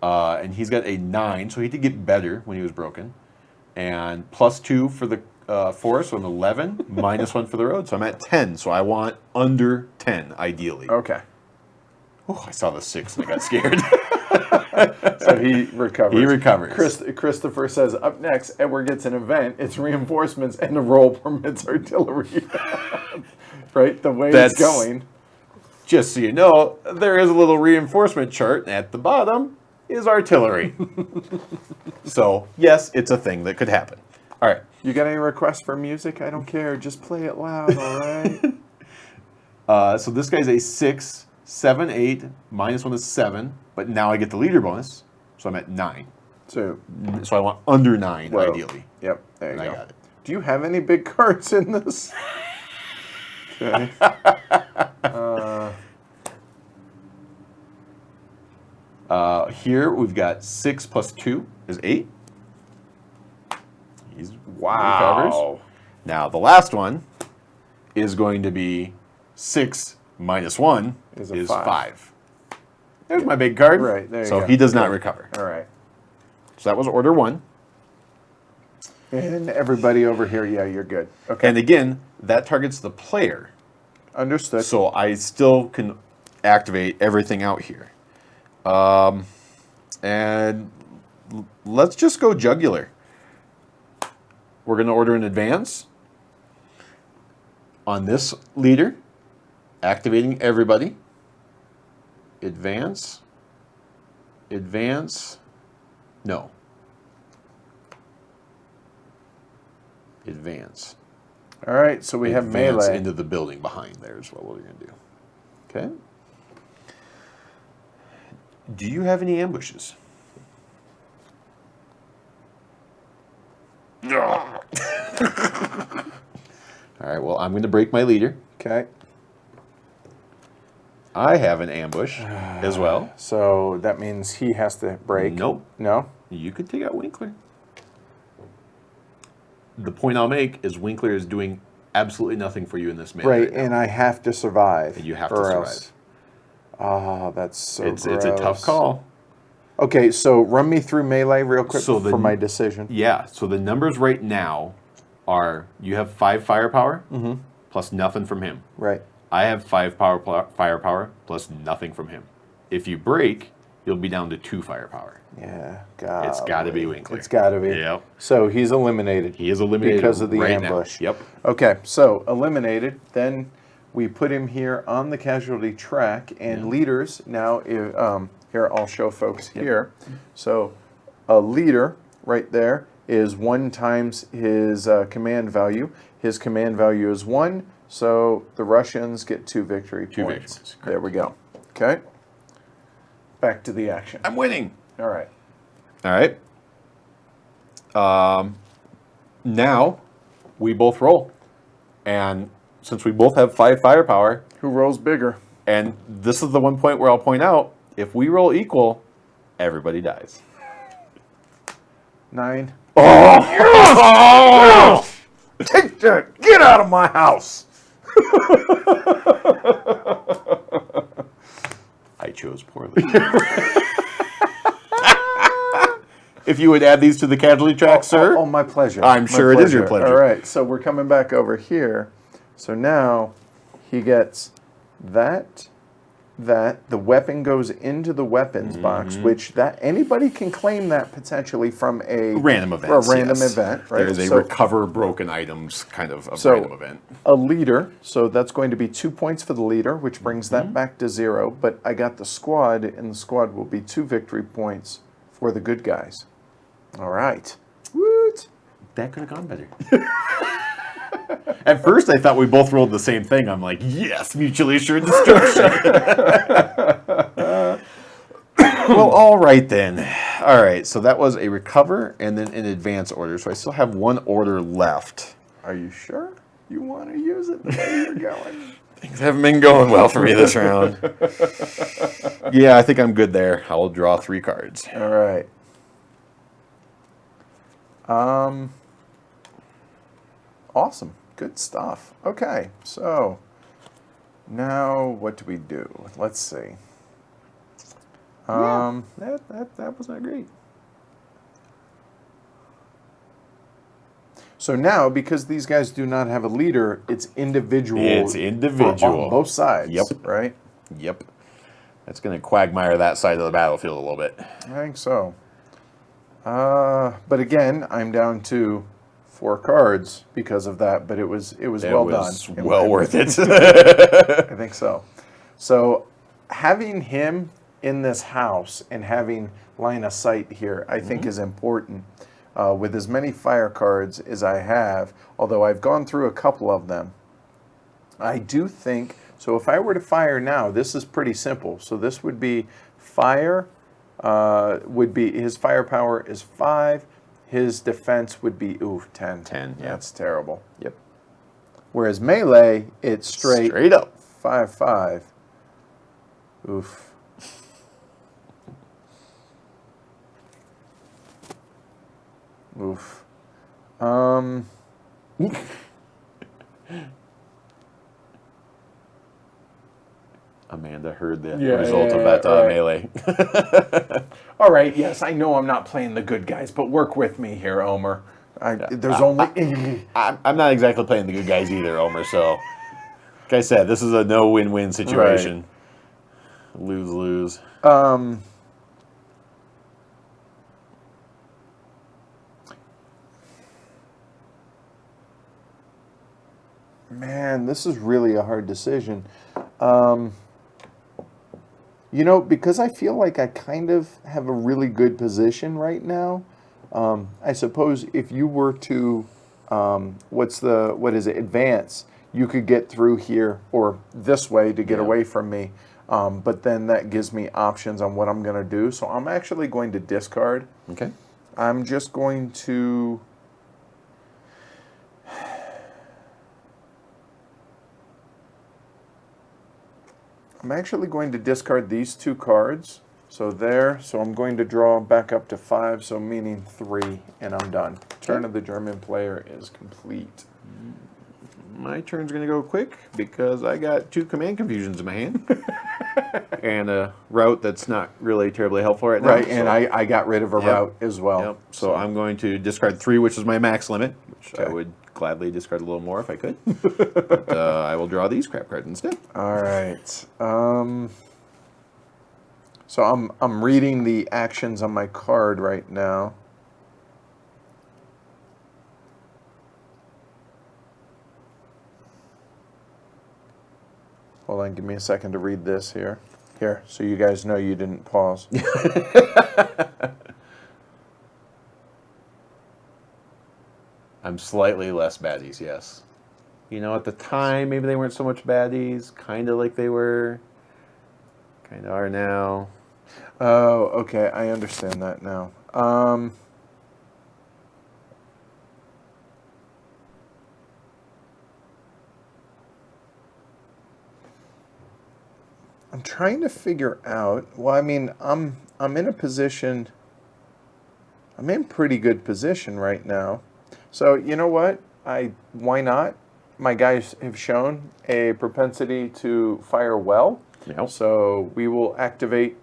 And he's got a 9, so he did get better when he was broken. And plus 2 for the forest, so I'm 11, minus 1 for the road. So I'm at 10. So I want under 10, ideally. Okay. Oh, I saw the 6 and I got scared. So he recovers. He recovers. Christopher says, up next, Edward gets an event. It's reinforcements and the roll permits artillery. Right? The way it's going. Just so you know, there is a little reinforcement chart. At the bottom is artillery. So, yes, it's a thing that could happen. All right. You got any requests for music? I don't care. Just play it loud, all right? So this guy's a 6, 7, 8. -1 is 7. But now I get the leader bonus. So I'm at 9. So I want under 9, ideally. Yep, there you And go. I got it. Do you have any big cards in this? Okay. Here we've got 6 plus 2 is 8. He's recovers. Now the last one is going to be 6 minus 1 is 5. There's my big card. Right, there you so go. he does not recover. All right. So that was order 1. And everybody over here, yeah, you're good. Okay. And again, that targets the player. Understood. So I still can activate everything out here. And let's just go jugular. We're going to order an advance on this leader, activating everybody. Advance. No. Advance. All right, so we have Advance melee. into the building behind there is what we're going to do. Okay. Do you have any ambushes? All right, well, I'm going to break my leader. Okay. I have an ambush as well. So that means he has to break. Nope. No? You could take out Winkler. The point I'll make is Winkler is doing absolutely nothing for you in this melee. Right, and I have to survive. And you have to or survive. else. Oh, that's so It's a tough call. Okay, so run me through melee real quick So for my decision. Yeah, so the numbers right now are you have 5 firepower plus nothing from him. Right. I have 5 firepower plus nothing from him. If you break, you'll be down to 2 firepower. Yeah, God. It's got to be Winkler. It's got to be. Yep. So he's eliminated. He is eliminated because of the right ambush. now. Yep. Okay, so eliminated. Then we put him here on the casualty track, and leaders now. Here, I'll show folks here. So a leader right there is 1 times his command value. His command value is 1, so the Russians get 2 victory points. 2 victory points, There we go. Okay. Back to the action. I'm winning. All right. All right. Now we both roll. And since we both have 5 firepower, Who rolls bigger? and this is the one point where I'll point out, if we roll equal, everybody dies. 9. Oh! Take that! Get out of my house! I chose poorly. If you would add these to the casualty track, sir. Oh, my pleasure. I'm sure it is your pleasure. All right, so we're coming back over here. So now he gets that. The weapon goes into the weapons box, which anybody can claim that potentially from a Random event. A random event, right? There is a So recover broken items kind of a So- random event. a leader, so that's going to be 2 points for the leader, which brings that back to 0. But I got the squad, and the squad will be 2 victory points for the good guys. All right. Woot! That could have gone better. At first, I thought we both rolled the same thing. I'm like, yes, mutually assured destruction. Well, all right then. All right, so that was a recover and then an advance order. So I still have 1 order left. Are you sure you want to use it the way you're going? Things haven't been going well for me this round. Yeah, I think I'm good there. I'll draw 3 cards. All right. Awesome. Good stuff. Okay, so now what do we do? Let's see. That was not great. So now, because these guys do not have a leader, it's individual. It's individual. On both sides. Yep. Right? Yep. That's going to quagmire that side of the battlefield a little bit. I think so. But again, I'm down to 4 cards because of that. But it was well done. Well worth it. I think so. So having him in this house and having line of sight here, I think is important. With as many fire cards as I have, although I've gone through a couple of them, I do think, so if I were to fire now, this is pretty simple. So this would be fire, his firepower is 5, his defense would be, 10. 10, yeah. That's terrible. Yep. Whereas melee, it's straight up. 5/5. Oof. Oof. Amanda heard the result of that right. melee. All right, yes, I know I'm not playing the good guys, but work with me here, Omer. There's only... I'm not exactly playing the good guys either, Omer, so... Like I said, this is a no-win-win situation. Right. Lose-lose. Man, this is really a hard decision. You know, because I feel like I kind of have a really good position right now. I suppose if you were to, advance, you could get through here or this way to get away from me. But then that gives me options on what I'm going to do. So I'm actually going to discard. Okay. I'm just going to... I'm actually going to discard these 2 cards. So I'm going to draw back up to 5, so meaning 3, and I'm done. Turn of the German player is complete. My turn's going to go quick because I got 2 command confusions in my hand. And a route that's not really terribly helpful right now. Right, and I got rid of a route as well. Yep. So I'm going to discard 3, which is my max limit, which I would gladly discard a little more if I could. But I will draw these crap cards instead. All right. So I'm reading the actions on my card right now. Hold on, give me a second to read this here. Here, so you guys know you didn't pause. I'm slightly less baddies, yes. You know, at the time, maybe they weren't so much baddies, kind of like they were, kind of are now. Oh, okay, I understand that now. I'm trying to figure out. Well, I mean, I'm in a position. I'm in pretty good position right now. So you know what? Why not? My guys have shown a propensity to fire well. Yep. So we will activate.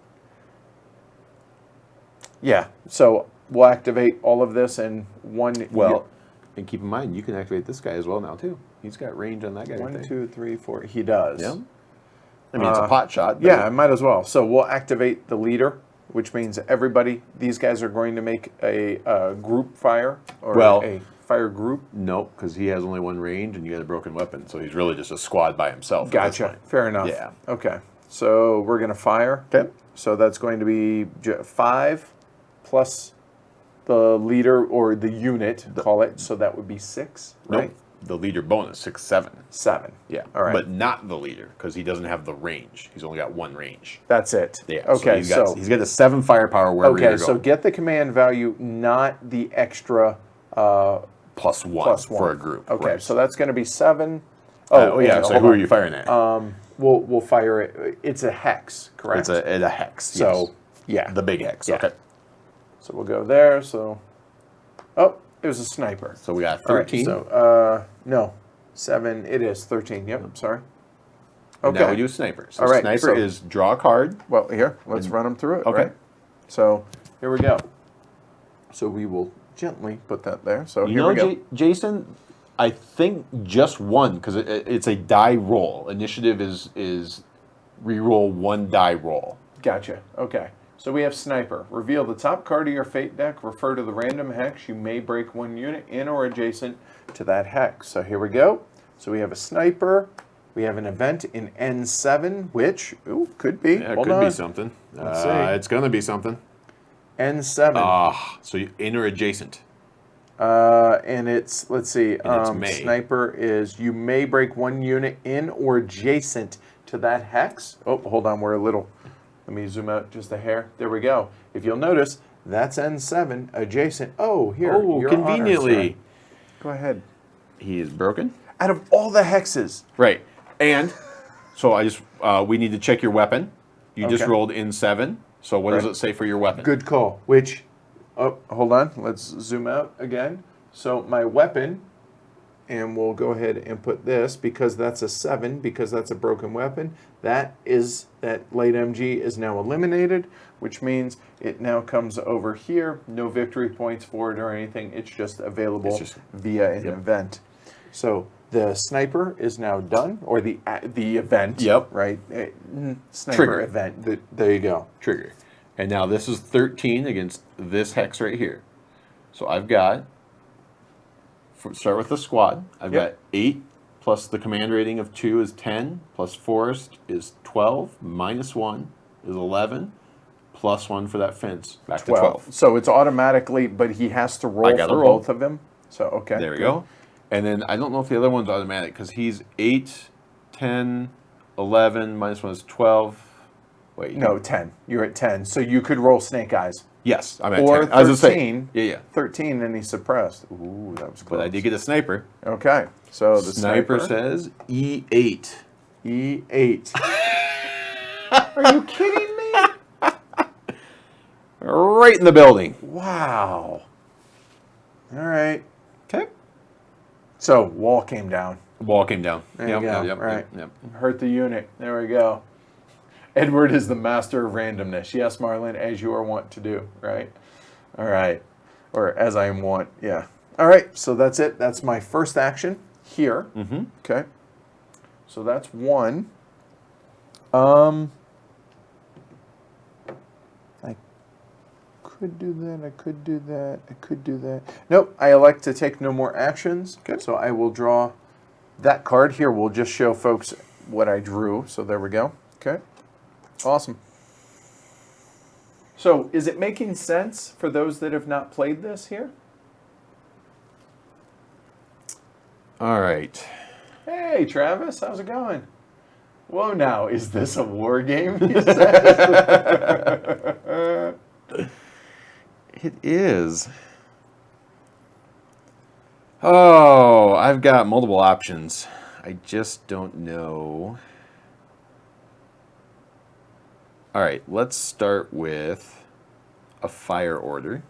Yeah. So we'll activate all of this in one. Well, and keep in mind, you can activate this guy as well now too. He's got range on that guy. 1, 2, 3, 4. He does. Yeah. I mean, it's a pot shot. Yeah, I might as well. So we'll activate the leader, which means everybody, these guys are going to make a group fire, or a fire group. Nope, because he has only 1 range and you got a broken weapon, so he's really just a squad by himself. Gotcha. Fair enough. Yeah. Okay. So we're going to fire. Okay. So that's going to be 5 plus the leader or the unit, call it. So that would be 6, right? Nope. The leader bonus, 6, 7. 7. Yeah. All right. But not the leader, because he doesn't have the range. He's only got 1 range. That's it. Yeah. Okay. So he's got a 7 firepower wherever you're going. Okay. So get the command value, not the extra. Plus one for a group. Okay. Right. So that's going to be 7. Yeah. So who are you firing at? We'll fire it. It's a hex, correct? It's a hex. So yeah. The big hex. Yeah. Okay. So we'll go there. So it was a sniper. So we got 13. Right, so no, 7. It is 13. Yep. I'm sorry. Okay. Now we do a sniper. So all right, sniper is draw a card. Well, here, let's run them through it. Okay. Right? So here we go. So we will gently put that there. So here we go. Jason, I think just 1, because it's a die roll. Initiative is re-roll 1 die roll. Gotcha. Okay. So we have Sniper. Reveal the top card of your Fate deck. Refer to the random hex. You may break 1 unit in or adjacent to that hex. So here we go. So we have a Sniper. We have an event in N7, which could be. Yeah, it Hold could on. be something. Let's see. It's going to be something. N7. So you in or adjacent. And it's, let's see, it's May. Sniper is you may break 1 unit in or adjacent to that hex. Oh, hold on, we're a little, let me zoom out just a hair. There we go. If you'll notice, that's N7 adjacent. Oh, here. Oh, Your conveniently. Honor, go ahead. He is broken. Out of all the hexes. Right. And so we need to check your weapon. You just Okay. rolled N7. So what does it say for your weapon? Good call. Which, oh, hold on. Let's zoom out again. So my weapon, and we'll go ahead and put this because that's a 7, because that's a broken weapon. That late MG is now eliminated, which means it now comes over here. No victory points for it or anything. It's just available via an event. So the Sniper is now done, or the event. Yep. Right. Sniper Trigger. event. There you go. Trigger. And now this is 13 against this hex right here. So I've got, start with the squad. I've got 8 plus the command rating of 2 is 10, plus Forest is 12, minus 1 is 11, plus 1 for that fence, back to 12. So it's automatically, but he has to roll for both of them. So, okay. There we go. And then I don't know if the other one's automatic because he's 8, 10, 11, minus 1 is 12. Wait. No, 10. You're at 10. So you could roll Snake Eyes. Yes, I'm at or 10. I was gonna say, 13. yeah. 13 and he's suppressed. Ooh, that was close. But I did get a sniper. Okay. So the Sniper says E8. E8. Are you kidding me? Right in the building. Wow. All right. Okay. So wall came down. Wall came down. There you go. Yep, right. yep. Hurt the unit. There we go. Edward is the master of randomness. Yes, Marlon, as you are wont to do, right? All right. Or as I am wont, yeah. All right, so that's it. That's my first action here. Mm-hmm. Okay. So that's 1. I could do that. I could do that. I could do that. Nope, I elect to take no more actions. Okay. So I will draw that card here. We'll just show folks what I drew. So there we go. Okay. Awesome. So, is it making sense for those that have not played this here? All right. Hey, Travis, how's it going? Whoa, now, is this a war game? It is. Oh, I've got multiple options. I just don't know. All right, let's start with a fire order.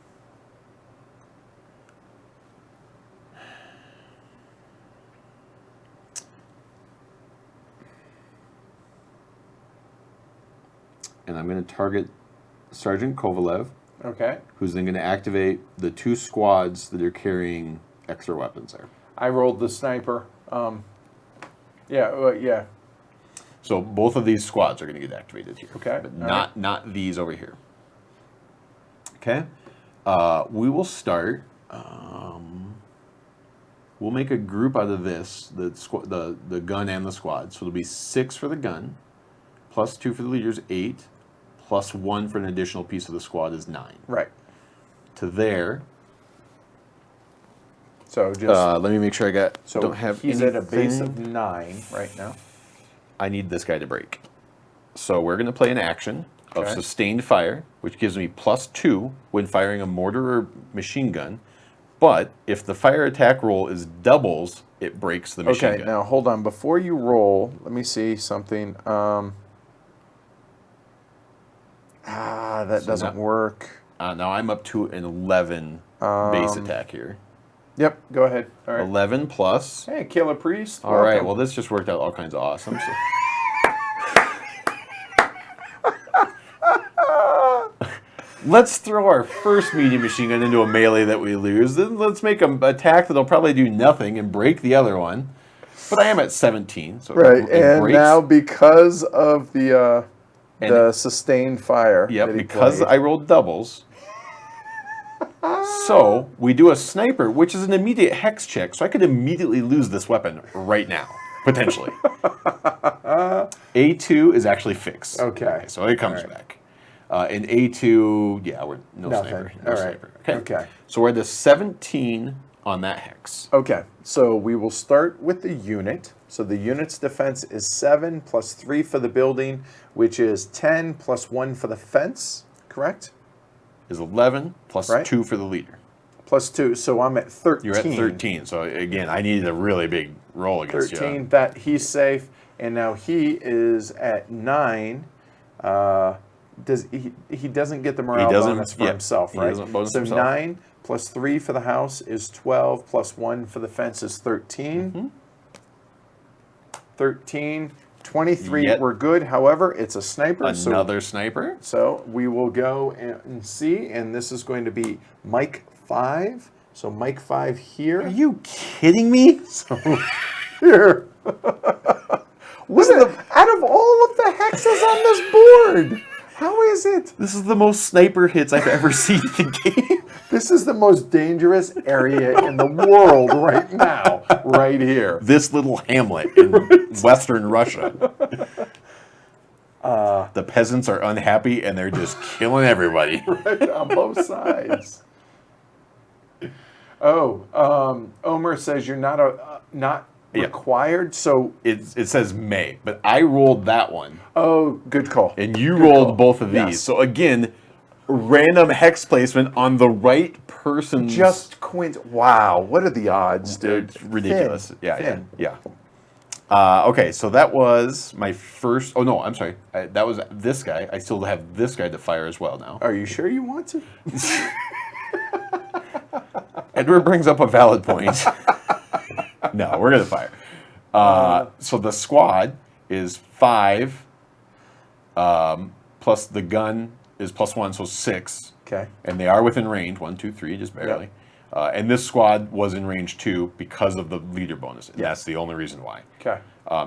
And I'm going to target Sergeant Kovalev, Okay. who's then going to activate the 2 squads that are carrying extra weapons there. I rolled the sniper. Yeah. So both of these squads are going to get activated here. Okay. But not these over here. Okay. We will start. We'll make a group out of this, the gun and the squad. So there'll be 6 for the gun, plus 2 for the leaders, 8, plus 1 for an additional piece of the squad is 9. Right. To there. So just Let me make sure I got. so don't have. he's at a base anything. of 9 right now. I need this guy to break. So we're going to play an action of Okay. sustained fire, which gives me plus 2 when firing a mortar or machine gun. But if the fire attack roll is doubles, it breaks the machine Okay, gun. now hold on. Before you roll, let me see something. That doesn't work. Now I'm up to an 11 base attack here. Yep, go ahead. All right. 11 plus. Hey, Killer Priest. All right, welcome. well, this just worked out all kinds of awesome. So. Let's throw our first medium machine gun into a melee that we lose. Then let's make an attack that'll probably do nothing and break the other one. But I am at 17, so Right, it and breaks. now because of the And sustained fire. Yep, that he because played, I rolled doubles. So we do a sniper, which is an immediate hex check, so I could immediately lose this weapon right now, potentially. A2 is actually fixed. Okay. So it comes All right. back. And A2, yeah, we're no Nothing. sniper. No All right. sniper. Okay. Okay. So we're at the 17 on that hex. Okay, so we will start with the unit. So the unit's defense is 7 plus 3 for the building, which is 10 plus 1 for the fence, correct? Is 11 plus Right. 2 for the leader. Plus 2, so I'm at 13. You're at 13. So again, I needed a really big roll against 13, you. that he's safe, and now he is at 9. He doesn't get the morale doesn't- bonus for yeah, himself, he right? doesn't bonus so himself. 9 plus 3 for the house is 12, plus 1 for the fence is 13. Mm-hmm. 13. 23, Yet we're good. However, it's a sniper. Another sniper. So we will go and see, and this is going to be Mike 5. So Mike 5 here. Are you kidding me? Here. Listen, out of all of the hexes on this board, how is it? This is the most sniper hits I've ever seen in the game. This is the most dangerous area in the world right now, right here. This little hamlet in Western Russia. The peasants are unhappy and they're just killing everybody. Right, on both sides. Oh, Omer says you're not Yeah. required. So, It says may, but I rolled that one oh, good call. and you Good rolled call. both of these. Yes. So again, random hex placement on the right person's. Just wow, what are the odds, dude? It's ridiculous. Thin, Yeah, thin. yeah. Okay, so that was my first. Oh no, I'm sorry. That was this guy. I still have this guy to fire as well now. Are you sure you want to? Edward brings up a valid point. No, we're gonna fire. So the squad is 5, plus the gun is +1, so 6. Okay. And they are within range. 1, 2, 3, just barely. And this squad was in range 2 because of the leader bonus. And that's the only reason why. Okay.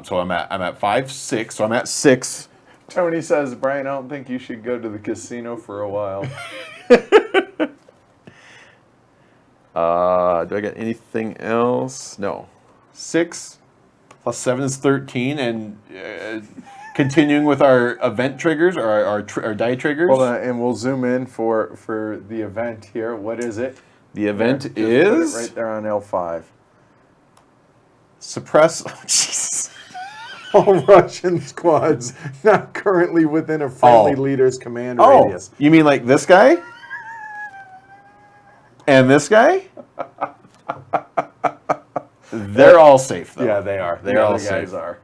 So I'm at 5, 6. So I'm at 6. Tony says, Brian, I don't think you should go to the casino for a while. Do I get anything else? No. 6 plus 7 is 13, and continuing with our event triggers, or our die triggers. Hold on, and we'll zoom in for the event here. What is it? The event Just put it is right there on L5. suppress. Oh, Jesus. All Russian squads not currently within a friendly leader's command radius. You mean like this guy? And this guy? They're all safe, though. Yeah, they are. They're The all other guys safe. are.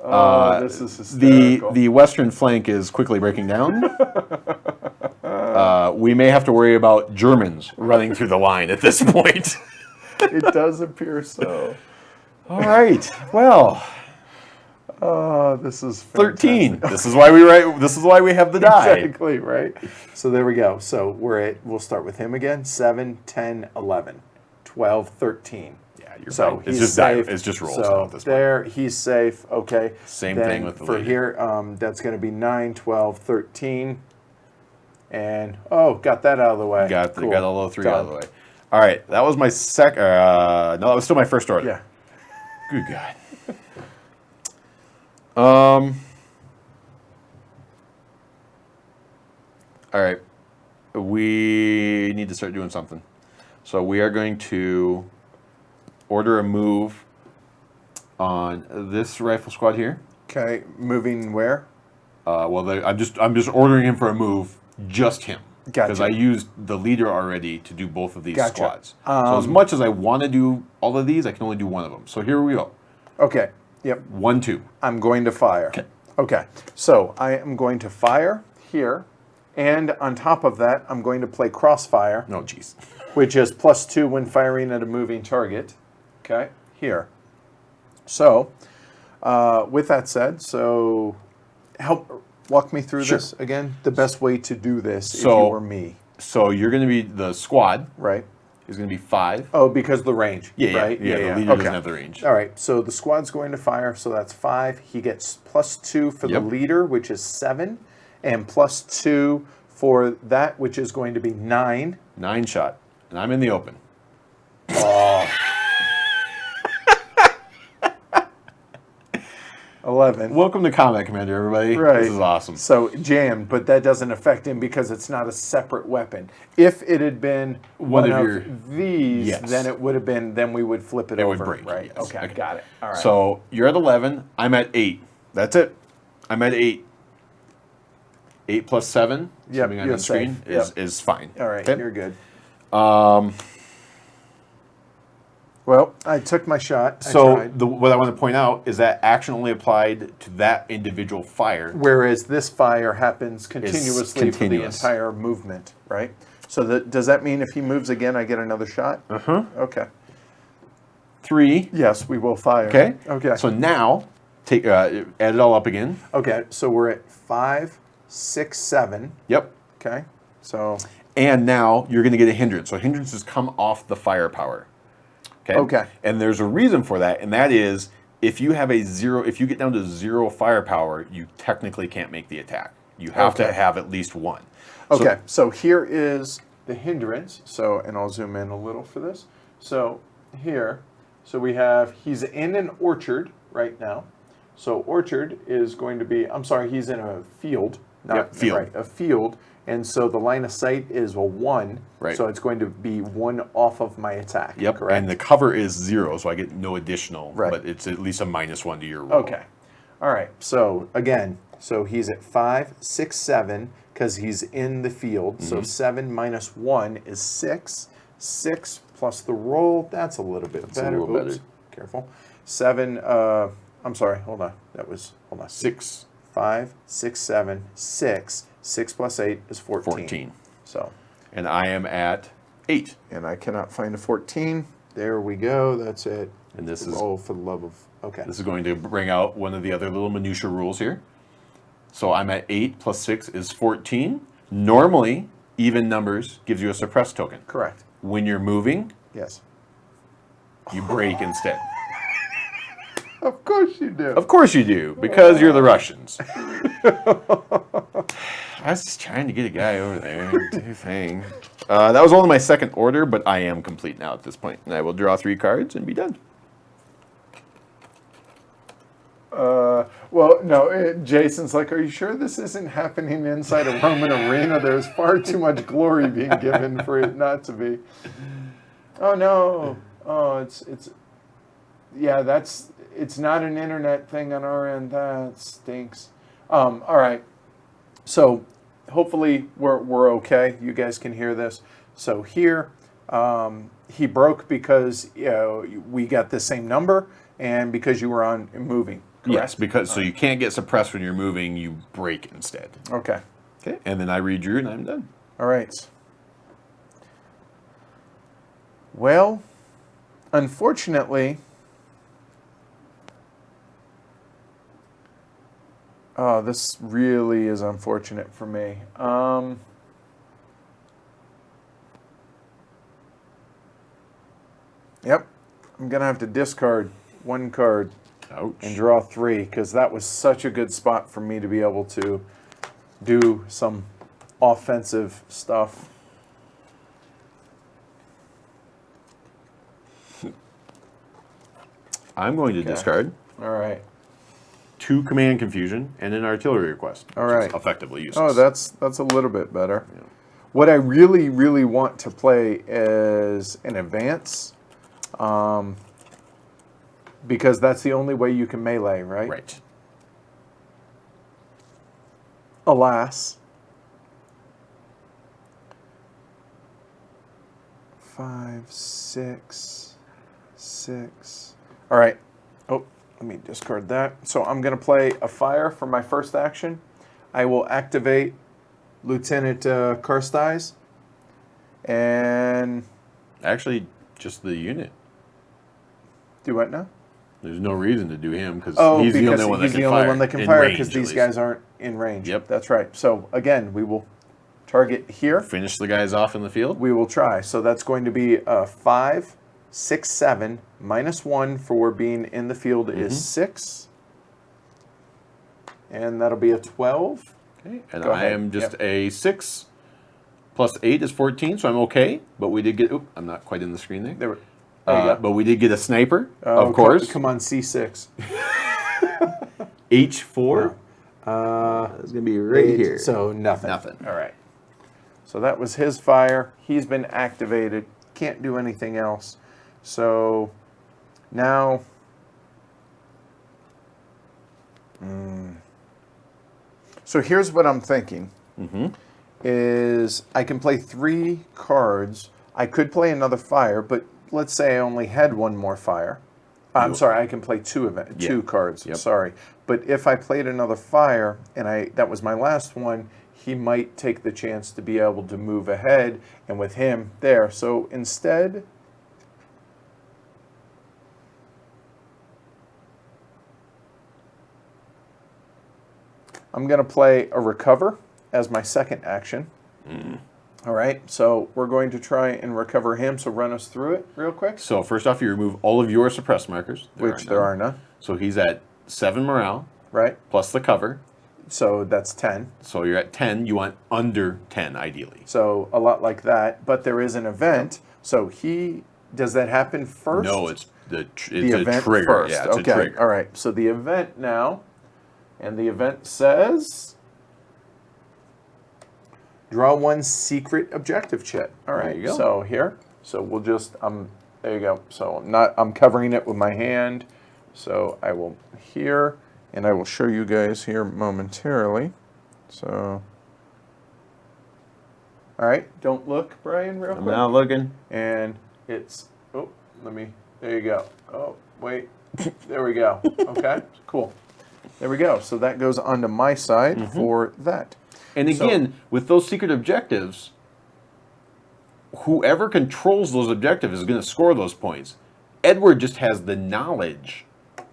Oh, this is The hysterical. western flank is quickly breaking down. We may have to worry about Germans running through the line at this point. It does appear so. All right. Well, Oh, this is 13. fantastic. This is why we write. This is why we have the die. Exactly, right? So there we go. So we'll start with him again. 7, 10, 11, 12, 13. Yeah, you're So right. It's he's just safe. It's just rolls So now at this point. there, he's safe. Okay. Same Then thing with the for leader. here. That's going to be 9, 12, 13, and got that out of the way. Got Cool. all the 3 out of the Done. way. All right, that was my second. No, that was still my first order. Yeah. Good God. All right. We need to start doing something. So we are going to order a move on this rifle squad here. Okay. Moving where? I'm just ordering him for a move, just him. Gotcha. Because I used the leader already to do both of these Gotcha. squads. So as much as I want to do all of these, I can only do one of them. So here we go. Okay. Yep. 1, 2. I'm going to fire. Okay. Okay. So I am going to fire here, and on top of that, I'm going to play crossfire, No, jeez. which is +2 when firing at a moving target. Okay. Here. So, with that said, walk me through Sure. this again. The best way to do this if So- you were me, So you're going to be the squad, right? is going to be 5. Oh, because of the range. Yeah, right? yeah. The leader doesn't have the range. All right, so the squad's going to fire, so that's 5. He gets +2 for the Yep. leader, which is 7, and +2 for that, which is going to be 9. 9 shot, and I'm in the open. Oh. 11. Welcome to Combat Commander, everybody. Right. This is awesome. So jammed, but that doesn't affect him because it's not a separate weapon. If it had been one of of your- these, Yes. then it would have been. Then we would flip it It over. would break. Right. Yes. Okay. Got it. All right. So you're at 11. I'm at 8. That's it. I'm at 8. 8 plus 7, Yep, something on you're the screen, safe. is fine. all right. Okay? You're good. Well, I took my shot. I So tried. what I want to point out is that action only applied to that individual fire. Whereas this fire happens continuously for the continuous. entire movement, right? So does that mean if he moves again, I get another shot? Uh-huh. Okay. 3. Yes, we will fire. Okay. Okay. So now, take add it all up again. Okay, so we're at 5, 6, 7. Yep. Okay, so And now you're going to get a hindrance. So hindrances come off the firepower. Okay. Okay. And there's a reason for that, and that is if you have if you get down to 0 firepower, you technically can't make the attack. You have to Okay. have at least 1. okay, so here is the hindrance. So, and I'll zoom in a little for this. So here, so we have he's in an orchard right now. So orchard is going to be. I'm sorry, he's in a field. Not Yep, field. Right, a field. And so the line of sight is a 1. Right. So it's going to be 1 off of my attack. Yep. Correct. And the cover is 0, so I get no additional. Right. But it's at least a -1 to your roll. Okay. All right. So again, so he's at 5, 6, 7 because he's in the field. So 7 minus 1 is 6. 6 plus the roll. That's a little bit That's a better. little better. Careful. 7. I'm sorry. Hold on. Hold on. 6. 5, 6, 7, 6. 6 plus 8 is 14. 14. So, And I am at 8. and I cannot find a 14. There we go. That's it. And this is roll for the love of. Okay. This is going to bring out one of the other little minutia rules here. So I'm at 8 plus 6 is 14. Normally, even numbers gives you a suppressed token. Correct. When you're moving, Yes. you break instead. Of course you do. Of course you do, because you're the Russians. I was just trying to get a guy over there and do a thing. That was only my second order, but I am complete now at this point. And I will draw 3 cards and be done. Well, no, Jason's like, are you sure this isn't happening inside a Roman arena? There's far too much glory being given for it not to be. Oh, no. Oh, yeah, it's not an internet thing on our end. That stinks. All right. So hopefully we're okay. You guys can hear this. So here, he broke because we got the same number and because you were on moving. Correct? Yes, because so you can't get suppressed when you're moving, you break instead. Okay. Okay, and then I redrew and I'm done. All right. Well, unfortunately, oh, this really is unfortunate for me. Yep, I'm gonna have to discard 1 card Ouch. and draw 3 because that was such a good spot for me to be able to do some offensive stuff. I'm going to discard All right. 2 command confusion and an artillery request. All which is right. effectively useless. Oh, that's a little bit better. What I really, really want to play is an advance, because that's the only way you can melee, right? right. Alas. 5, 6, 6. All right. Oh, let me discard that. So I'm going to play a fire for my first action. I will activate Lieutenant Karstei's. And Actually, just the unit. do what now? There's no reason to do him because Oh, he's the because only one that he's can the fire. only one that can in fire range, because at these least. guys aren't in range. Yep. That's right. So again, we will target here. Finish the guys off in the field. We will try. So that's going to be 5, 6, 7, minus 1 for being in the field is 6. And that'll be a 12. Okay. And Go I ahead. am just Yep. a 6 plus 8 is 14, so I'm okay. But we did get, oop, I'm not quite in the screen there. There you go. But we did get a sniper, Oh, of course. Come on, C6. H4. It's going to be right here. So nothing. Nothing. All right. So that was his fire. He's been activated. Can't do anything else. So now... So here's what I'm thinking. Is I can play 3 cards. I could play another fire, but let's say I only had one more fire. I'm sorry, I can play 2 cards. Yep. Sorry. But if I played another fire and that was my last one, he might take the chance to be able to move ahead, and with him there. So instead, I'm going to play a recover as my second action. All right, so we're going to try and recover him. So run us through it real quick. So first off, you remove all of your suppressed markers. There are none. So he's at 7 morale, Right? plus the cover. So that's 10. So you're at 10. You want under 10, ideally. So a lot like that. But there is an event. So does that happen first? No, it's the a event trigger. first. Yeah, it's okay. a trigger. All right. So the event now, and the event says, draw 1 secret objective chit. All right. you go. So here. So we'll just there you go. So I'm covering it with my hand. So I will here, and I will show you guys here momentarily. So. All right. Don't look, Brian, real I'm quick. not looking. And it's, there you go. Oh, wait, there we go. Okay, cool. There we go. So that goes onto my side for that. And again, with those secret objectives, whoever controls those objectives is going to score those points. Edward just has the knowledge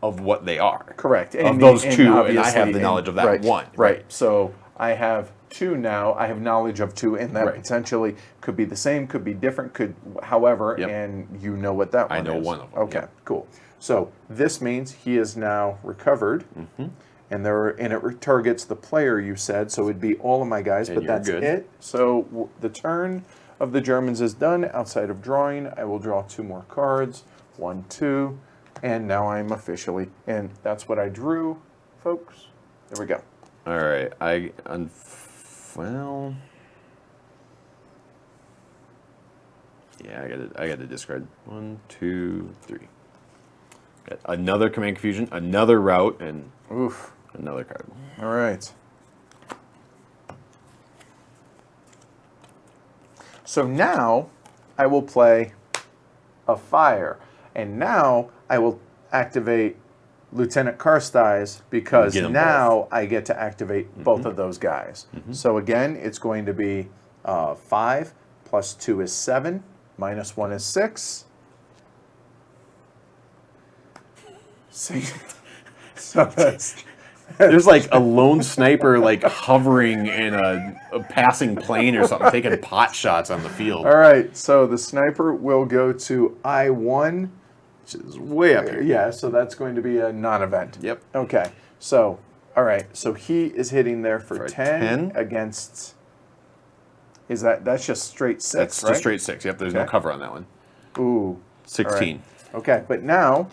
of what they are. Correct. Of those 2, and I obviously- have the knowledge of that right, one. Right. So I have 2 now. I have knowledge of 2, and that Right. potentially could be the same, could be different, could however, Yep. and you know what that one I is. know one of them, Okay, yep. cool. So this means he is now recovered, and it targets the player you said, so it'd be all of my guys, And but you're that's good. it. So the turn of the Germans is done. Outside of drawing, I will draw 2 more cards. 1, 2, and now I'm officially, and that's what I drew, folks. There we go. All right. Well, yeah, I got to discard 1, 2, 3. Got another command confusion, another route, and Oof. another card. All right. So now I will play a fire, and now I will activate Lieutenant Karstei's because Get 'em now I get to activate both of those guys. So again, it's going to be 5 plus 2 is 7, minus 1 is 6. So that's There's like a lone sniper like hovering in a passing plane or something, taking pot shots on the field. all right. So the sniper will go to I1. Which is way up here. Yeah, so that's going to be a non-event. Yep. Okay. So, all right. So he is hitting there for 10 10. against. That's just straight 6, That's right? just straight 6. Yep, there's no Okay. cover on that one. Ooh. 16. Okay, but now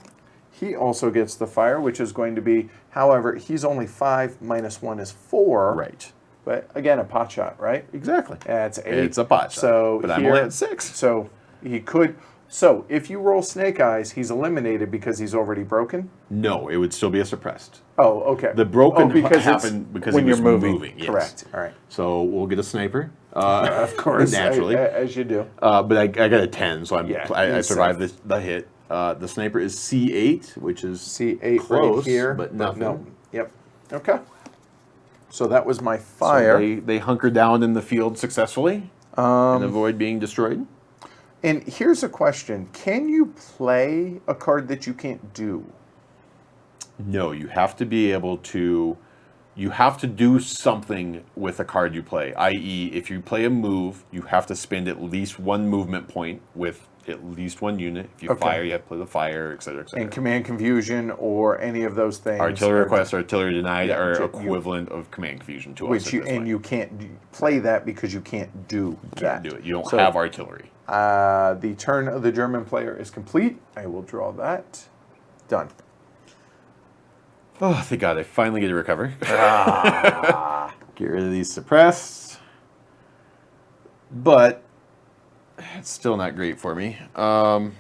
he also gets the fire, which is going to be, however, he's only 5 minus 1 is 4. Right. But again, a pot shot, right? Exactly. That's 8. It's a pot shot. So but I'm here, only at 6. So he could. So if you roll Snake Eyes, he's eliminated because he's already broken. No, it would still be a suppressed. Oh, okay. The broken because it's happened because when he was you're moving. yes. Correct. All right. So we'll get a sniper. Of course, naturally. as you do. But I got a 10, so Yeah, I he's survived the hit. The sniper is C8, which is C8 close, right here, but nothing. no. Yep. Okay. So that was my So fire. they hunker down in the field successfully and avoid being destroyed. And here's a question: can you play a card that you can't do? No, you have to be able to you have to do something with a card you play. I.e., if you play a move, you have to spend at least one movement point with at least one unit. If you Okay. fire, you have to play the fire, et cetera, et cetera. And command confusion or any of those things. Artillery request or artillery denied Yeah, are you- equivalent of command confusion to us. Which at you this and point. you can't play that because you can't do Can't that. do it. You don't So, have artillery. The turn of the German player is complete. I will draw that. Done. Oh, thank God! I finally get to recover. Get rid of these suppressed, but it's still not great for me. So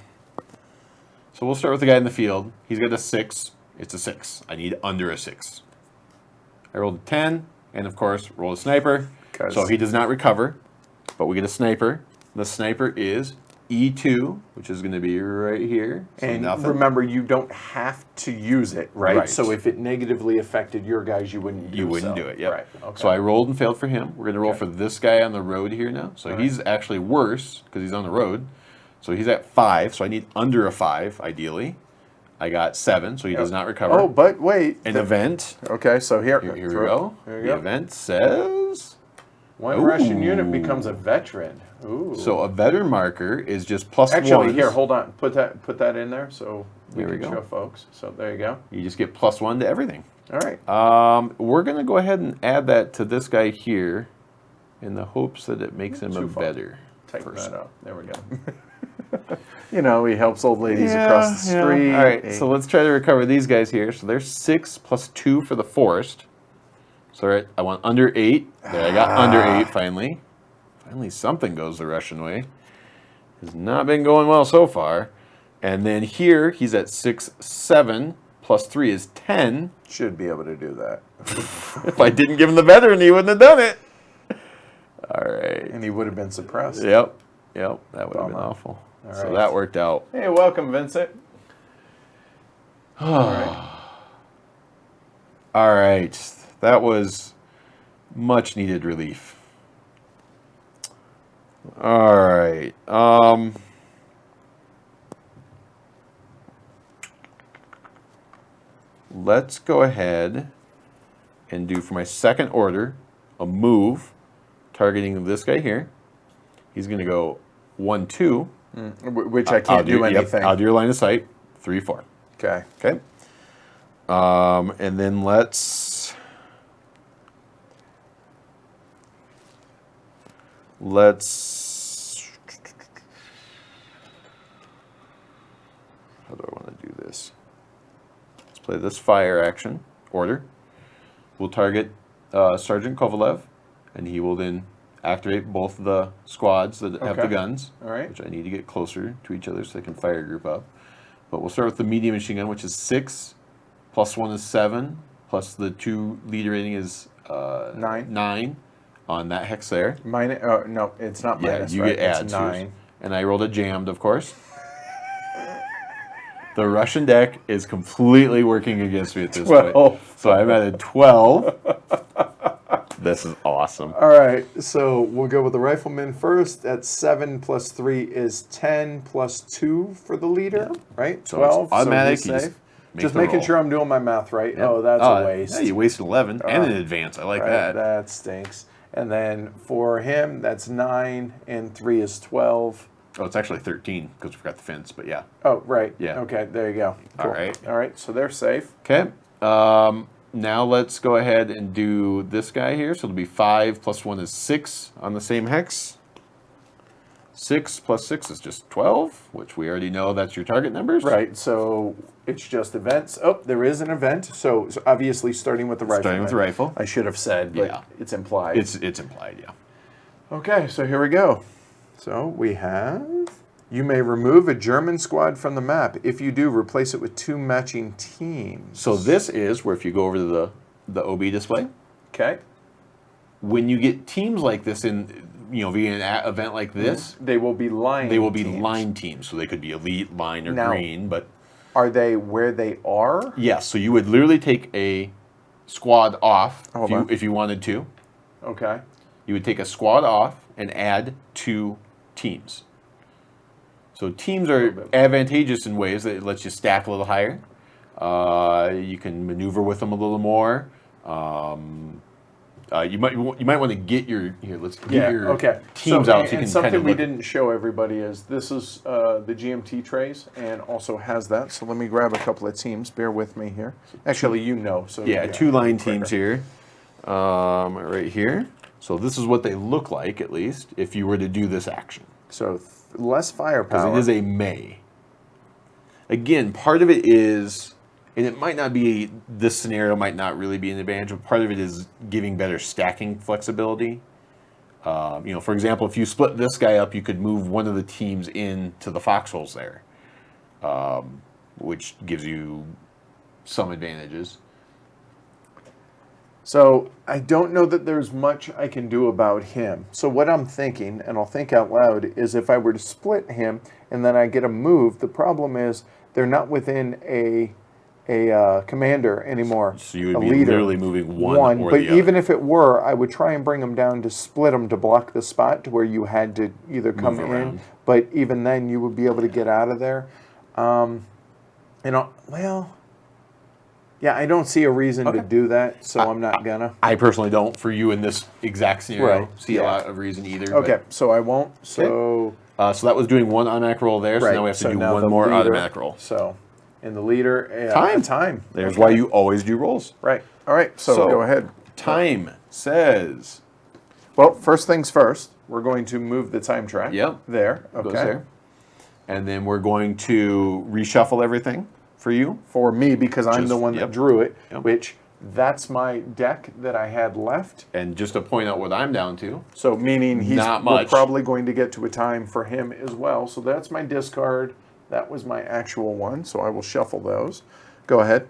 we'll start with the guy in the field. He's got a 6. It's a 6. I need under a 6. I rolled a 10, and of course, roll a sniper. 'Cause- So he does not recover, but we get a sniper. The sniper is E2, which is going to be right here. So And nothing. remember, you don't have to use it, right? Right. So if it negatively affected your guys, you wouldn't. You wouldn't so. do it, yeah. Right. Okay. So I rolled and failed for him. We're going to roll Okay. for this guy on the road here now. So All he's actually worse because he's on the road. So he's at 5. So I need under a 5, ideally. I got 7, so he does not recover. Oh, but wait. An event. Okay, so here Here we go. There you The go. event says. One Russian Ooh. unit becomes a veteran. Ooh. So a veteran marker is just plus Actually, ones. here, hold on. Put that in there so we There we can go. show folks. So there you go. You just get plus 1 to everything. All right. We're going to go ahead and add that to this guy here in the hopes that it makes him a Too far. better Tighten person. that up. There we go. You know, he helps old ladies across the street. All right, so let's try to recover these guys here. So there's 6 plus 2 for the forest. So all right, I want under 8. There, I got under 8 finally. Finally, something goes the Russian way. Has not been going well so far. And then here, he's at 6, 7 plus 3 is 10. Should be able to do that. If I didn't give him the veteran, he wouldn't have done it. All right. And he would have been suppressed. Yep. That would have been Bummer. awful. All So right. that worked out. Hey, welcome, Vincent. All right. All right. That was much needed relief. All right. Let's go ahead and do for my second order a move targeting this guy here. He's going to go 1, 2. Which I can't do yep, anything. I'll do your line of sight. 3, 4. Okay. Okay. And then let's how do I want to do this? Let's play this fire action order. We'll target Sergeant Kovalev, and he will then activate both the squads that have the Okay. guns, All right. which I need to get closer to each other so they can fire a group up. But we'll start with the medium machine gun, which is 6, plus 1 is 7, plus the 2 leader rating is 9 on that hex there. No, it's not Yeah, minus, you right? get adds. It's yours. 9. And I rolled a jammed, of course. The Russian deck is completely working against me at this 12. point. So I'm at a 12. This is awesome. All right, so we'll go with the rifleman first. That's 7 plus 3 is 10 plus 2 for the leader, right? So 12. it's automatic. So You he's just safe. make Just the making roll. sure I'm doing my math right. Oh, that's a waste. Yeah, you wasted 11 and an advance. I like Right, that. that stinks. And then for him, that's 9, and 3 is 12. Oh, it's actually 13 because we forgot the fence, but yeah. Oh, right. Yeah. Okay, there you go. All Cool. right. All right, so they're safe. Okay. Now let's go ahead and do this guy here. So it'll be 5 plus 1 is 6 on the same hex. 6 plus 6 is just 12, which we already know that's your target numbers. Right, so it's just events. Oh, there is an event. So obviously starting with the rifle. Starting with the rifle. I should have said, but Yeah. it's implied. It's implied, yeah. Okay, so here we go. So we have, you may remove a German squad from the map. If you do, replace it with 2 matching teams. So this is where if you go over to the OB display, Okay. when you get teams like this in, via an event like this, They will be line they will be teams. line teams. So they could be elite, line, or Now- green, but Are they where they are? yes, so you would literally take a squad off Hold on. if you wanted to. Okay. You would take a squad off and add 2 teams. So teams are advantageous in ways that it lets you stack a little higher. You can maneuver with them a little more. You might want to get your let's get Yeah. your Okay. teams so, out and, so you and can something kind of we look. didn't show everybody is this is the GMT trays and also has that. So let me grab a couple of teams. Bear with me here. Actually, you know. So Yeah, two line quicker. teams here, right here. So this is what they look like, at least, if you were to do this action. So less Because firepower. it is a may. Again, part of it is, and it might not be, this scenario might not really be an advantage, but part of it is giving better stacking flexibility. For example, if you split this guy up, you could move one of the teams into the foxholes there, which gives you some advantages. So I don't know that there's much I can do about him. So what I'm thinking, and I'll think out loud, is if I were to split him and then I get a move, the problem is they're not within a commander anymore. So you would a be leader. literally moving one or but the other. even if it were, I would try and bring them down to split them to block the spot to where you had to either come Move in, around. but even then you would be able to get out of there. Yeah, I don't see a reason to Okay. do that, so I'm not gonna. I personally don't, for you in this exact scenario, Right, see a yeah. lot of reason either. Okay, so I won't. So So that was doing one automatic roll there, so right. now we have to so do now one the more leader, automatic roll. So, and the leader Time. time. There's Okay. why you always do rolls. Right. All right. So go ahead. Time says. Well, first things first. We're going to move the time track. Yep. There. Okay. Goes there. And then we're going to reshuffle everything for you. For me, because I'm Just- the one that yep. drew it, Yep. which that's my deck that I had left. And just to point out what I'm down to. So meaning Not we're much. probably going to get to a time for him as well. So that's my discard. That was my actual one. So I will shuffle those. Go ahead.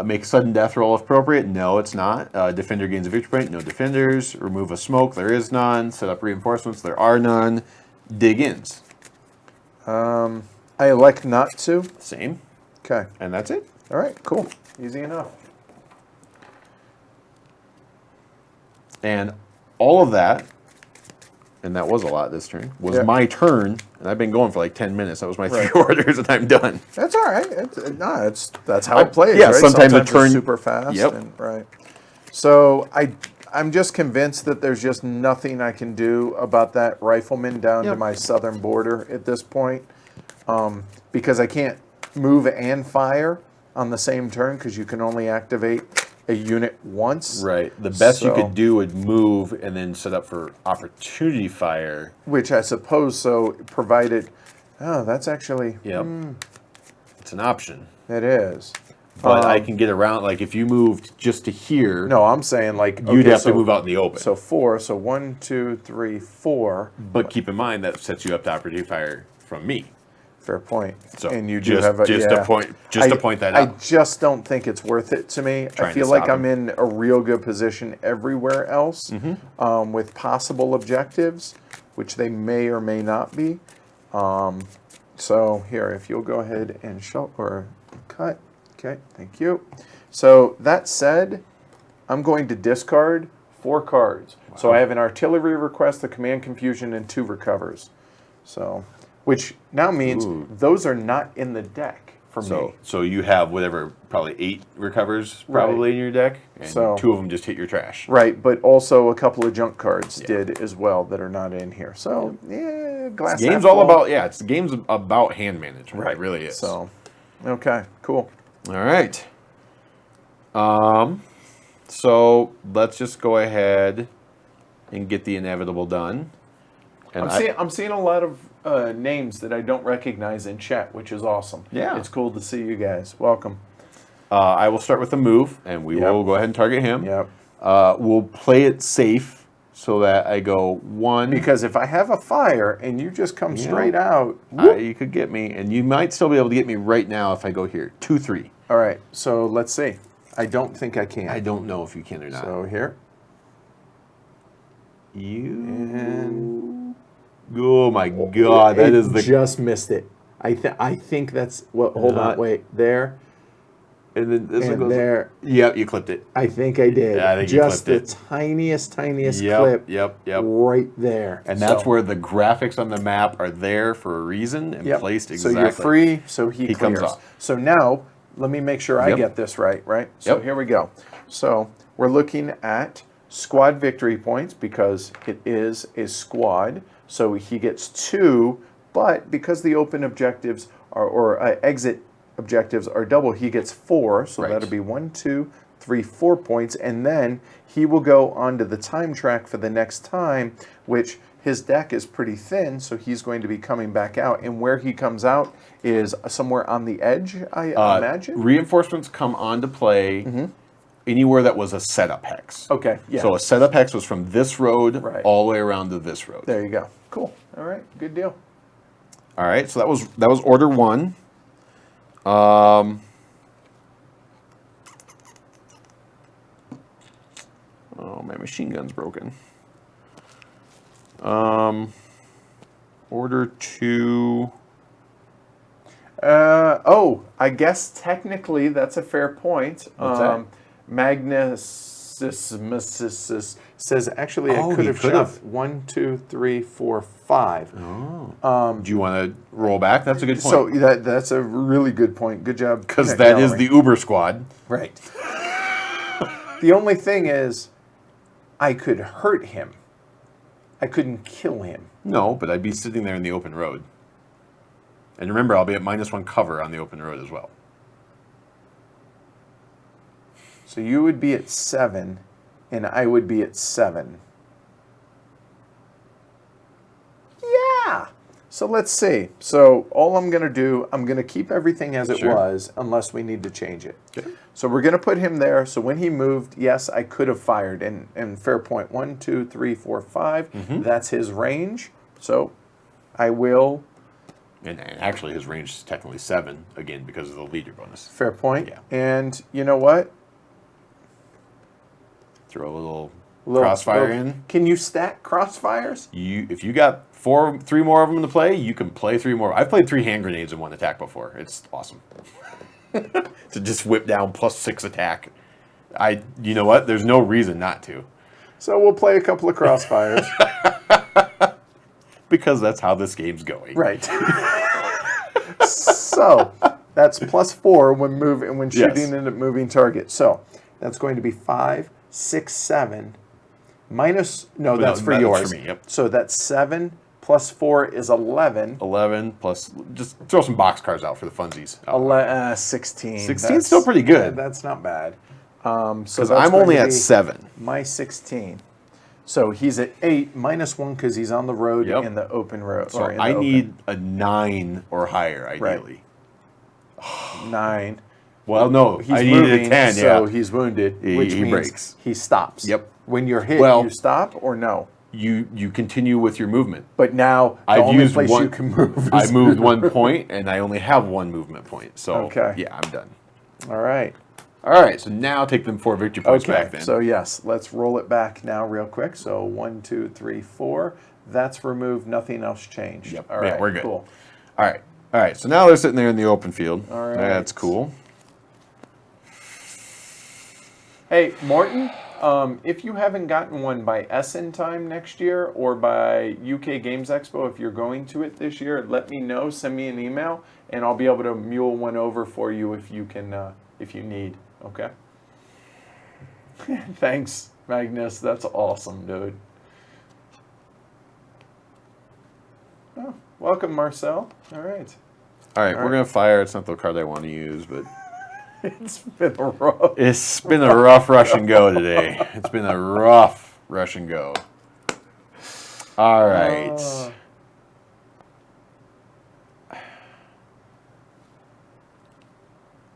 Make sudden death roll if appropriate. No, it's not. Defender gains a victory point. No defenders. Remove a smoke. There is none. Set up reinforcements. There are none. Dig ins. I elect not to. Same. Okay. And that's it. All right. Cool. Easy enough. And all of that, and that was a lot this turn, was Yeah. my turn. And I've been going for like 10 minutes. That was my Right. three orders, and I'm done. That's all right. That's how it plays. yeah, right? sometimes a it's turn- super fast. Yep. Right. So I'm just convinced that there's just nothing I can do about that rifleman down to Yep. my southern border at this point, because I can't move and fire on the same turn because you can only activate a unit once. Right. The best you So- could do would move and then set up for opportunity fire. Which I suppose so, provided. Oh, that's actually. Yep. It's an option. It is. But I can get around, like if you moved just to here, No, I'm saying like you'd okay, have so- to move out in the open. So 4. So 1, 2, 3, 4. But keep in mind that sets you up to opportunity fire from me. Fair point. So and you do just- have a just yeah. to point- just to point that I out. just don't think it's worth it to me. I Trying to feel like stop I'm in a real good position everywhere else, with possible objectives, which they may or may not be. So here, if you'll go ahead and show or cut. Okay, thank you. So that said, I'm going to discard 4 cards. So I have an artillery request, a command confusion, and 2 recovers. So, which now means Ooh. those are not in the deck for me. So you have whatever, probably 8 recovers probably in your deck, and So- 2 of them just hit your trash. Right, but also a couple of junk cards did as well that are not in here. So, yeah, glass Game's half all full. about, the game's about hand management. It really is. So, okay, cool. All right. So let's just go ahead and get the inevitable done. And I'm seeing a lot of names that I don't recognize in chat, which is awesome. Yeah. It's cool to see you guys. Welcome. I will start with the move, and we Yep. will go ahead and target him. Yep. We'll play it safe so that I go 1. Because if I have a fire and you just come straight out, You could get me, and you might still be able to get me right now if I go here. 2, 3. all right. So let's see. I don't think I can. I don't know if you can or not. So here. You. Oh my God! That is the. just missed it. I think that's what. Hold on, wait. There And then this one and goes. there. Yep, you clipped it. I think I did. Yeah, I think you just the clipped tiniest Yep, clip. yep. Right there. And that's So- where the graphics on the map are there for a reason and Yep. placed So exactly. you're free. So he He comes clears. off. So now let me make sure I Yep. get this right, right? So Yep. here we go. So we're looking at squad victory points because it is a squad. So he gets 2, but because the open objectives or exit objectives are double, he gets 4. So Right. that'll be 1, 2, 3, 4 points. And then he will go onto the time track for the next time, which his deck is pretty thin. So he's going to be coming back out. And where he comes out is somewhere on the edge, I imagine. Reinforcements come onto play anywhere that was a setup hex. Okay, yeah. So a setup hex was from this road Right. all the way around to this road. There you go. Cool. All right. Good deal. All right, so that was order 1. Oh, my machine gun's broken. Order 2. I guess technically that's a fair point. What's that? Magnus says actually I Oh, could he have could shot have. 1, 2, 3, 4, 5. Do you want to roll back? That's a good point. So that's a really good point. Good job. Because that is Mallory. the Uber squad. Right. The only thing is, I could hurt him. I couldn't kill him. No, but I'd be sitting there in the open road. And remember, I'll be at -1 cover on the open road as well. So you would be at 7, and I would be at 7. Yeah. So let's see. So all I'm going to do, I'm going to keep everything as it Sure. was, unless we need to change it. Okay. So we're going to put him there. So when he moved, yes, I could have fired. And fair point. 1, 2, 3, 4, 5. That's his range. So I will. And actually, his range is technically 7, again, because of the leader bonus. Fair point. Yeah. And you know what? Throw a little crossfire in. Can you stack crossfires? If you got 3 more of them to play, you can play 3 more. I've played 3 hand grenades in one attack before. It's awesome. To just whip down +6 attack. You know what? There's no reason not to. So we'll play a couple of crossfires. Because that's how this game's going. Right. So that's +4 when shooting Yes. at a moving target. So that's going to be 5, 6, 7 minus. No, that's for that's yours. for me, yep. So that's 7 plus 4 is 11. 11 plus, just throw some box cards out for the funsies. 16. 16 's still pretty good. That's not bad. So Because that's I'm going only to at be 7. My 16. So he's at 8 -1 because he's on the road Yep. in the open road. So or in the I open. need a 9 or higher, ideally. 9. Well, no, He's I need moving, a 10, so yeah. he's wounded, He which means breaks. he stops. Yep. When you're hit, Well- you stop or no? You continue with your movement. But now the I've only used place one. you can move I is moved 1 point, and I only have 1 movement point. So Okay. yeah, I'm done. All right. All right, so now take them 4 victory points Okay. back then. So yes, let's roll it back now real quick. So 1, 2, 3, 4. That's removed. Nothing else changed. Yep. All Yeah, right. we're good. Cool. All right. So now they're sitting there in the open field. All right. That's cool. Hey, Morton, if you haven't gotten one by Essen time next year or by UK Games Expo, if you're going to it this year, let me know. Send me an email, and I'll be able to mule one over for you if you can, if you need. Okay. Thanks, Magnus. That's awesome, dude. Oh, welcome, Marcel. All right. All right, we're going to fire. It's not the card I want to use, but It's been a rough. it's been a rough rush and go today. It's been a rough rush and go. All right.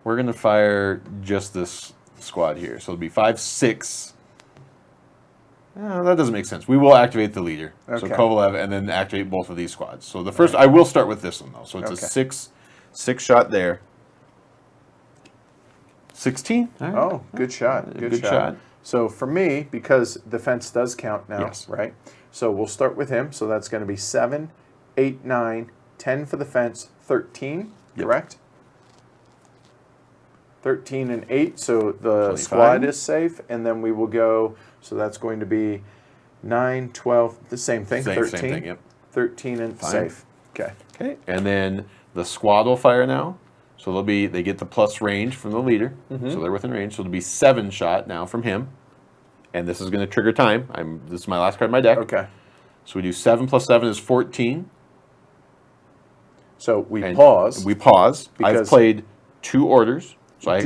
We're going to fire just this squad here. So it'll be 5, 6. That doesn't make sense. We will activate the leader. So Okay. Kovalev, and then activate both of these squads. So the first, I will start with this one, though. So it's Okay. a 6 shot there. 16. All right. Oh, good shot. Good shot. So for me, because the fence does count now, Yes. right? So we'll start with him. So that's going to be 7, 8, 9, 10 for the fence, 13, Yep. correct? 13 and 8, so the 25. squad is safe. And then we will go, so that's going to be 9, 12, the same thing, Same 13. thing, yep. 13 and Fine. safe. Okay. Okay. And then the squad will fire now. So they get the plus range from the leader. So they're within range. So it'll be 7 shot now from him. And this is going to trigger time. This is my last card in my deck. Okay. So we do 7 plus 7 is 14. So we And pause. We pause. I've Because- played 2 orders. So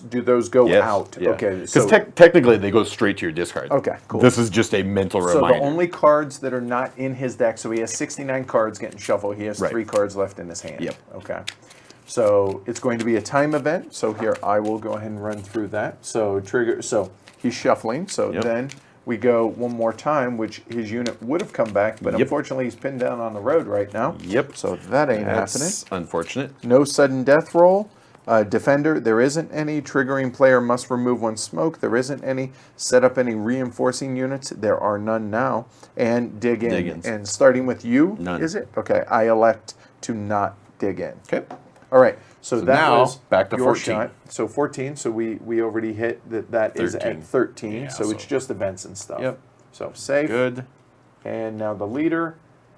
do those go yes, out? yeah. Okay. Because So, technically they go straight to your discard. Okay, cool. This is just a mental so reminder. the only cards that are not in his deck, so he has 69 cards getting shuffled. He has Right. 3 cards left in his hand. Yep. Okay. So it's going to be a time event. So here I will go ahead and run through that. So trigger. So he's shuffling. So Yep. then we go one more time, which his unit would have come back, but Yep. unfortunately he's pinned down on the road right now. Yep. So that ain't happening. That's unfortunate. No sudden death roll. Defender, there isn't any. Triggering player must remove 1 smoke. There isn't any. Set up any reinforcing units. There are none now. And dig in. Dig-ins. And starting with you, None. is it? Okay, I elect to not dig in. Okay. All right, so that now, was back to your 14. shot. So 14, so we already hit that is 13. at 13, Yeah, so it's so- just events and stuff. Yep. So safe. Good. And now the leader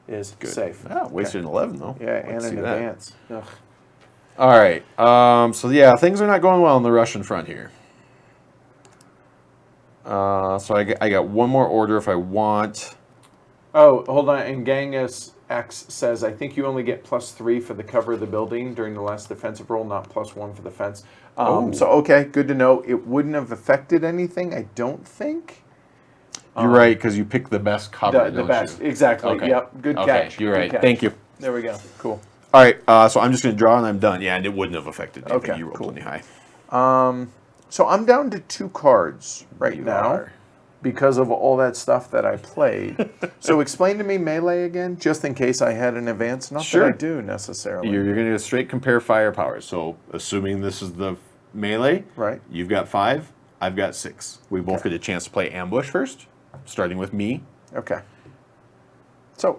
is Good. safe. Ah, wasted an 11 though. Yeah, Let's and see an that. advance. Ugh. All right. So yeah, things are not going well on the Russian front here. So I got one more order if I want. Oh, hold on. And Genghis X says, I think you only get +3 for the cover of the building during the last defensive roll, not +1 for the fence. So, okay, good to know. It wouldn't have affected anything, I don't think. You're right, because you pick the best cover, The don't best. you? Exactly. Okay. Yep. Good Okay, catch. you're Good right. catch. Thank you. There we go. Cool. All right, so I'm just going to draw and I'm done. Yeah, and it wouldn't have affected anything. Okay, You rolled cool. plenty high. So I'm down to 2 cards right You now are. because of all that stuff that I played. So explain to me melee again, just in case I had an advance. Not Sure. that I do necessarily. You're going to straight compare firepower. So assuming this is the melee, Right. you've got 5, I've got 6. We both get a chance to play ambush first, starting with me. Okay. So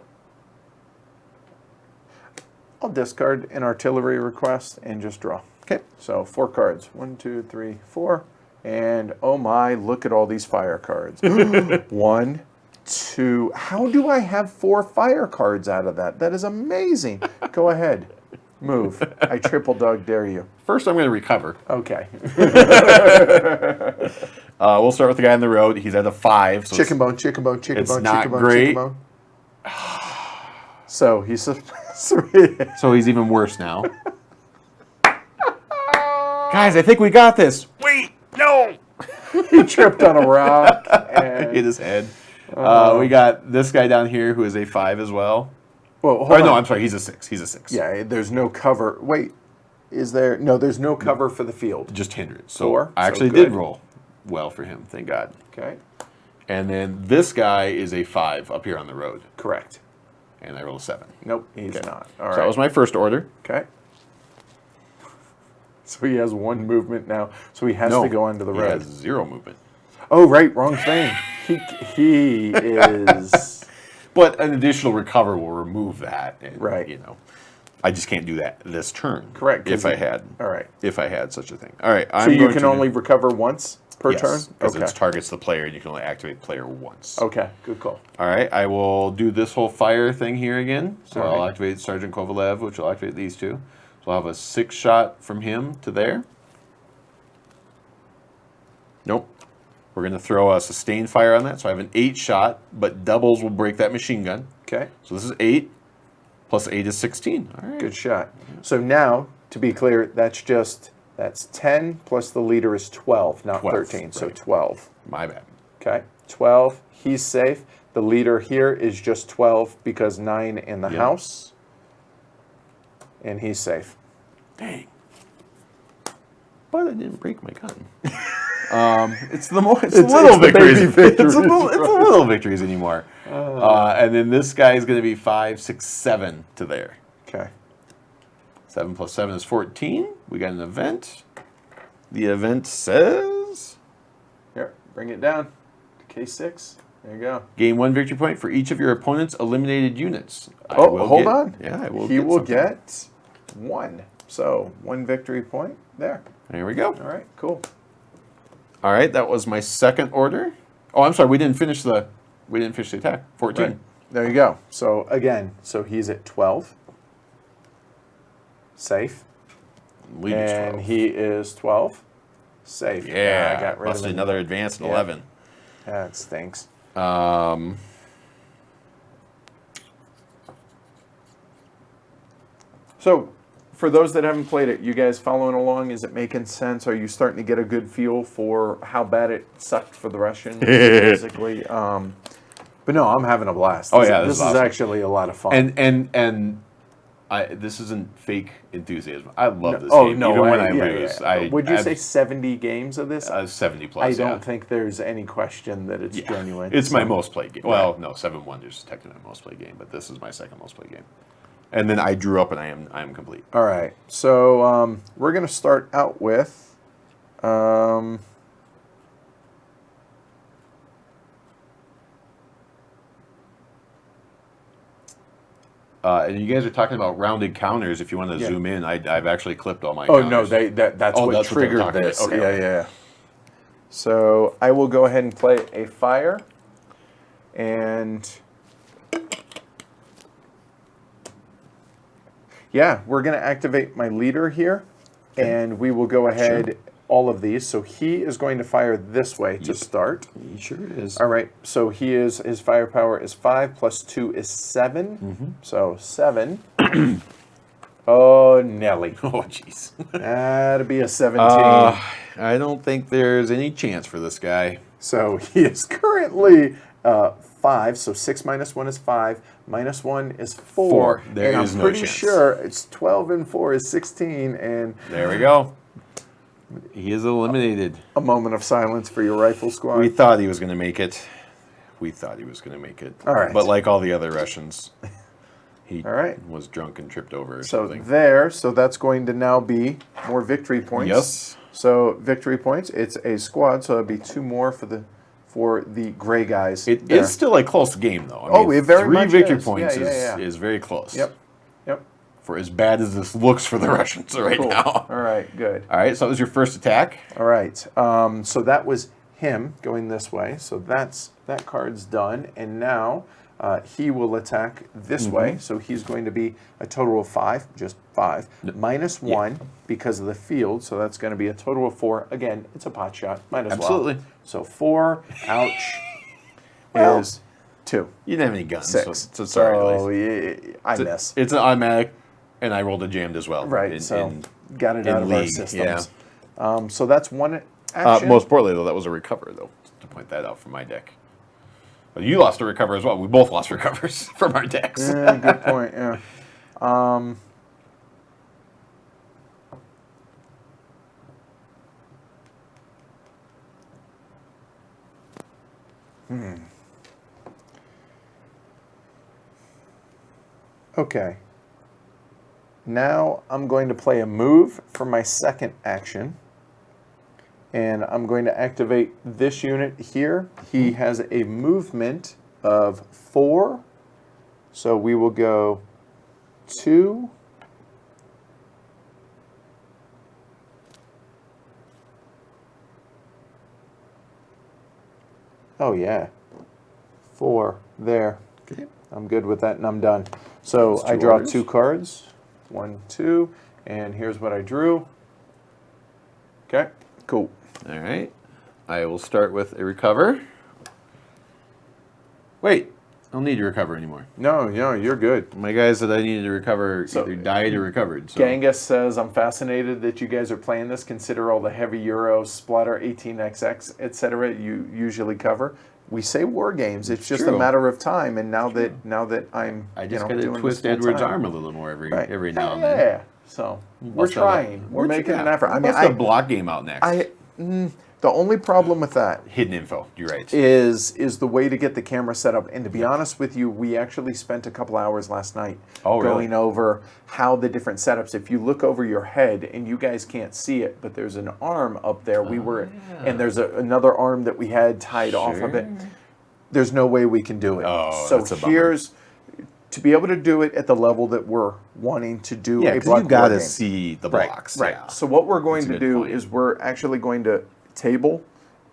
I'll discard an artillery request and just draw. Okay. So 4 cards. 1, 2, 3, 4. And oh my, look at all these fire cards. 1, 2. How do I have 4 fire cards out of that? That is amazing. Go ahead. Move. I triple dog dare you. First, I'm going to recover. Okay. We'll start with the guy on the road. He's at a 5. So Chicken bone, chicken bone, chicken it's bone, not chicken bone, great. chicken bone. So he's a 3. So he's even worse now. Guys, I think we got this. Wait, no. He tripped on a rock. And, Hit his head. We got this guy down here who is a 5 as well. well, hold Or on. no, I'm sorry, he's a 6. He's a 6. Yeah, there's no cover. Wait, is there? No, there's no cover for the field. Just hindered. So 4, I so actually good. did roll well for him, thank God. Okay, And then this guy is a 5 up here on the road. correct. And I rolled a 7. Nope, he's not. All right. So that was my first order. Okay. So he has 1 movement now. So he has No, to go onto the he road. has 0 movement. Oh, right, wrong thing. He is But an additional recover will remove that. And, Right. You know, I just can't do that this turn. Correct, 'cause If I you- had. all right. If I had such a thing. All right. So you can only recover once per turn. Because Okay. it targets the player, and you can only activate player once. Okay. Good call. All right. I will do this whole fire thing here again. So All I'll right. activate Sergeant Kovalev, which will activate these 2. So I'll have a 6 shot from him to there. Nope. We're going to throw a sustained fire on that. So I have an 8 shot, but doubles will break that machine gun. Okay. So this is 8. Plus 8 is 16. All right. Good shot. So now, to be clear, that's 10 plus the leader is 12, not 12, 13. So right. 12. My bad. Okay. 12. He's safe. The leader here is just 12 because 9 in the Yep. house. And he's safe. Dang. But I didn't break my gun. It's the little it's the victories. baby victories, It's the little victories anymore. And then this guy is going to be 5, 6, 7 to there. Okay. 7 plus 7 is 14. We got an event. The event says Here, bring it down to K6. There you go. gain 1 victory point for each of your opponent's eliminated units. Hold on. Yeah, I will. He get will something. get 1. So 1 victory point there. There we go. All right, cool. All right, that was my second order. Oh, I'm sorry. We didn't finish the attack. 14. Right. There you go. So again, so he's at 12. Safe. Leader's And 12. he is 12. Safe. Yeah, I got rid of busted him. another advance in Yeah. 11. That stinks. So, for those that haven't played it, you guys following along? Is it making sense? Are you starting to get a good feel for how bad it sucked for the Russians, basically? But no, I'm having a blast. Oh, yeah, this this is is awesome. actually a lot of fun. And this isn't fake enthusiasm. I love this Oh game. no! Even when I yeah, lose, yeah. Would you say 70 games of this? 70 plus? I yeah. don't think there's any question that it's genuine. It's my So- most played game. Well, no, Seven Wonders is technically my most played game, but this is my second most played game. And then I drew up, and I am complete. All right, so we're gonna start out with. And you guys are talking about rounded counters. If you want to zoom in, I've actually clipped all my. Oh counters. no, that's what that's what they were triggered talking about. this. Okay, yeah, okay. yeah. So, I will go ahead and play a fire. And yeah, we're going to activate my leader here. And we will go ahead, all of these. So he is going to fire this way to start. He sure is. All right, so his firepower is 5 plus 2 is 7. So 7. Oh, Nelly. Oh, jeez. That'd be a 17. I don't think there's any chance for this guy. So he is currently 5. So 6 minus 1 is 5. Minus 1 is 4. Four. There and is I'm no pretty chance. sure it's 12 and 4 is 16. And There we go. He is eliminated. a moment of silence for your rifle squad. We thought he was going to make it. All right. But like all the other Russians, he All right. was drunk and tripped over or So something. so that's going to now be more victory points. Yes. So victory points. It's a squad, so it'd be 2 more for the gray guys. It there. is still a close game, though. It very 3 much victory is. points Yeah. is very close. Yep. For as bad as this looks for the Russians right cool. now. All right, good. All right, so that was your first attack. All right. So that was him going this way. So that card's done, and now he will attack this way. So he's going to be a total of 5, just 5, minus 1 because of the field. So that's going to be a total of 4. Again, it's a pot shot. Might as well. Absolutely. So 4, ouch, Well, is 2. You didn't have any guns, 6. so sorry. So Elise. I miss. It's an automatic, and I rolled a jammed as well. Right. So got it out of our league, systems. So that's one action. most importantly, though, that was a recover, though, to point that out from my deck. But you lost a recover as well. We both lost recovers from our decks. Yeah, good point. Yeah. Okay. Now I'm going to play a move for my second action. And I'm going to activate this unit here. He has a movement of 4. So we will go 2. Oh yeah. 4 there. Okay. I'm good with that and I'm done. So That's I 2 draw orders. 2 cards. 1, 2, and here's what I drew. Okay, cool. All right. I will start with a recover. Wait, I don't need to recover anymore. No, you're good. My guys that I needed to recover So- either died or recovered. So. Genghis says, I'm fascinated that you guys are playing this. Consider all the heavy Euros, Splatter, 18XX, etc. you usually cover. We say war games. It's just a true. matter of time. And now that I'm I just got got to twist Edward's arm a little more every now and then. Yeah. So we're trying. We're making an effort. I mean, a block game out next. the only problem with that Hidden info. You're right. is the way to get the camera set up. And to be honest with you, we actually spent a couple hours last night Oh, really? going over how the different setups. If you look over your head, and you guys can't see it, but there's an arm up there. And there's another arm that we had tied off of it. There's no way we can do it. Oh, so that's a bummer. here's to be able to do it at the level that we're wanting to do Yeah, a because block you got war to game. see the Right, blocks. right. Yeah. So what we're going That's a to good do point. is we're actually going to table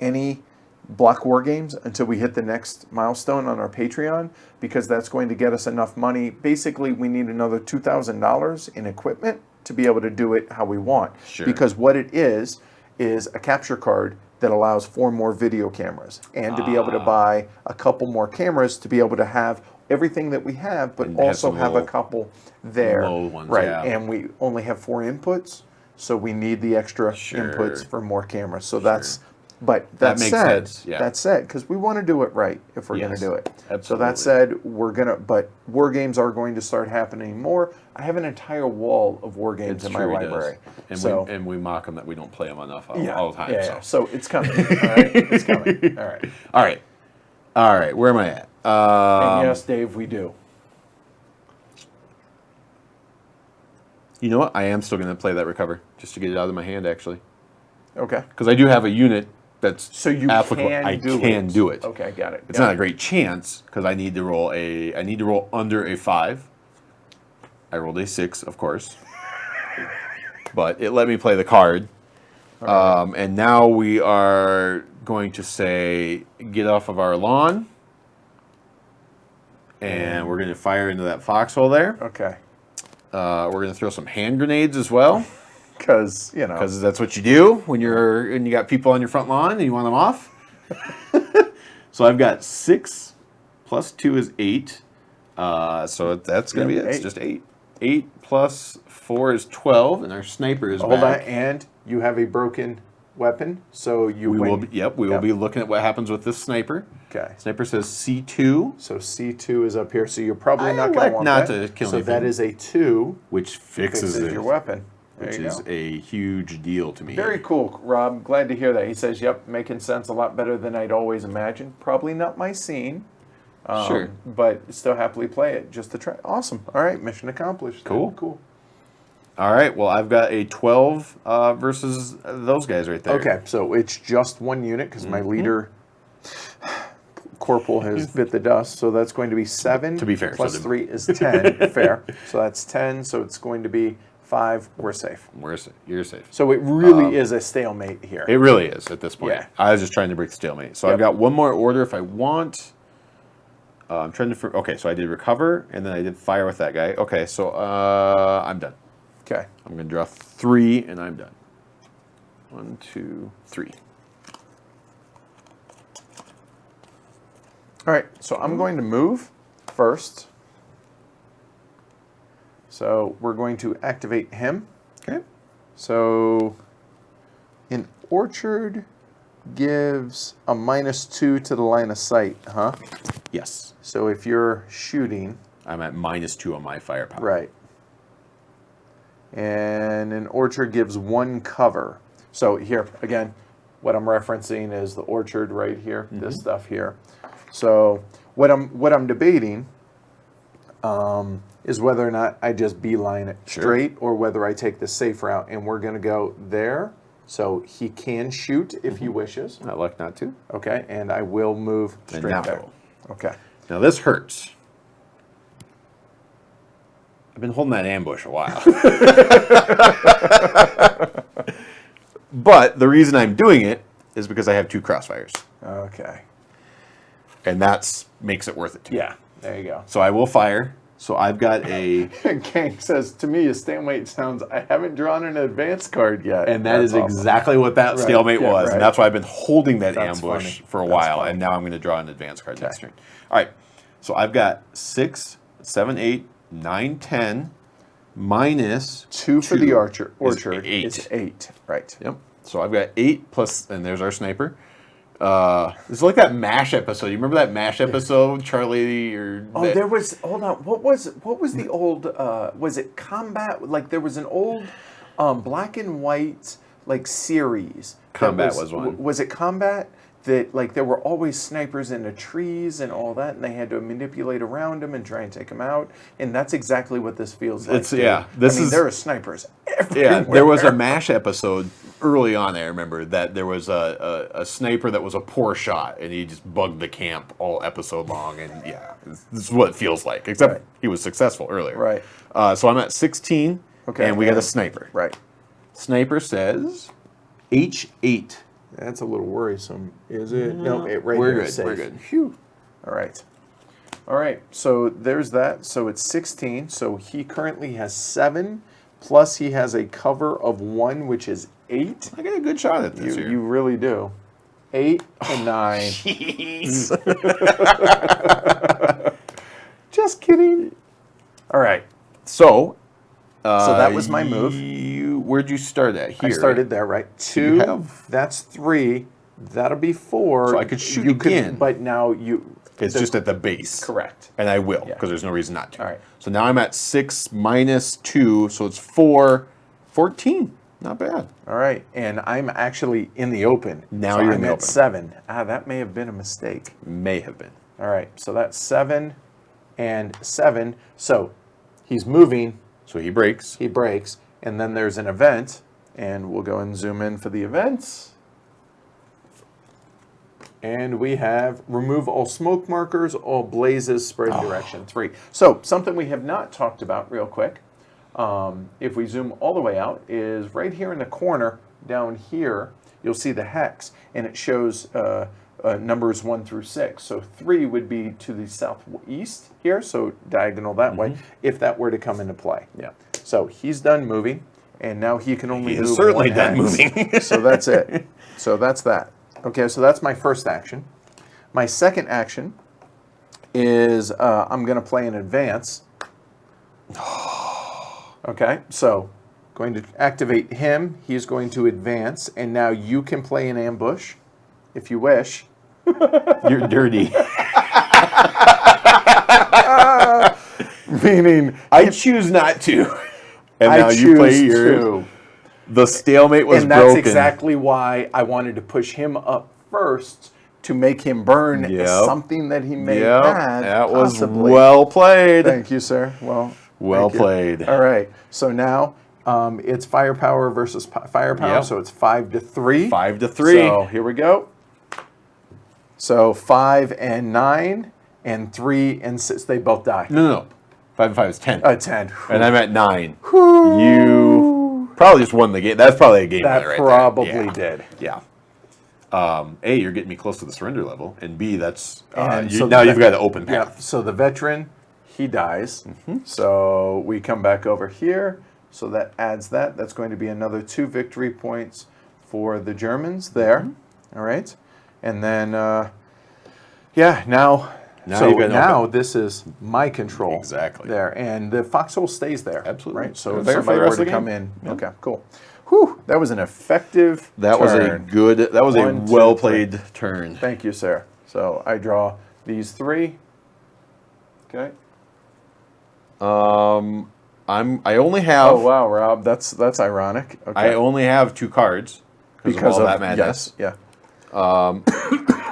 any block war games until we hit the next milestone on our Patreon, because that's going to get us enough money. Basically, we need another $2,000 in equipment to be able to do it how we want. Sure. Because what it is a capture card that allows 4 more video cameras, and to be able to buy a couple more cameras to be able to have everything that we have, but And have also some have a little couple there. low ones, right. yeah. And we only have 4 inputs, so we need the extra Sure. inputs for more cameras. So that's, but That that makes said, sense, yeah. that said, because we want to do it right if we're going Yes, to do it. So absolutely. that said, but war games are going to start happening more. I have an entire wall of war games in my True, he library. does. So And we mock them that we don't play them enough all the time. yeah. So. So it's coming. All right, it's coming. All right. All right. Where am I at? And yes, Dave, we do. You know what? I am still going to play that recover just to get it out of my hand, actually, Okay. because I do have a unit that's So you applicable. can I do can it. do it. Okay, got it. It's Got not it. a great chance because I need to roll under a 5. I rolled a 6, of course, but it let me play the card. And now we are going to say, get off of our lawn, and we're going to fire into that foxhole there. Okay. We're going to throw some hand grenades as well, Because because that's what you do when you got people on your front lawn and you want them off. So I've got 6 plus 2 is 8. So that's going to Yep, be it. It's 8. just 8. 8 plus 4 is 12, and our sniper is hold on, back. and you have a broken weapon, so you We win. will. We will be looking at what happens with this sniper. Okay. Sniper says C2, So C2 is up here, so you're probably I not going like to want not that. to kill so anything. that is a 2. which fixes it, Your weapon. There which you is go. a huge deal to me. Very cool, Rob. Glad to hear that. He says, "Yep, making sense a lot better than I'd always imagined. Probably not my scene, Sure. but still happily play it just to try." Awesome. All right, mission accomplished. Cool. Cool. All right. Well, I've got a 12 versus those guys right there. Okay, so it's just 1 unit because Mm-hmm. my leader, Corporal, has bit the dust. So that's going to be 7. To be fair, so plus did- 3 is 10. Fair. So that's 10. So it's going to be 5. We're safe. You're safe. So it really is a stalemate here. It really is at this point. Yeah. I was just trying to break the stalemate. So Yep. I've got one more order if I want. I'm trying to. Okay, so I did recover, and then I did fire with that guy. Okay, so I'm done. Okay. I'm going to draw 3, and I'm done. 1, 2, 3. All right, so I'm going to move first. So we're going to activate him. Okay. So an orchard gives a -2 to the line of sight, huh? Yes. So if you're shooting, I'm at -2 on my firepower. right. And an orchard gives 1 cover. So here, again, what I'm referencing is the orchard right here, this stuff here. So what I'm debating is whether or not I just beeline it Sure. straight or whether I take the safe route, and we're going to go there. So he can shoot if he wishes. Not luck not to. Okay, and I will move And straight now there. roll. Okay. Now this hurts. I've been holding that ambush a while. But the reason I'm doing it is because I have 2 crossfires. Okay. And that makes it worth it to me. Yeah, there you go. So I will fire. So I've got a... Gang says, to me, a stalemate sounds, I haven't drawn an advance card yet. And that is That's awesome. exactly what that stalemate yeah, was. right. And that's why I've been holding that That's ambush funny. for a That's while. funny. And now I'm going to draw an advance card next turn. All right. So I've got 6, 7, 8, 9, 10, minus 2 for the orchard. is 8. It's 8, right. Yep. So I've got 8 plus, and there's our sniper. It's like that MASH episode. You remember that MASH episode, Charlie? Oh, there was. Hold on. What was the old? Was it Combat? Like there was an old black and white like series. that Combat was one. Was it Combat? That like there were always snipers in the trees and all that, and they had to manipulate around them and try and take them out. And that's exactly what this feels like. It's- yeah, this is- there are snipers everywhere. Yeah, there was a MASH episode early on. I remember that there was a sniper that was a poor shot, and he just bugged the camp all episode long. And yeah, this is what it feels like. Except Right. he was successful earlier. Right. So I'm at 16, Okay, and we got and- a sniper. Right. Sniper says H8. That's a little worrisome, is it? No, it right We're here good, is safe. we're good. Phew. All right. All right. So there's that. So it's 16. So he currently has 7 plus he has a cover of 1, which is 8. I got a good shot at this here. You really do. 8 and 9. Jeez. Just kidding. All right. So that was my move. Where'd you start at? Here. I started there, right? 2. That's 3. That'll be 4. So I could shoot again. But now It's just at the base. Correct. And I will, because there's no reason not to. All right. So now I'm at 6 minus 2, so it's 4. 14. Not bad. All right. And I'm actually in the open. Now so you're I'm in the at open. 7. That may have been a mistake. May have been. All right. So that's 7 and 7. So he's moving. So he breaks. He breaks. And then there's an event. And we'll go and zoom in for the events. And we have remove all smoke markers, all blazes, spread direction 3. So something we have not talked about real quick, if we zoom all the way out, is right here in the corner down here, you'll see the hex, and it shows numbers 1 through 6. So 3 would be to the southeast here, so diagonal that way, if that were to come into play. Yeah. So he's done moving, and now he can only He move is certainly one done hex. moving. So that's it. So that's that. Okay, so that's my first action. My second action is I'm going to play in advance. Okay, so going to activate him. He's going to advance, and now you can play an ambush if you wish. You're dirty. Meaning, I choose not to. And I now choose you play yours. to. The stalemate was And that's broken. exactly why I wanted to push him up first to make him burn Yep. something that he may Yep, have. that was possibly. well played. Thank you, sir. Well thank you. Played. All right. So now it's firepower versus firepower. Yep. So it's 5 to 3. 5 to 3. So here we go. So 5 and 9 and 3 and 6. They both die. No. 5 and 5 is 10. 10. And I'm at 9. You probably just won the game. That's probably a game That winner right probably there. did. Yeah. A, you're getting me close to the surrender level, and B, that's And you, so now the you've got an open Yeah. path. So the veteran, he dies. So we come back over here. So that adds that. That's going to be another 2 victory points for the Germans there. All right. And then, now Now so you've got an now open. this is my control. Exactly. There. And the foxhole stays there. Absolutely. Right. So They're if there for somebody the were rest to of the come game. in. Okay, cool. Whew, that was an effective That was a turn. good. That was 1, a 2, well played turn. Thank you, sir. So I draw these 3. Okay. I only have. Oh wow, Rob, that's ironic. Okay. I only have 2 cards because of all that madness. yes, yeah.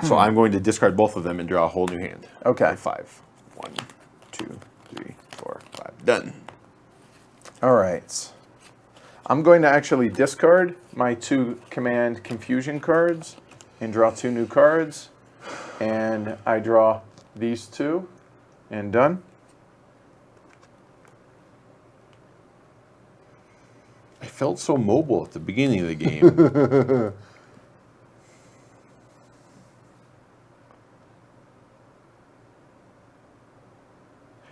So I'm going to discard both of them and draw a whole new hand. Okay. 5. 1, 2, 3, 4, 5. Done. All right. I'm going to actually discard my 2 command confusion cards and draw 2 new cards, and I draw these 2, and done. I felt so mobile at the beginning of the game.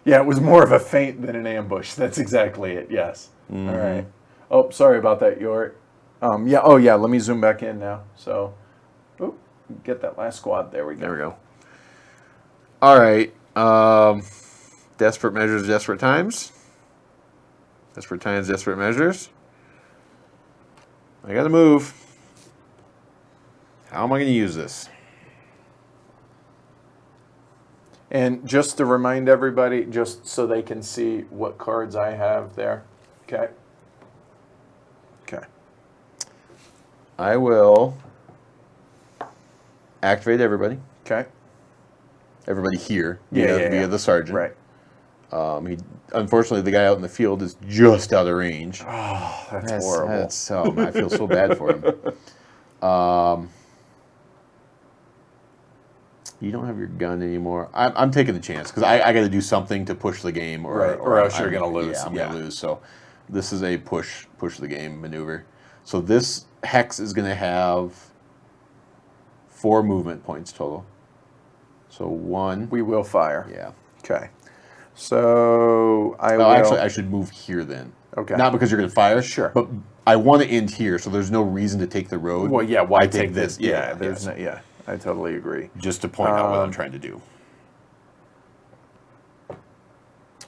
Yeah, it was more of a feint than an ambush. That's exactly it. Yes. All right. Oh, sorry about that, Yort. Yeah. Oh, yeah. Let me zoom back in now. So, get that last squad. There we go. There we go. All right. Desperate measures, desperate times. Desperate times, desperate measures. I got to move. How am I going to use this? And just to remind everybody, just so they can see what cards I have there. Okay. Okay. I will activate everybody. Okay. Everybody here Yeah, via the sergeant. Right. Unfortunately, the guy out in the field is just out of range. Oh, that's horrible. I feel so bad for him. You don't have your gun anymore. I'm taking the chance because I got to do something to push the game, or else you're going to lose. Yeah, I'm going to lose. So this is a push the game maneuver. So this hex is going to have 4 movement points total. So 1. We will fire. Yeah. Okay. So I will. Actually, I should move here then. Okay. Not because you're going to fire. Sure. But I want to end here, so there's no reason to take the road. Well, yeah. Why I take this? Yeah, There's yes. no. Yeah. I totally agree. Just to point out what I'm trying to do.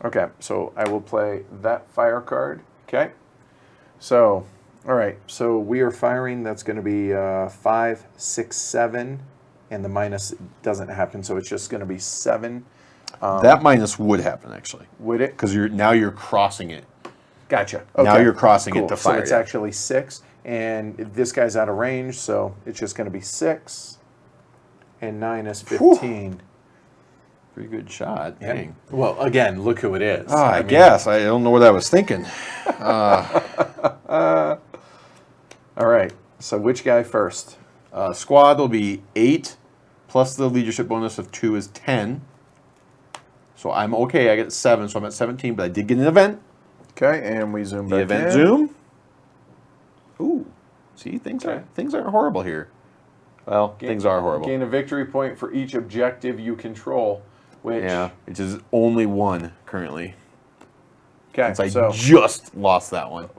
Okay. So I will play that fire card. Okay. So, all right. So we are firing. That's going to be 5, 6, 7, and the minus doesn't happen. So it's just going to be 7. That minus would happen actually, Would it? because you're crossing it. Gotcha. Now Okay. you're crossing Cool. it to fire. So it's actually 6, and this guy's out of range, so it's just going to be 6, and 9 is 15. Pretty good shot. Yeah. Dang. Well, again, look who it is. I guess I don't know what I was thinking. All right. So which guy first? Squad will be 8 plus the leadership bonus of 2 is 10. So I'm okay. I get 7, so I'm at 17. But I did get an event. Okay, and we zoom The back event in. zoom. Ooh, see things Okay. aren't horrible here. Well, things are horrible. Gain a victory point for each objective you control, which Yeah, which is only 1 currently. okay. Since I So just lost that one.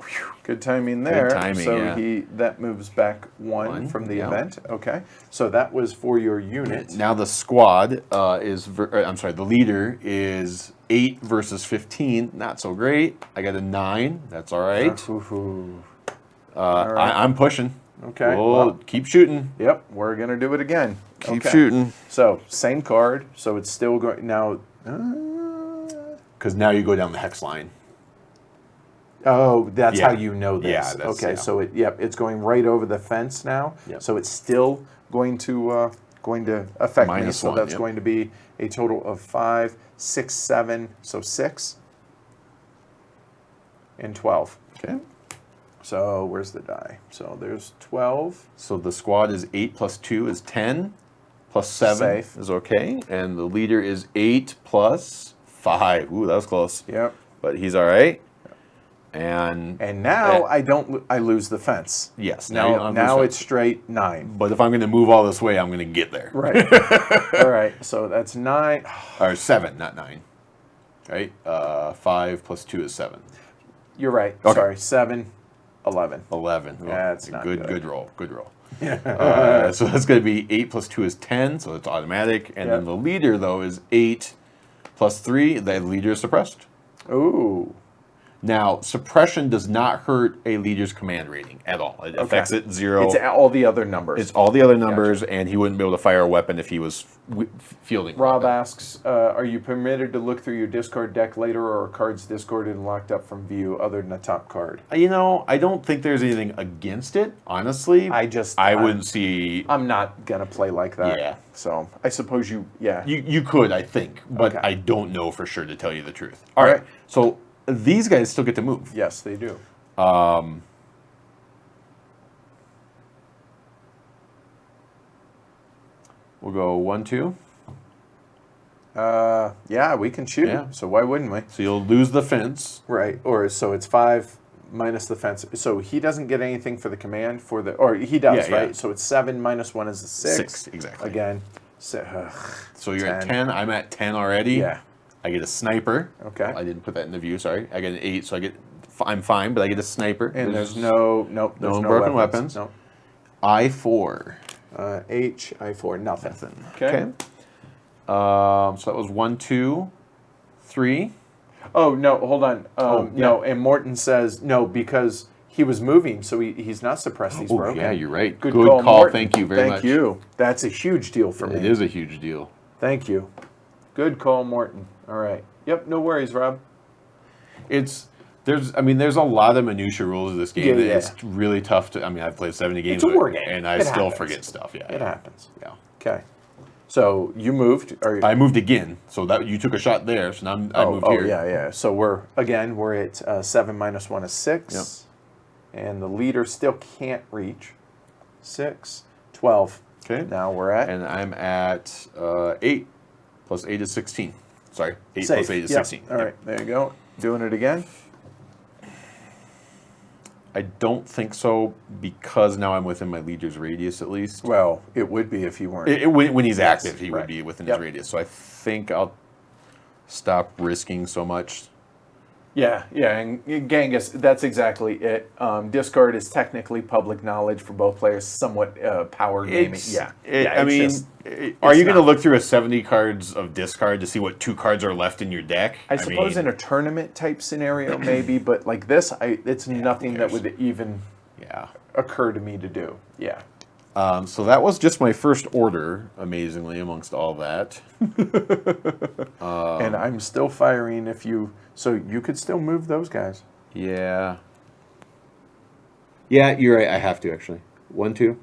good timing there. timing, so yeah. that moves back 1 from the yeah. event. Okay, so that was for your unit. Now the squad the leader is 8 versus 15. Not so great. I got a 9. That's all right. I'm pushing. Okay, We'll well- keep shooting. Yep, we're gonna do it again. Keep Okay. shooting. So same card. So it's still going now. Because now you go down the hex line. Oh, that's Yeah. how you know this. Yeah, that's- okay, yeah. so it's going right over the fence now. Yep. So it's still going to affect me. Minus So 1, that's yep. going to be a total of 5, 6, 7. So 6 and 12. Okay. So where's the die? So there's 12. So the squad is 8 plus 2 is 10. Plus 7 Safe. is okay. And the leader is 8 plus 5. Ooh, that was close. Yep. But he's all right. And now I lose the fence. yes. you don't have to Now lose it's straight 9. But if I'm going to move all this way, I'm going to get there. Right. All right. So that's 9. Or 7, not 9. Right? 5 plus 2 is 7. You're right. Okay. Sorry. 7, 11. 11. Yeah, it's not good. good. Good roll. Good roll. So that's going to be 8 plus 2 is 10, so it's automatic. And then Yep. the leader, though, is 8 plus 3. The leader is suppressed. Ooh. Now, suppression does not hurt a leader's command rating at all. It affects it 0. It's all the other numbers. It's all the other numbers, and he wouldn't be able to fire a weapon if he was fielding. Rob asks, are you permitted to look through your discard deck later, or are cards discarded and locked up from view other than the top card? You know, I don't think there's anything against it, honestly. I wouldn't see. I'm not going to play like that. Yeah. So I suppose yeah. You could, I think, but Okay. I don't know for sure, to tell you the truth. All right. right. So these guys still get to move. Yes, they do. We'll go 1, 2. Yeah, we can shoot. Yeah. So why wouldn't we? So you'll lose the fence. Right. Or so it's 5 minus the fence. So he doesn't get anything for the command or he does, Yeah, right? yeah. So it's 7 minus 1 is a 6. 6, exactly. Again. So you're at 10. 10. I'm at 10 already. Yeah. I get a sniper. Okay. I didn't put that in the view. Sorry. I get an 8, so I'm fine, but I get a sniper. And there's no broken weapons. No. I4. H, I4, nothing. Okay. So that was 1, 2, 3. Oh, no, hold on. yeah. No, and Morton says no because he was moving, so he's not suppressed. He's Oh, broken. yeah, you're right. Good Good call, call. Morton. Thank you very much. Thank you. That's a huge deal for me. It is a huge deal. Thank you. Good call, Morton. All right. Yep, no worries, Rob. There's a lot of minutia rules of this game. Yeah, yeah. It's really tough to. I've played 70 games. It's a war game. and I It still happens. forget stuff. Yeah, It happens. Yeah. Okay. So you moved. I moved again, so that you took a shot there. So now I moved here. yeah. So we're at 7 minus 1 is 6. Yep. And the leader still can't reach. 6, 12. Okay. Now we're at And I'm at 8 plus 8 is 16. Sorry, 8 safe. plus 8 is Yep. 16. All Yep. right, there you go. Doing it again. I don't think so, because now I'm within my leader's radius at least. Well, it would be if you weren't. When he's Yes, active, he right. would be within Yep. his radius. So I think I'll stop risking so much. Yeah, and Genghis, that's exactly it. Discard is technically public knowledge for both players, somewhat power gaming. I mean, are you going to look through a 70 cards of discard to see what 2 cards are left in your deck? I suppose in a tournament type scenario, maybe, but like this, it's nothing that would even occur to me to do. Yeah. So that was just my first order, amazingly, amongst all that. And I'm still firing if you... So you could still move those guys. Yeah. Yeah, you're right. I have to, actually. 1, 2.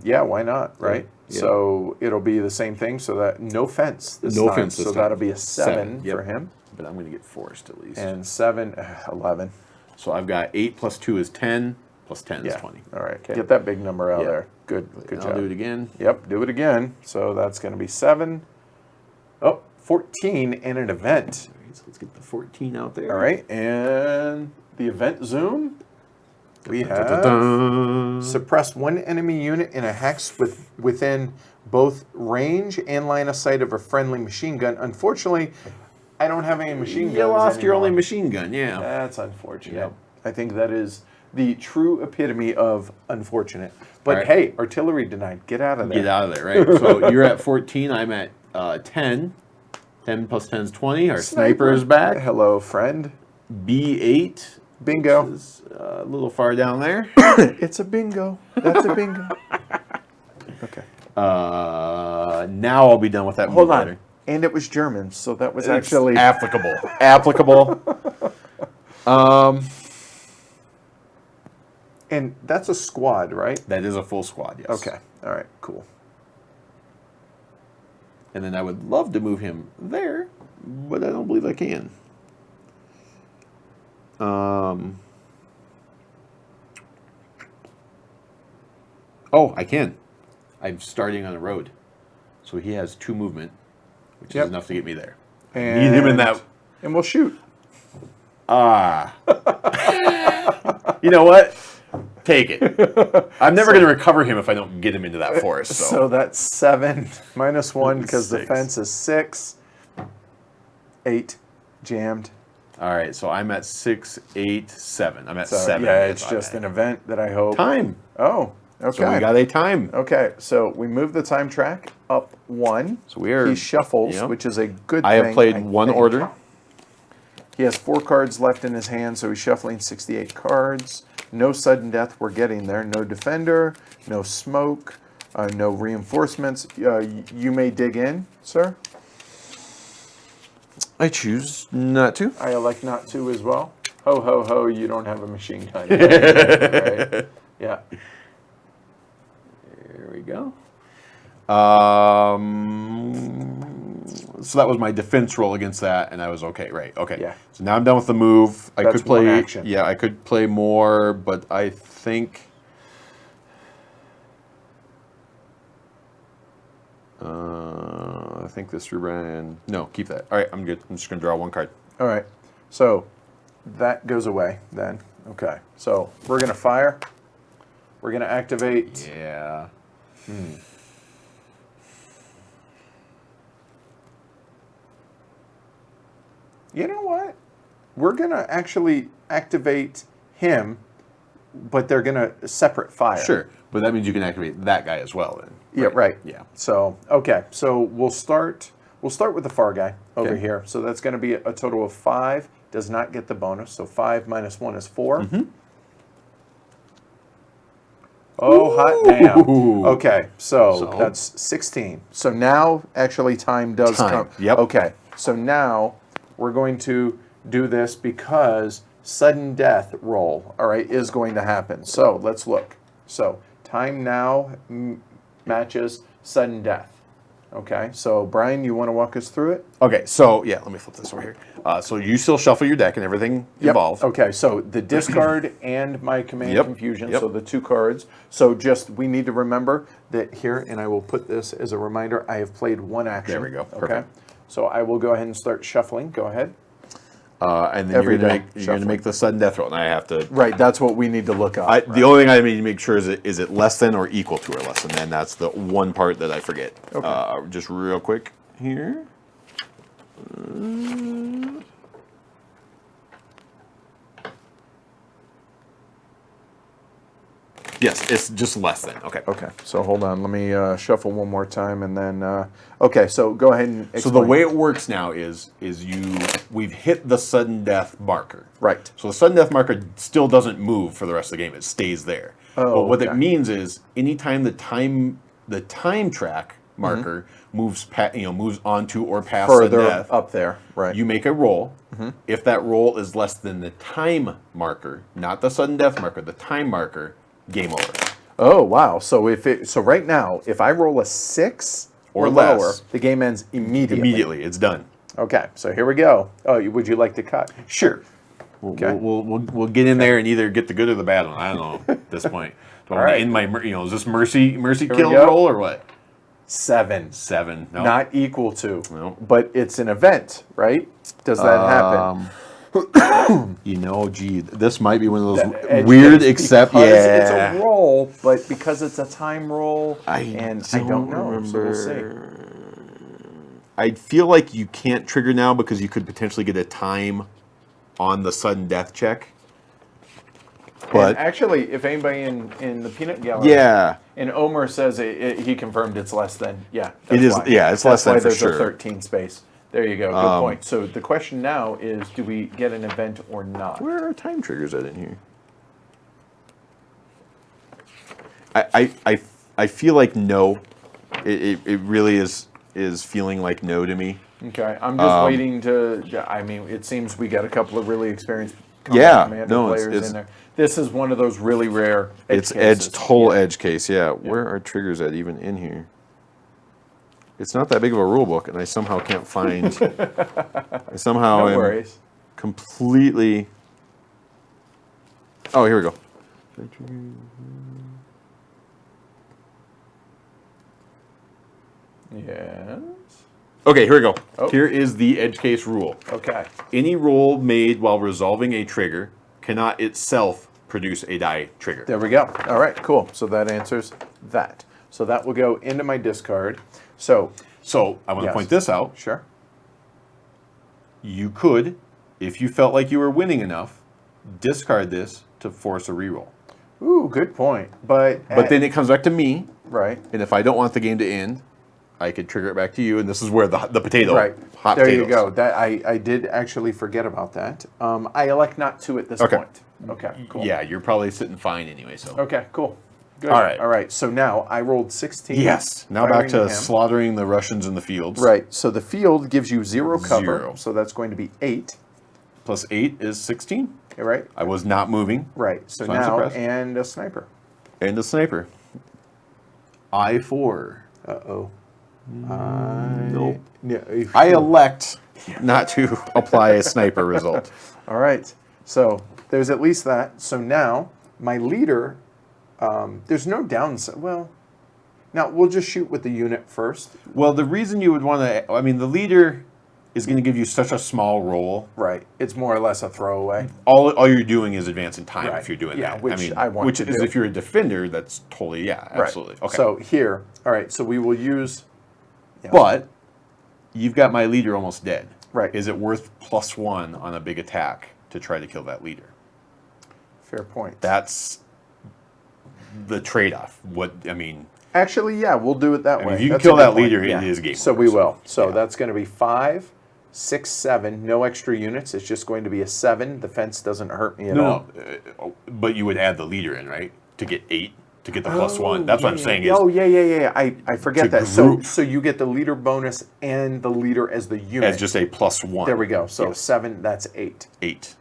Yeah, why not, right? Yeah. So it'll be the same thing, so that no fence this No time. fence this so time. that'll be a 7 Yep. for him. But I'm going to get forced at least. And 7, 11. So I've got 8 plus 2 is 10, plus 10 is 20. All right, Okay. get that big number out Yeah. there. Good I'll job. do it again. Yep, do it again. So that's going to be 7. Oh, 14 and an event. All right, so let's get the 14 out there. All right, and the event zoom. We have Da-da-da. suppress one enemy unit in a hex within both range and line of sight of a friendly machine gun. Unfortunately, I don't have any machine guns. You lost your anymore. only machine gun, yeah. That's unfortunate. Yep. I think that is the true epitome of unfortunate. But Right. hey, artillery denied. Get out of there. Get out of there, right? So you're at 14, I'm at 10. 10 plus 10 is 20. Our sniper is back. Hello, friend. B8. Bingo. Which is a little far down there. It's a bingo. That's a bingo. Okay. Now I'll be done with that. Hold move on. later. And it was German, so that was It's actually applicable. Applicable. And that's a squad, right? That is a full squad, yes. Okay. All right. Cool. And then I would love to move him there, but I don't believe I can. Oh, I can. I'm starting on a road. So he has 2 movement, which is enough to get me there. And, Need him in that. And we'll shoot. You know what? Take it. I'm never going to recover him if I don't get him into that forest. So that's 7 minus 1 because the 6. fence is 6. 8 jammed. All right, so I'm at 6, 8, 7. I'm at So 7. yeah, That's it's what I'm just at. an event that I hope. Time. Oh, okay. So we got a time. Okay, so we move the time track up 1. So we are. He shuffles, Yep. which is a good I thing. have played one think. order. He has 4 cards left in his hand, so he's shuffling 68 cards. No sudden death, we're getting there. No defender, no smoke, no reinforcements. You may dig in, sir. I choose not to. I elect not to as well. Ho, ho, ho, you don't have a machine gun. Right? Yeah. There we go. So that was my defense roll against that, and I was okay, right? Okay. Yeah. So now I'm done with the move. I That's could play. one action. Yeah, I could play more, but I think. I think this rebrand. No, keep that. All right, I'm good. I'm just gonna draw 1 card. All right. So that goes away then. Okay. So we're going to fire. We're going to activate. Yeah. You know what? We're going to actually activate him, but they're going to separate fire. Sure, but that means you can activate that guy as well. Then. Yeah, right. Yeah. So, okay. So we'll start with the far guy over Okay. here. So that's going to be a total of 5. Does not get the bonus. So 5 minus 1 is 4. Mm-hmm. Oh, hot damn. Ooh. Okay, so So? that's 16. So now actually time does Time, come. yep. Okay, so now we're going to do this because sudden death roll, all right, is going to happen. So let's look. So time now matches sudden death. Okay, so Brian, you want to walk us through it? Okay, so yeah, let me flip this over here. So you still shuffle your deck and everything involved. Okay, so the discard and my command Yep, confusion, yep. so the 2 cards. So just, we need to remember that here, and I will put this as a reminder, I have played 1 action. There we go, Okay, perfect. so I will go ahead and start shuffling. Go ahead. And then Every you're day, going to shuffling. make the sudden death roll, and I have to. Right, that's what we need to look up. The only thing I need to make sure is it less than or equal to or less, and then that's the one part that I forget. Okay. Just real quick here. Yes, it's just less than. Okay. Okay, so hold on. Let me shuffle one more time, and then okay. So go ahead and explain. So the way it works now is we've hit the sudden death marker. Right. So the sudden death marker still doesn't move for the rest of the game. It stays there. Oh, but what okay. it means is anytime the time track marker moves moves onto or past further sudden death, up there, right? you make a roll. If that roll is less than the time marker, not the sudden death marker, the time marker, game over. Oh wow! So right now, if I roll a 6 or less, lower, the game ends immediately. Immediately, it's done. Okay, so here we go. Oh, would you like to cut? Sure. Okay. We'll get in there and either get the good or the bad one. I don't know at this point. Do I want to end my is this mercy kill go. roll or what? 7. 7. No. Not equal to. No. But it's an event, right? Does that happen? Gee, this might be one of those Edge weird case except because yeah. it's a roll, but because it's a time roll, I don't know. remember. So we'll see. I feel like you can't trigger now because you could potentially get a time on the sudden death check. But And actually, if anybody in the peanut gallery, yeah, and Omer says he confirmed it's less than, yeah. it is. Why. Yeah, it's That's less than why for there's sure. a 13 space. There you go. Good point. So the question now is, do we get an event or not? Where are time triggers at in here? I feel like no. It really is feeling like no to me. Okay, I'm just waiting to. I mean, it seems we got a couple of really experienced Commander players in there. This is one of those really rare. It's total edge case. Yeah. Where are triggers at even in here? It's not that big of a rule book, and I somehow can't find. I somehow No am worries. completely. Oh, here we go. Yes. Okay, here we go. Oh. Here is the edge case rule. Okay. Any roll made while resolving a trigger cannot itself produce a die trigger. There we go. All right, cool. So that answers that. So that will go into my discard. So I want to Yes. point this out. sure. You could, if you felt like you were winning enough, discard this to force a reroll. Ooh, good point. But Then it comes back to me, right. and if I don't want the game to end, I could trigger it back to you, and this is where the potato, Right. hot there potatoes. you go. That I did actually forget about that. I elect not to at this Okay. point. Okay, cool. Yeah, you're probably sitting fine anyway, so. Okay, cool. Good. All right. All right. So now I rolled 16. Yes. Now back firing to him. slaughtering the Russians in the fields. Right. So the field gives you 0 cover. 0. So that's going to be 8. Plus 8 is 16. Okay, right. I was not moving. Right. So So I'm now suppressed. and a sniper. And a sniper. I4. Uh-oh. Nope. Yeah. I elect not to apply a sniper result. All right. So there's at least that. So now my leader, there's no downside. Well, now we'll just shoot with the unit first. Well, the reason you would want to, the leader is going to give you such a small roll. Right. It's more or less a throwaway. All you're doing is advancing time Right. if you're doing Yeah, that. which I want which to is do. if you're a defender, that's totally, absolutely. Right. Okay. So here, all right. So we will use. But you've got my leader almost dead. Right. Is it worth +1 on a big attack to try to kill that leader? Fair point. That's the trade-off. Actually, yeah, we'll do it that way. if you can That's kill a good that point. leader, Yeah. it is game So over. we will. So yeah. that's going to be 5, 6, 7. No extra units. It's just going to be a 7. The fence doesn't hurt me at all. No, but you would add the leader in, right? To get 8, to get the +1. That's what I'm saying is yeah. I forget to that. So group. so you get the leader bonus and the leader as the unit. as just a +1. There we go. So Yes. 7, that's 8. 8.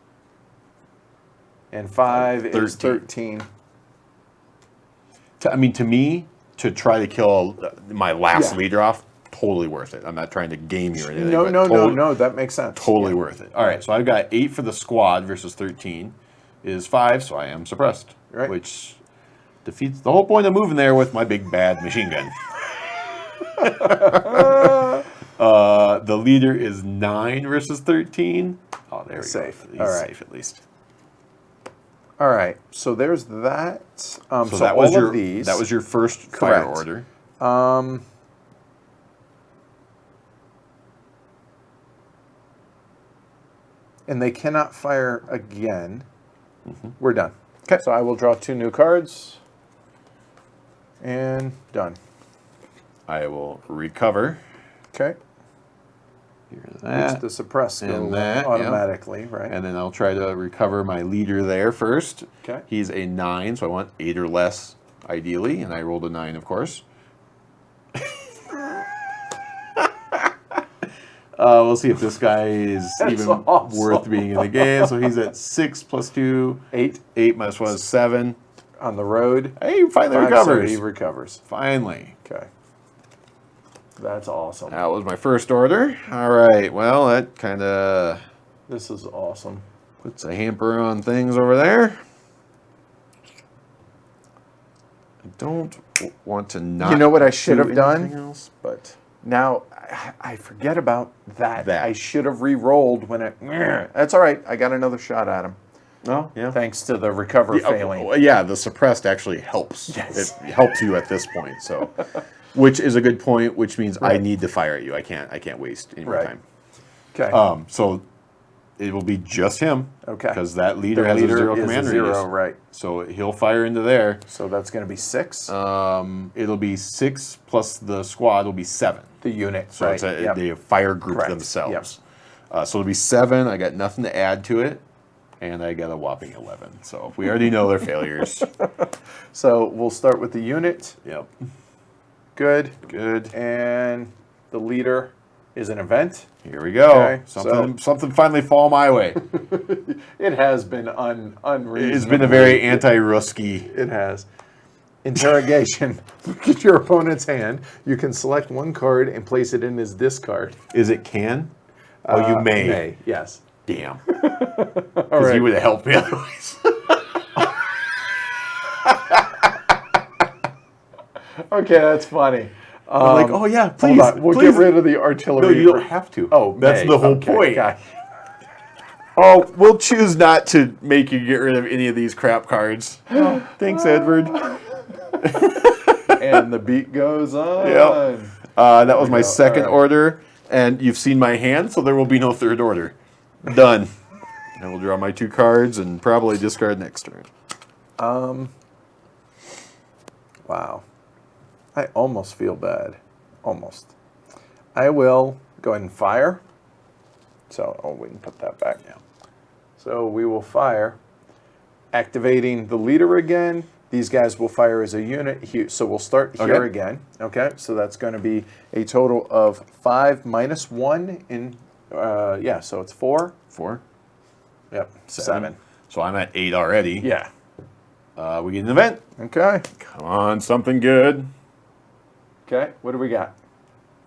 And 5 is 13. 13. To me, to try to kill my last Yeah. leader off, totally worth it. I'm not trying to game you or anything. No, but no. That makes sense. Totally Yeah. worth it. All right, so I've got 8 for the squad versus 13 is 5, so I am suppressed. Right. Which defeats the whole point of moving there with my big bad machine gun. The leader is 9 versus 13. Oh, there we Safe. go. He's All right. safe at least. All right. So there's that. So that was all your of these. that was your first fire Correct. order. And they cannot fire again. We're done. Okay. So I will draw 2 new cards. And done. I will recover. Okay. Here's Which that. the suppress go And that, automatically, right? And then I'll try to recover my leader there first. Okay. He's a 9, so I want 8 or less, ideally, and I rolled a 9, of course. We'll see if this guy is even awesome. worth being in the game. So he's at 6 plus 2. 8 8 minus 1 is 7. on the road. Hey, he finally 5, so recovers. he recovers. Finally. Okay. That's awesome. That was my first order. All right. Well, that kind of This is awesome. puts a hamper on things over there. I don't want to not. You know what I should do have done? anything else, but Now, I forget about that. That. I should have re-rolled when it... That's all right. I got another shot at him. well, yeah. Thanks to the recover failing. Yeah, the suppressed actually helps. Yes. It helps you at this point. So, which is a good point. Which means I Right. need to fire at you. I can't waste any more Right. time. Okay. So it will be just him. Okay. Because that leader The has leader a 0 is a command 0, radius. right. So he'll fire into there. So that's going to be 6. It'll be 6 plus the squad will be 7. The unit, So right. it's a, Yep. they fire group Correct. themselves. So it'll be 7. I got nothing to add to it. And I got a whopping 11. So we already know they're failures. So we'll start with the unit. Yep. Good. Good. And the leader is an event. Here we go. Okay, Something finally fall my way. It has been unreasonable. It's been a very anti-Rusky. It has. Interrogation. Look at your opponent's hand. You can select one card and place it in his discard. Is it can? Oh, you may. May, yes. Damn. All Because right. you would have helped me otherwise. Okay, that's funny. I'm like, oh yeah, please. Hold on. We'll please. get rid of the artillery. No, you don't have to. Oh, that's may. the whole Okay, point. got it. Oh, we'll choose not to make you get rid of any of these crap cards. Thanks, Edward. And the beat goes on. Yep. That was my go. second All right. order, and you've seen my hand, so there will be no third order. Done. I will draw my 2 cards and probably discard next turn. Wow. I almost feel bad. Almost. I will go ahead and fire. So, we can put that back now. So we will fire, activating the leader again. These guys will fire as a unit. So we'll start here Okay. again. Okay, so that's going to be a total of 5 minus 1 in, so it's 4. 4. Yep, 7. So I'm at 8 already. Yeah. We get an event. Okay. Come on, something good. Okay, what do we got?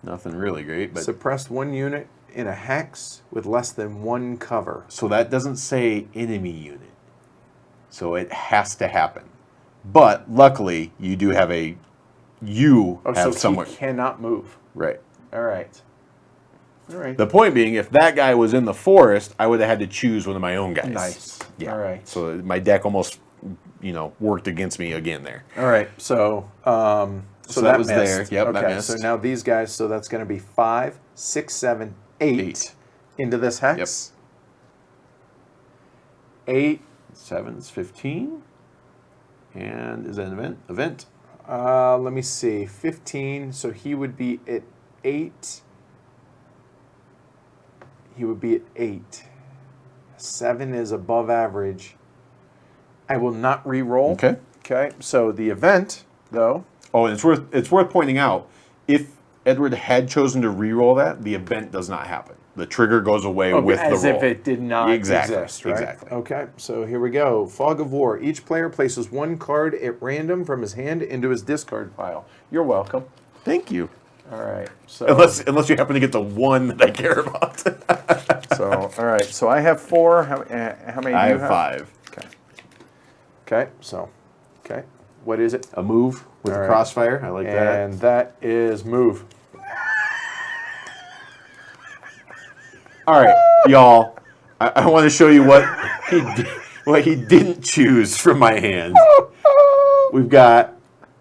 Nothing really great, but Suppressed 1 unit in a hex with less than 1 cover. so that doesn't say enemy unit. So it has to happen. But luckily, you do have a have so somewhere. he cannot move. Right. All right. All right. The point being, if that guy was in the forest, I would have had to choose one of my own guys. Nice. Yeah. All right. So my deck almost, worked against me again there. All right. So, So that was missed. there. Yep, that okay. missed. So now these guys. So that's going to be 5, 6, 7, 8 8. into this hex. 8. 7 is 15. And is that an event? Event. Let me see. 15. So he would be at 8. He would be at 8. 7 is above average. I will not re-roll. Okay. Okay. So the event, though. Oh, and it's worth pointing out, if Edward had chosen to re-roll that, the event does not happen. The trigger goes away with as the roll. if it did not Exactly, exist, right? exactly. Okay, so here we go. Fog of War. Each player places 1 card at random from his hand into his discard pile. You're welcome. Thank you. All right. So Unless you happen to get the one that I care about. all right. So I have 4. How many do I you have 5. Okay. Okay. So, okay. What is it? A move with All a right. crossfire. I like that. And that is move. All right, y'all. I want to show you what he didn't choose from my hand. We've got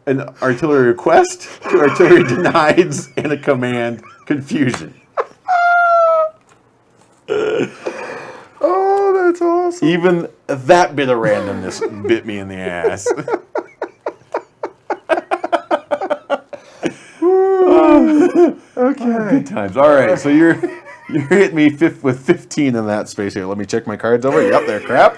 an artillery request, 2 artillery denieds, and a command confusion. Oh, that's awesome. Even that bit of randomness bit me in the ass. Okay. Good times. All right, so you're hitting me with 15 in that space here. Let me check my cards over. Yep, they're crap.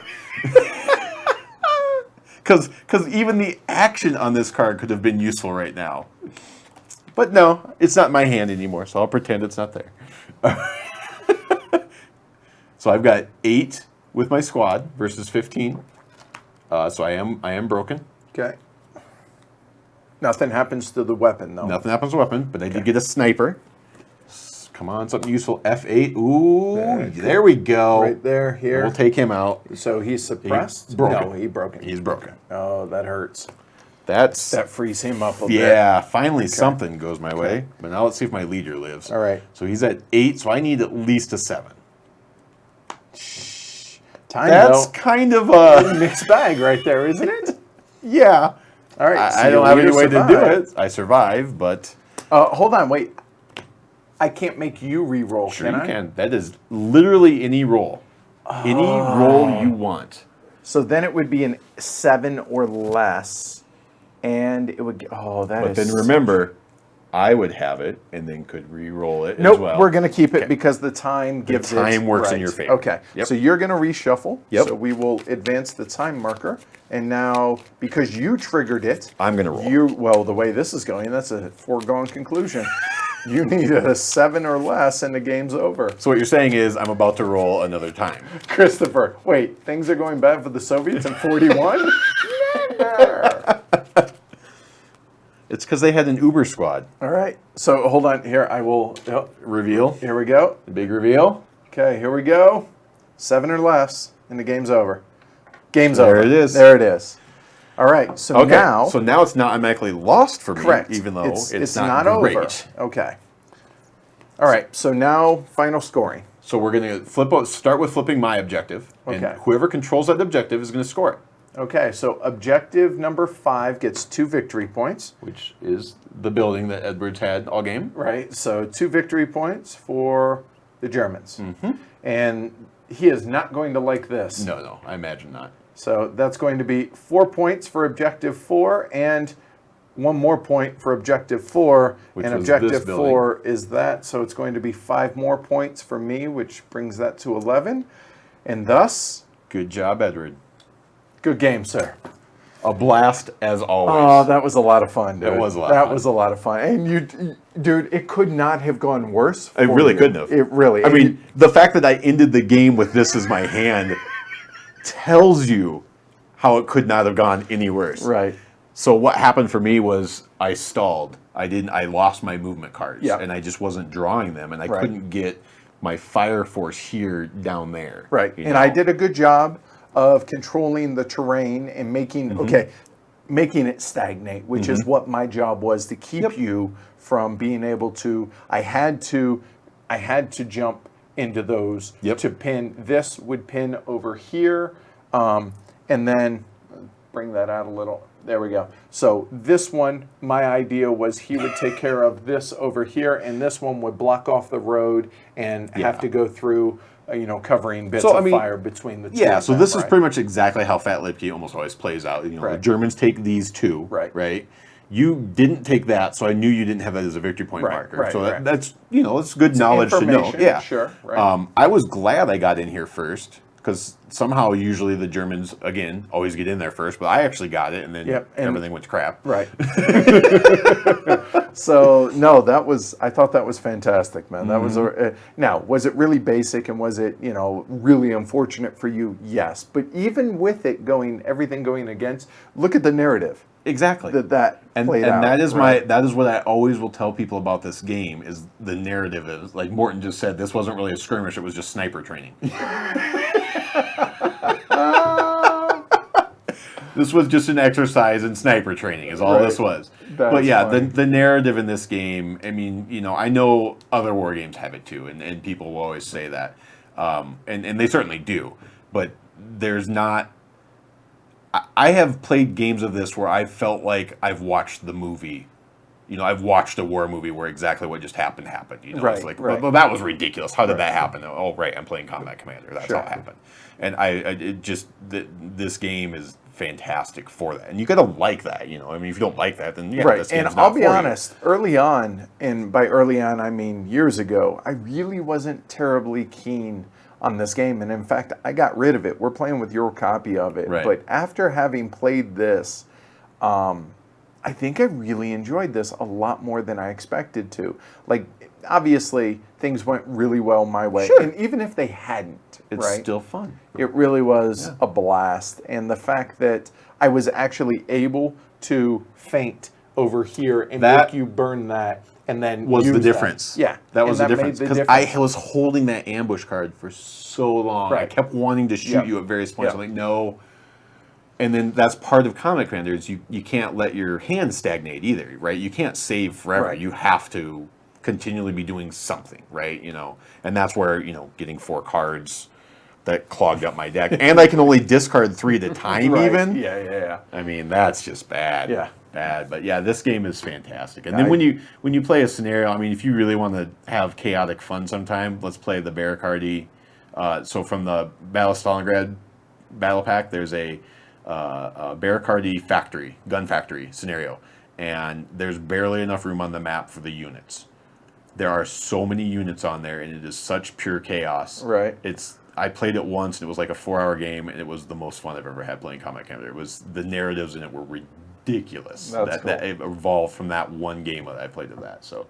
Because even the action on this card could have been useful right now. But no, it's not in my hand anymore, so I'll pretend it's not there. So I've got 8 with my squad versus 15. So I am broken. Okay. Nothing happens to the weapon, though. Nothing happens to weapon, but I did get a sniper. Come on, something useful. F8. Ooh, there we go. Right there, here. We'll take him out. So he's suppressed? He's broken. No, he broken. He's broken. Oh, that hurts. That frees him up a bit. Yeah, finally something goes my way. But now let's see if my leader lives. All right. So he's at 8, so I need at least a 7. Time, That's though. kind of a Mixed bag right there, isn't it? yeah. All right. I don't have any way to do it. I survive, but Hold on, wait. I can't make you re-roll, sure can you I? can. That is literally any roll. Any roll you want. So then it would be an 7 or less, and it would. But then remember, I would have it and then could re-roll it Nope, as well. we're going to keep it because the time gives it. time works in right. your favor. Okay, Yep. so you're going to reshuffle. Yep. So we will advance the time marker, and now because you triggered it, I'm gonna roll. Well, the way this is going, that's a foregone conclusion. You need a 7 or less, and the game's over. So what you're saying is I'm about to roll another time. Christopher, wait, things are going bad for the Soviets in 41? Never. It's because they had an Uber squad. All right, so hold on here. I will. Reveal. Here we go. The big reveal. Okay, here we go. 7 or less, and the game's over. Game's There over. it is. There it is. All right, so Okay. now. So now it's not automatically lost for me, correct. even though it's not over. great. Okay. All right, so now final scoring. So we're going to start with flipping my objective, and Okay. whoever controls that objective is going to score it, Okay, so objective number 5 gets 2 victory points. which is the building that Edwards had all game. Right, so 2 victory points for the Germans. Mm-hmm. And he is not going to like this. No, I imagine not. So that's going to be 4 points for objective 4 and 1 more point for objective 4. Which and was objective this building. 4 is that. So it's going to be 5 more points for me, which brings that to 11. And thus, Good job, Edward. good game, sir. A blast as always. Oh, that was a lot of fun, dude. That was a lot of That fun. was a lot of fun. And dude, it could not have gone worse. It for really you. couldn't have. It really. I mean, the fact that I ended the game with this as my hand tells you how it could not have gone any worse. right. So what happened for me was I stalled. I lost my movement cards, Yeah. and I just wasn't drawing them, and I Right. couldn't get my fire force here down there. Right. you And I know? did a good job of controlling the terrain and making making it stagnate, which is what my job was, to keep you from being able to. I had to jump into those to pin. This would pin over here, and then bring that out a little. There we go. So this one, my idea was he would take care of this over here, and this one would block off the road and have to go through, covering bits of fire between the two. Yeah, of so them, this is right? pretty much exactly how Fat Lipke almost always plays out. The Right. Germans take these two, Right. You didn't take that, so I knew you didn't have that as a victory point Right, marker. right, so right. that's it's good knowledge to know. information, Yeah, sure, right. I was glad I got in here first because somehow usually the Germans again always get in there first, but I actually got it, and then Yep, and- everything went to crap. Right. So no, I thought that was fantastic, man. That was now, was it really basic and was it, really unfortunate for you? Yes. But even with it everything going against, look at the narrative Exactly. that And played out. that is right? that is what I always will tell people about this game is the narrative is like Morton just said, this wasn't really a skirmish, it was just sniper training. This was just an exercise in sniper training is all this was. That's but yeah, funny. the narrative in this game, I mean, I know other war games have it too, and people will always say that. And they certainly do. But there's not I have played games of this where I felt like I've watched the movie. I've watched a war movie where exactly what just happened. Right, It's like, right. well, that was ridiculous. How did that happen? Oh, right, I'm playing Combat Commander. That's Sure. how it happened. And this game is fantastic for that. And you got to like that, you know. I mean, if you don't like that, then yeah, Right, this and game's I'll not be for you. honest, early on, and by early on I mean years ago, I really wasn't terribly keen on this game, and in fact, I got rid of it. We're playing with your copy of it, Right. but after having played this, I think I really enjoyed this a lot more than I expected to. Like, obviously, things went really well my way, Sure. and even if they hadn't, It's right? still fun. It really was a blast. And the fact that I was actually able to feint over here and That make you burn that and then Was the use that. difference. Yeah. That and was the made difference. Because difference. I was holding that ambush card for so long. I Right. kept wanting to shoot Yep. you at various points. Yep. I'm like, no. And then that's part of Combat Commander is you can't let your hand stagnate either, right? You can't save forever. Right. You have to continually be doing something, right? You know, and that's where, you know, getting 4 cards that clogged up my deck. And I can only discard 3 at a time Right. even. Yeah. I mean, that's just bad. Yeah. Bad. But yeah, this game is fantastic. And then when you play a scenario, I mean, if you really want to have chaotic fun sometime, let's play the Barakardi. So from the Battle of Stalingrad battle pack, there's a Barakardi factory, gun factory scenario. And there's barely enough room on the map for the units. There are so many units on there, and it is such pure chaos. Right. I played it once, and it was like a 4-hour game, and it was the most fun I've ever had playing Combat Commander. It was the narratives in it were ridiculous. That's that cool. it evolved from that one game that I played of that. So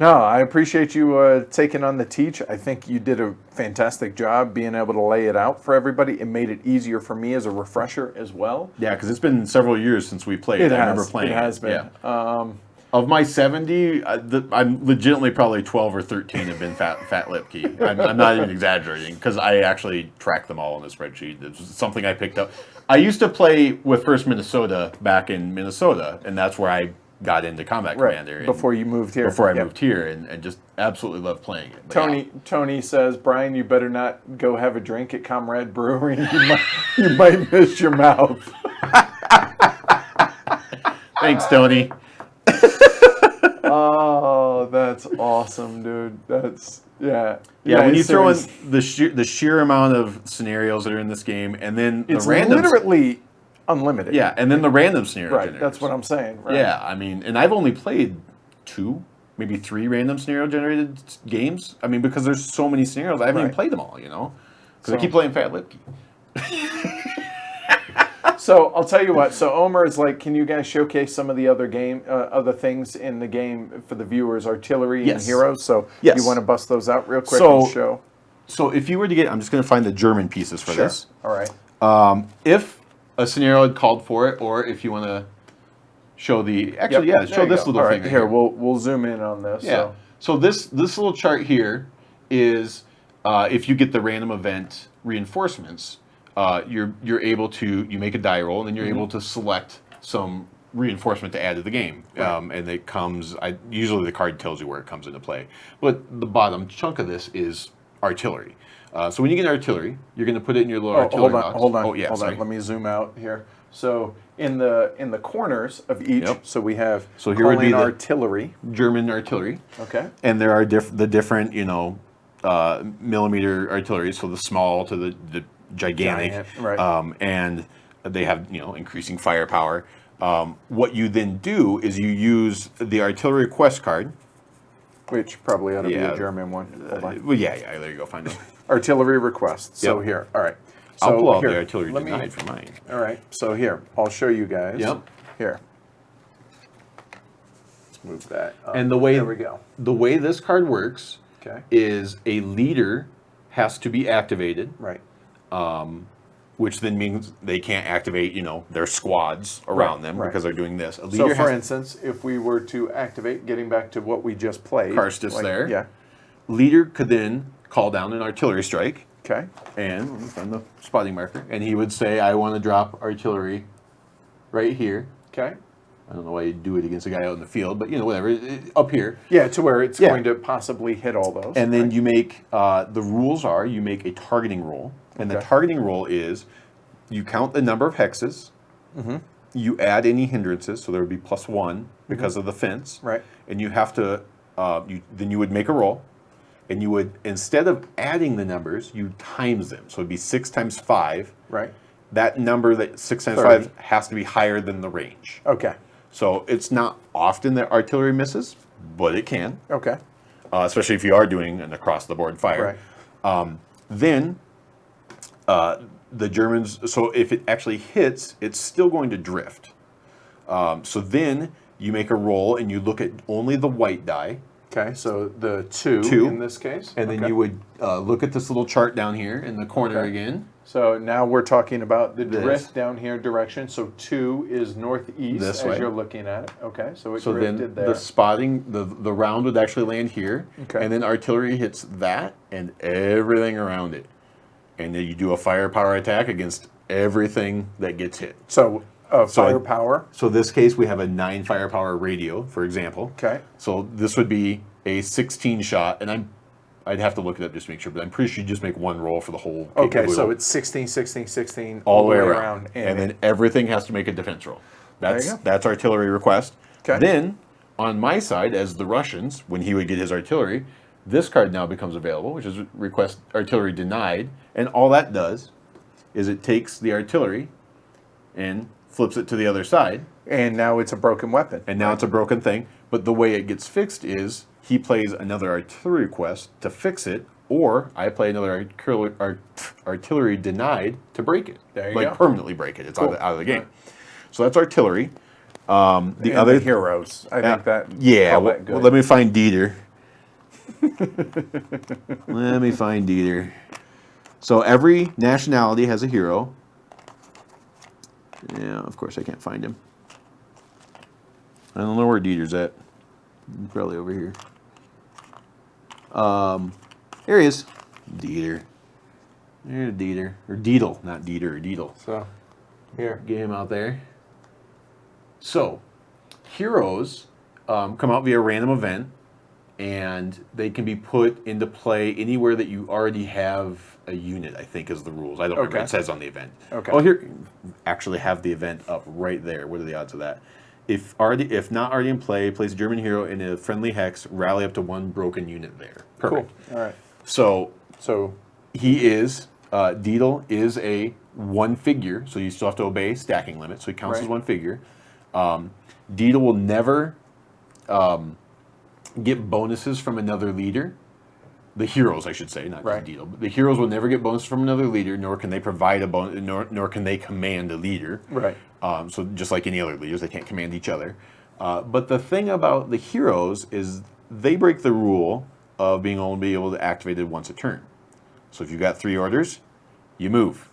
No, I appreciate you taking on the teach. I think you did a fantastic job being able to lay it out for everybody. It made it easier for me as a refresher as well. yeah, because it's been several years since we played. I remember playing. It has been. Yeah. Of my 70, I'm legitimately probably 12 or 13 have been Fat Lipke. I'm not even exaggerating because I actually tracked them all in a spreadsheet. It's something I picked up. I used to play with First Minnesota back in Minnesota, and that's where I got into Combat Commander. And Before you moved here. Before I Yep. moved here, and just absolutely loved playing it. But Tony says, Brian, you better not go have a drink at Comrade Brewery. You might miss your mouth. thanks, Tony. Oh, that's awesome, dude. That's Yeah, when you throw seriously, in the sheer amount of scenarios that are in this game, and then it's the random, literally unlimited. yeah, and then the random scenario Right. generators. That's what I'm saying. Right. Yeah, I mean, and I've only played 2, maybe 3 random scenario generated games. I mean, because there's so many scenarios, I haven't even Right. played them all, you know? Because So- I keep playing Fat Lipke. So I'll tell you what. So Omer is like, can you guys showcase some of the other things in the game for the viewers, artillery and Yes. heroes? So Yes. you want to bust those out real quick So- and show? So if you were to get, I'm just going to find the German pieces for this. All right. If a scenario had called for it, or if you want to show the, actually, Yep, yeah, there show you this go. little All thing right, right here. We'll zoom in on this. Yeah. So this little chart here is if you get the random event reinforcements, you're able to make a die roll, and then you're able to select some reinforcement to add to the game. Right. And it comes. Usually the card tells you where it comes into play, but the bottom chunk of this is artillery. So when you get artillery, you're going to put it in your little artillery box. Hold on. Oh yeah, hold sorry. on. Let me zoom out here. So in the corners of each, Yep. so we have So here would be the- artillery. German artillery. Okay. And there are the different, millimeter artillery, so the small to the gigantic, Giant, right. and they have increasing firepower. What you then do is you use the artillery quest card. Which probably ought to be Yeah. a German one. Hold on. Well, yeah, there you go. Find it. Artillery request. So Yep. here. All right. So I'll pull out here, the artillery let me- denied for mine. All right. So here, I'll show you guys. Yep. Here. Let's move that up. And the way There we go. the way this card works Okay. is a leader has to be activated, Right. which then means they can't activate, their squads around Right, them right. because they're doing this. A So leader for has, instance, if we were to activate, getting back to what we just played. Karstis there. Yeah. leader could then call down an artillery strike, Okay. and let me find the spotting marker, and he would say, I want to drop artillery right here. Okay. I don't know why you'd do it against a guy out in the field, but whatever, up here. Yeah, to where it's Yeah. going to possibly hit all those. And then right? you make, the rules are, you make a targeting roll, and the Okay. targeting roll is, you count the number of hexes, Mm-hmm. you add any hindrances, so there would be +1 because of the fence. Right. And you have to, then you would make a roll, and you would, instead of adding the numbers, you times them. So it'd be 6 times 5. Right. that number, that 6 times 30. 5, has to be higher than the range. Okay. So it's not often that artillery misses, but it can, Okay. especially if you are doing an across-the-board fire. Right. Then the Germans, so if it actually hits, it's still going to drift. So then you make a roll and you look at only the white die. Okay, so the two in this case. And then Okay. you would look at this little chart down here in the corner Okay. again. So now we're talking about the This. drift down here direction. So 2 is northeast This as way. you're looking at it. Okay, so it So then drifted there. the spotting, the round would actually land here. Okay. And then artillery hits that and everything around it. And then you do a firepower attack against everything that gets hit. So So firepower. So this case, we have a 9 firepower radio, for example. Okay. So this would be a 16 shot, and I'd have to look it up just to make sure, but I'm pretty sure you just make one roll for the whole. Okay, so it's 16, 16, 16 all the way around. around And then everything has to make a defense roll. There you go. That's artillery request. Okay. Then, on my side, as the Russians, when he would get his artillery, this card now becomes available, which is request artillery denied, and all that does is it takes the artillery and flips it to the other side, and now it's a broken weapon. and now it's a broken thing. But the way it gets fixed is he plays another artillery request to fix it, or I play another artillery denied to break it. There you like go. permanently break it. It's Cool. out of the game. So that's artillery. The And other the heroes. I think that. yeah. call Well, that good. let me find Dieter. Let me find Dieter. So every nationality has a hero. Yeah, of course I can't find him. I don't know where Dieter's at. He's probably over here. Here he is. Dieter. There's Dieter. Or Deedle, not Dieter, or Deedle. So, here. Get him out there. So, heroes come out via random event, and they can be put into play anywhere that you already have a unit, I think is the rules. I don't remember. Okay. It says on the event. Okay. Oh, here, actually have the event up right there. What are the odds of that? If not already in play, place a German hero in a friendly hex, rally up to 1 broken unit there. Perfect. Cool. All right. So he is, Deedle is a 1 figure, so you still have to obey stacking limits, so he counts as Right. 1 figure. Deedle will never get bonuses from another leader. The heroes, I should say, not Right. just Deedle. But the heroes will never get bonuses from another leader, nor can they provide a bonus, nor can they command a leader. Right. So just like any other leaders, they can't command each other. But the thing about the heroes is they break the rule of being only able to activate it once a turn. So if you've got 3 orders, you move,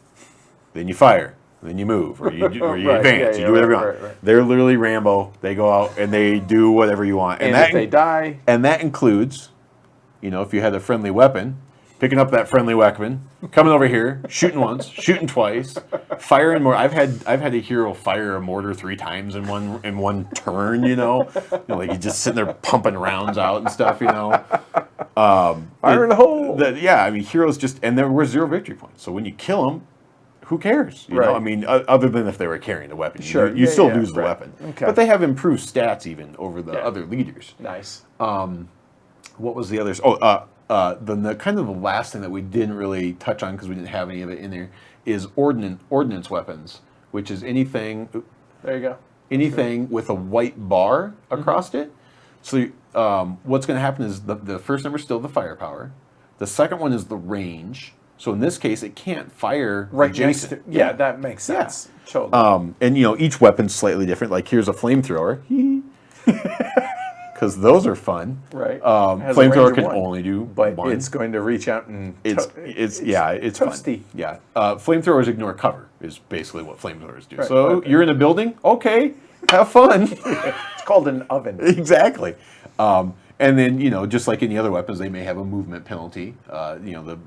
then you fire, then you move, or you Right, advance, yeah, you do whatever you right, want. right. They're literally Rambo. They go out and they do whatever you want, And that if they die, and that includes, if you had a friendly weapon, picking up that friendly weapon, coming over here, shooting once, shooting twice, firing more. I've had a hero fire a mortar 3 times in one turn. Like he's just sitting there pumping rounds out and stuff. fire in the hole. Heroes and there were 0 victory points. So when you kill them, who cares? Right. Other than if they were carrying the weapon, Sure. you Yeah, still yeah, lose the right. weapon. Okay. But they have improved stats even over the Yeah. other leaders. Nice. What was the others? The kind of the last thing that we didn't really touch on because we didn't have any of it in there is ordnance weapons, which is anything There you go. with a white bar across it. So what's going to happen is the first number is still the firepower. The second one is the range. So in this case, it can't fire Right next adjacent. to, yeah, that makes Yeah. sense. Totally. And each weapon's slightly different. Like here's a flamethrower. Because those are fun. Right. Has a Flamethrower range can of 1, only do but 1. it's going to reach out and It's fun. toasty. Yeah. Flamethrowers ignore cover is basically what flamethrowers do. Right, So okay. you're in a building, okay, have fun. It's called an oven. Exactly. And then just like any other weapons, they may have a movement penalty. The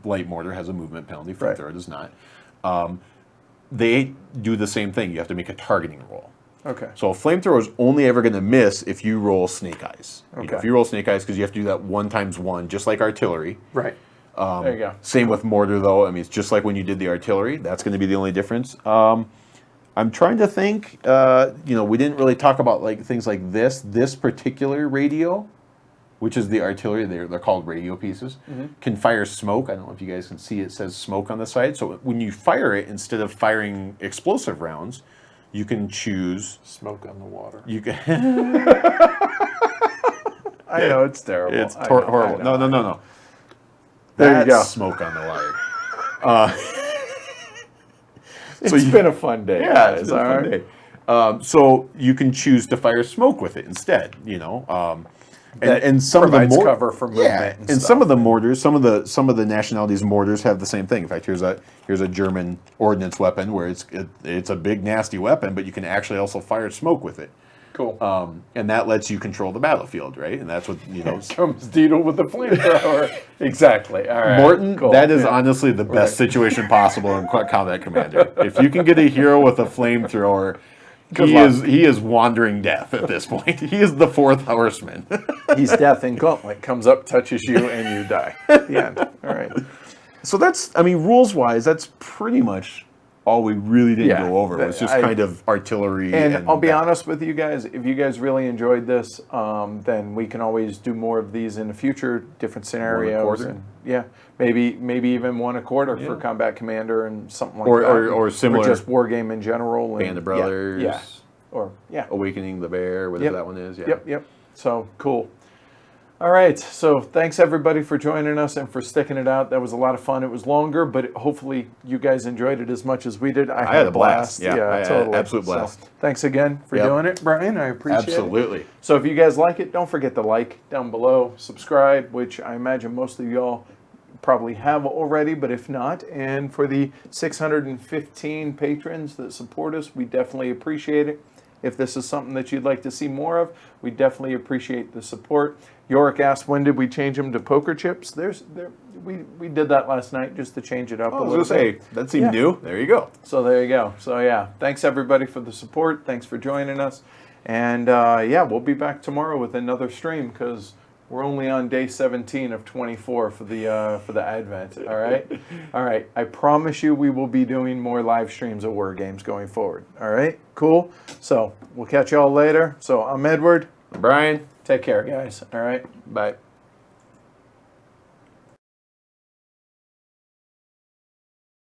light mortar has a movement penalty. Flamethrower Right. does not. They do the same thing. You have to make a targeting roll. Okay. So a flamethrower is only ever going to miss if you roll snake eyes. Okay. If you roll snake eyes, because you have to do that 1 times 1, just like artillery. Right. There you go. Same with mortar, though. It's just like when you did the artillery. That's going to be the only difference. I'm trying to think. We didn't really talk about things like this. This particular radio which is the artillery. They're called radio pieces. Can fire smoke. I don't know if you guys can see. It says smoke on the side. So when you fire it, instead of firing explosive rounds, you can choose. Smoke on the water. You can. I know it's terrible. It's I know, horrible. I know. No. There you That's go. smoke on the wire. It's been a fun day. Yeah, guys, it's been a all fun right? day. So you can choose to fire smoke with it instead. And some of the provides cover for movement Yeah, and and stuff. some of the mortars, some of the nationalities' mortars have the same thing. In fact, here's a German ordnance weapon where it's a big nasty weapon, but you can actually also fire smoke with it. Cool. And that lets you control the battlefield, right? And that's what Comes Deedle with the flamethrower. Exactly. All right. Morton, Cool. that is Yeah. honestly the best situation possible in Combat Commander. If you can get a hero with a flamethrower, he is wandering death at this point. He is the fourth horseman. He's death in gauntlet. Comes up, touches you, and you die. The end. All right. So rules wise, that's pretty much all we really didn't Yeah, go over. It was just kind of artillery. And I'll be honest with you guys, if you guys really enjoyed this, then we can always do more of these in the future, different scenarios. quarter? And yeah, maybe even 1 a quarter for Combat Commander and something like Or- that. or similar- Or just war game in general. And, Band of Brothers. Yeah. Or, yeah. Awakening the Bear, whatever that one is. Yeah. Yep. So, cool. All right. So, thanks everybody for joining us and for sticking it out. That was a lot of fun. It was longer, but hopefully you guys enjoyed it as much as we did. I had a blast. Yeah, I had an totally. absolute blast. So, thanks again for Yep. doing it, Brian. I appreciate it. Absolutely. So if you guys like it, don't forget to like down below, subscribe, which I imagine most of y'all probably have already, but if not, and for the 615 patrons that support us, we definitely appreciate it. If this is something that you'd like to see more of, we definitely appreciate the support. Yorick asked, when did we change them to poker chips? We did that last night just to change it up a I was little going to bit. say, that seemed Yeah. new. There you go. So there you go. So yeah, thanks everybody for the support. Thanks for joining us. And we'll be back tomorrow with another stream because we're only on day 17 of 24 for the Advent. All right? All right. I promise you we will be doing more live streams of War Games going forward. All right? Cool. So we'll catch y'all later. So I'm Edward. Brian. Take care, guys. All right? Bye.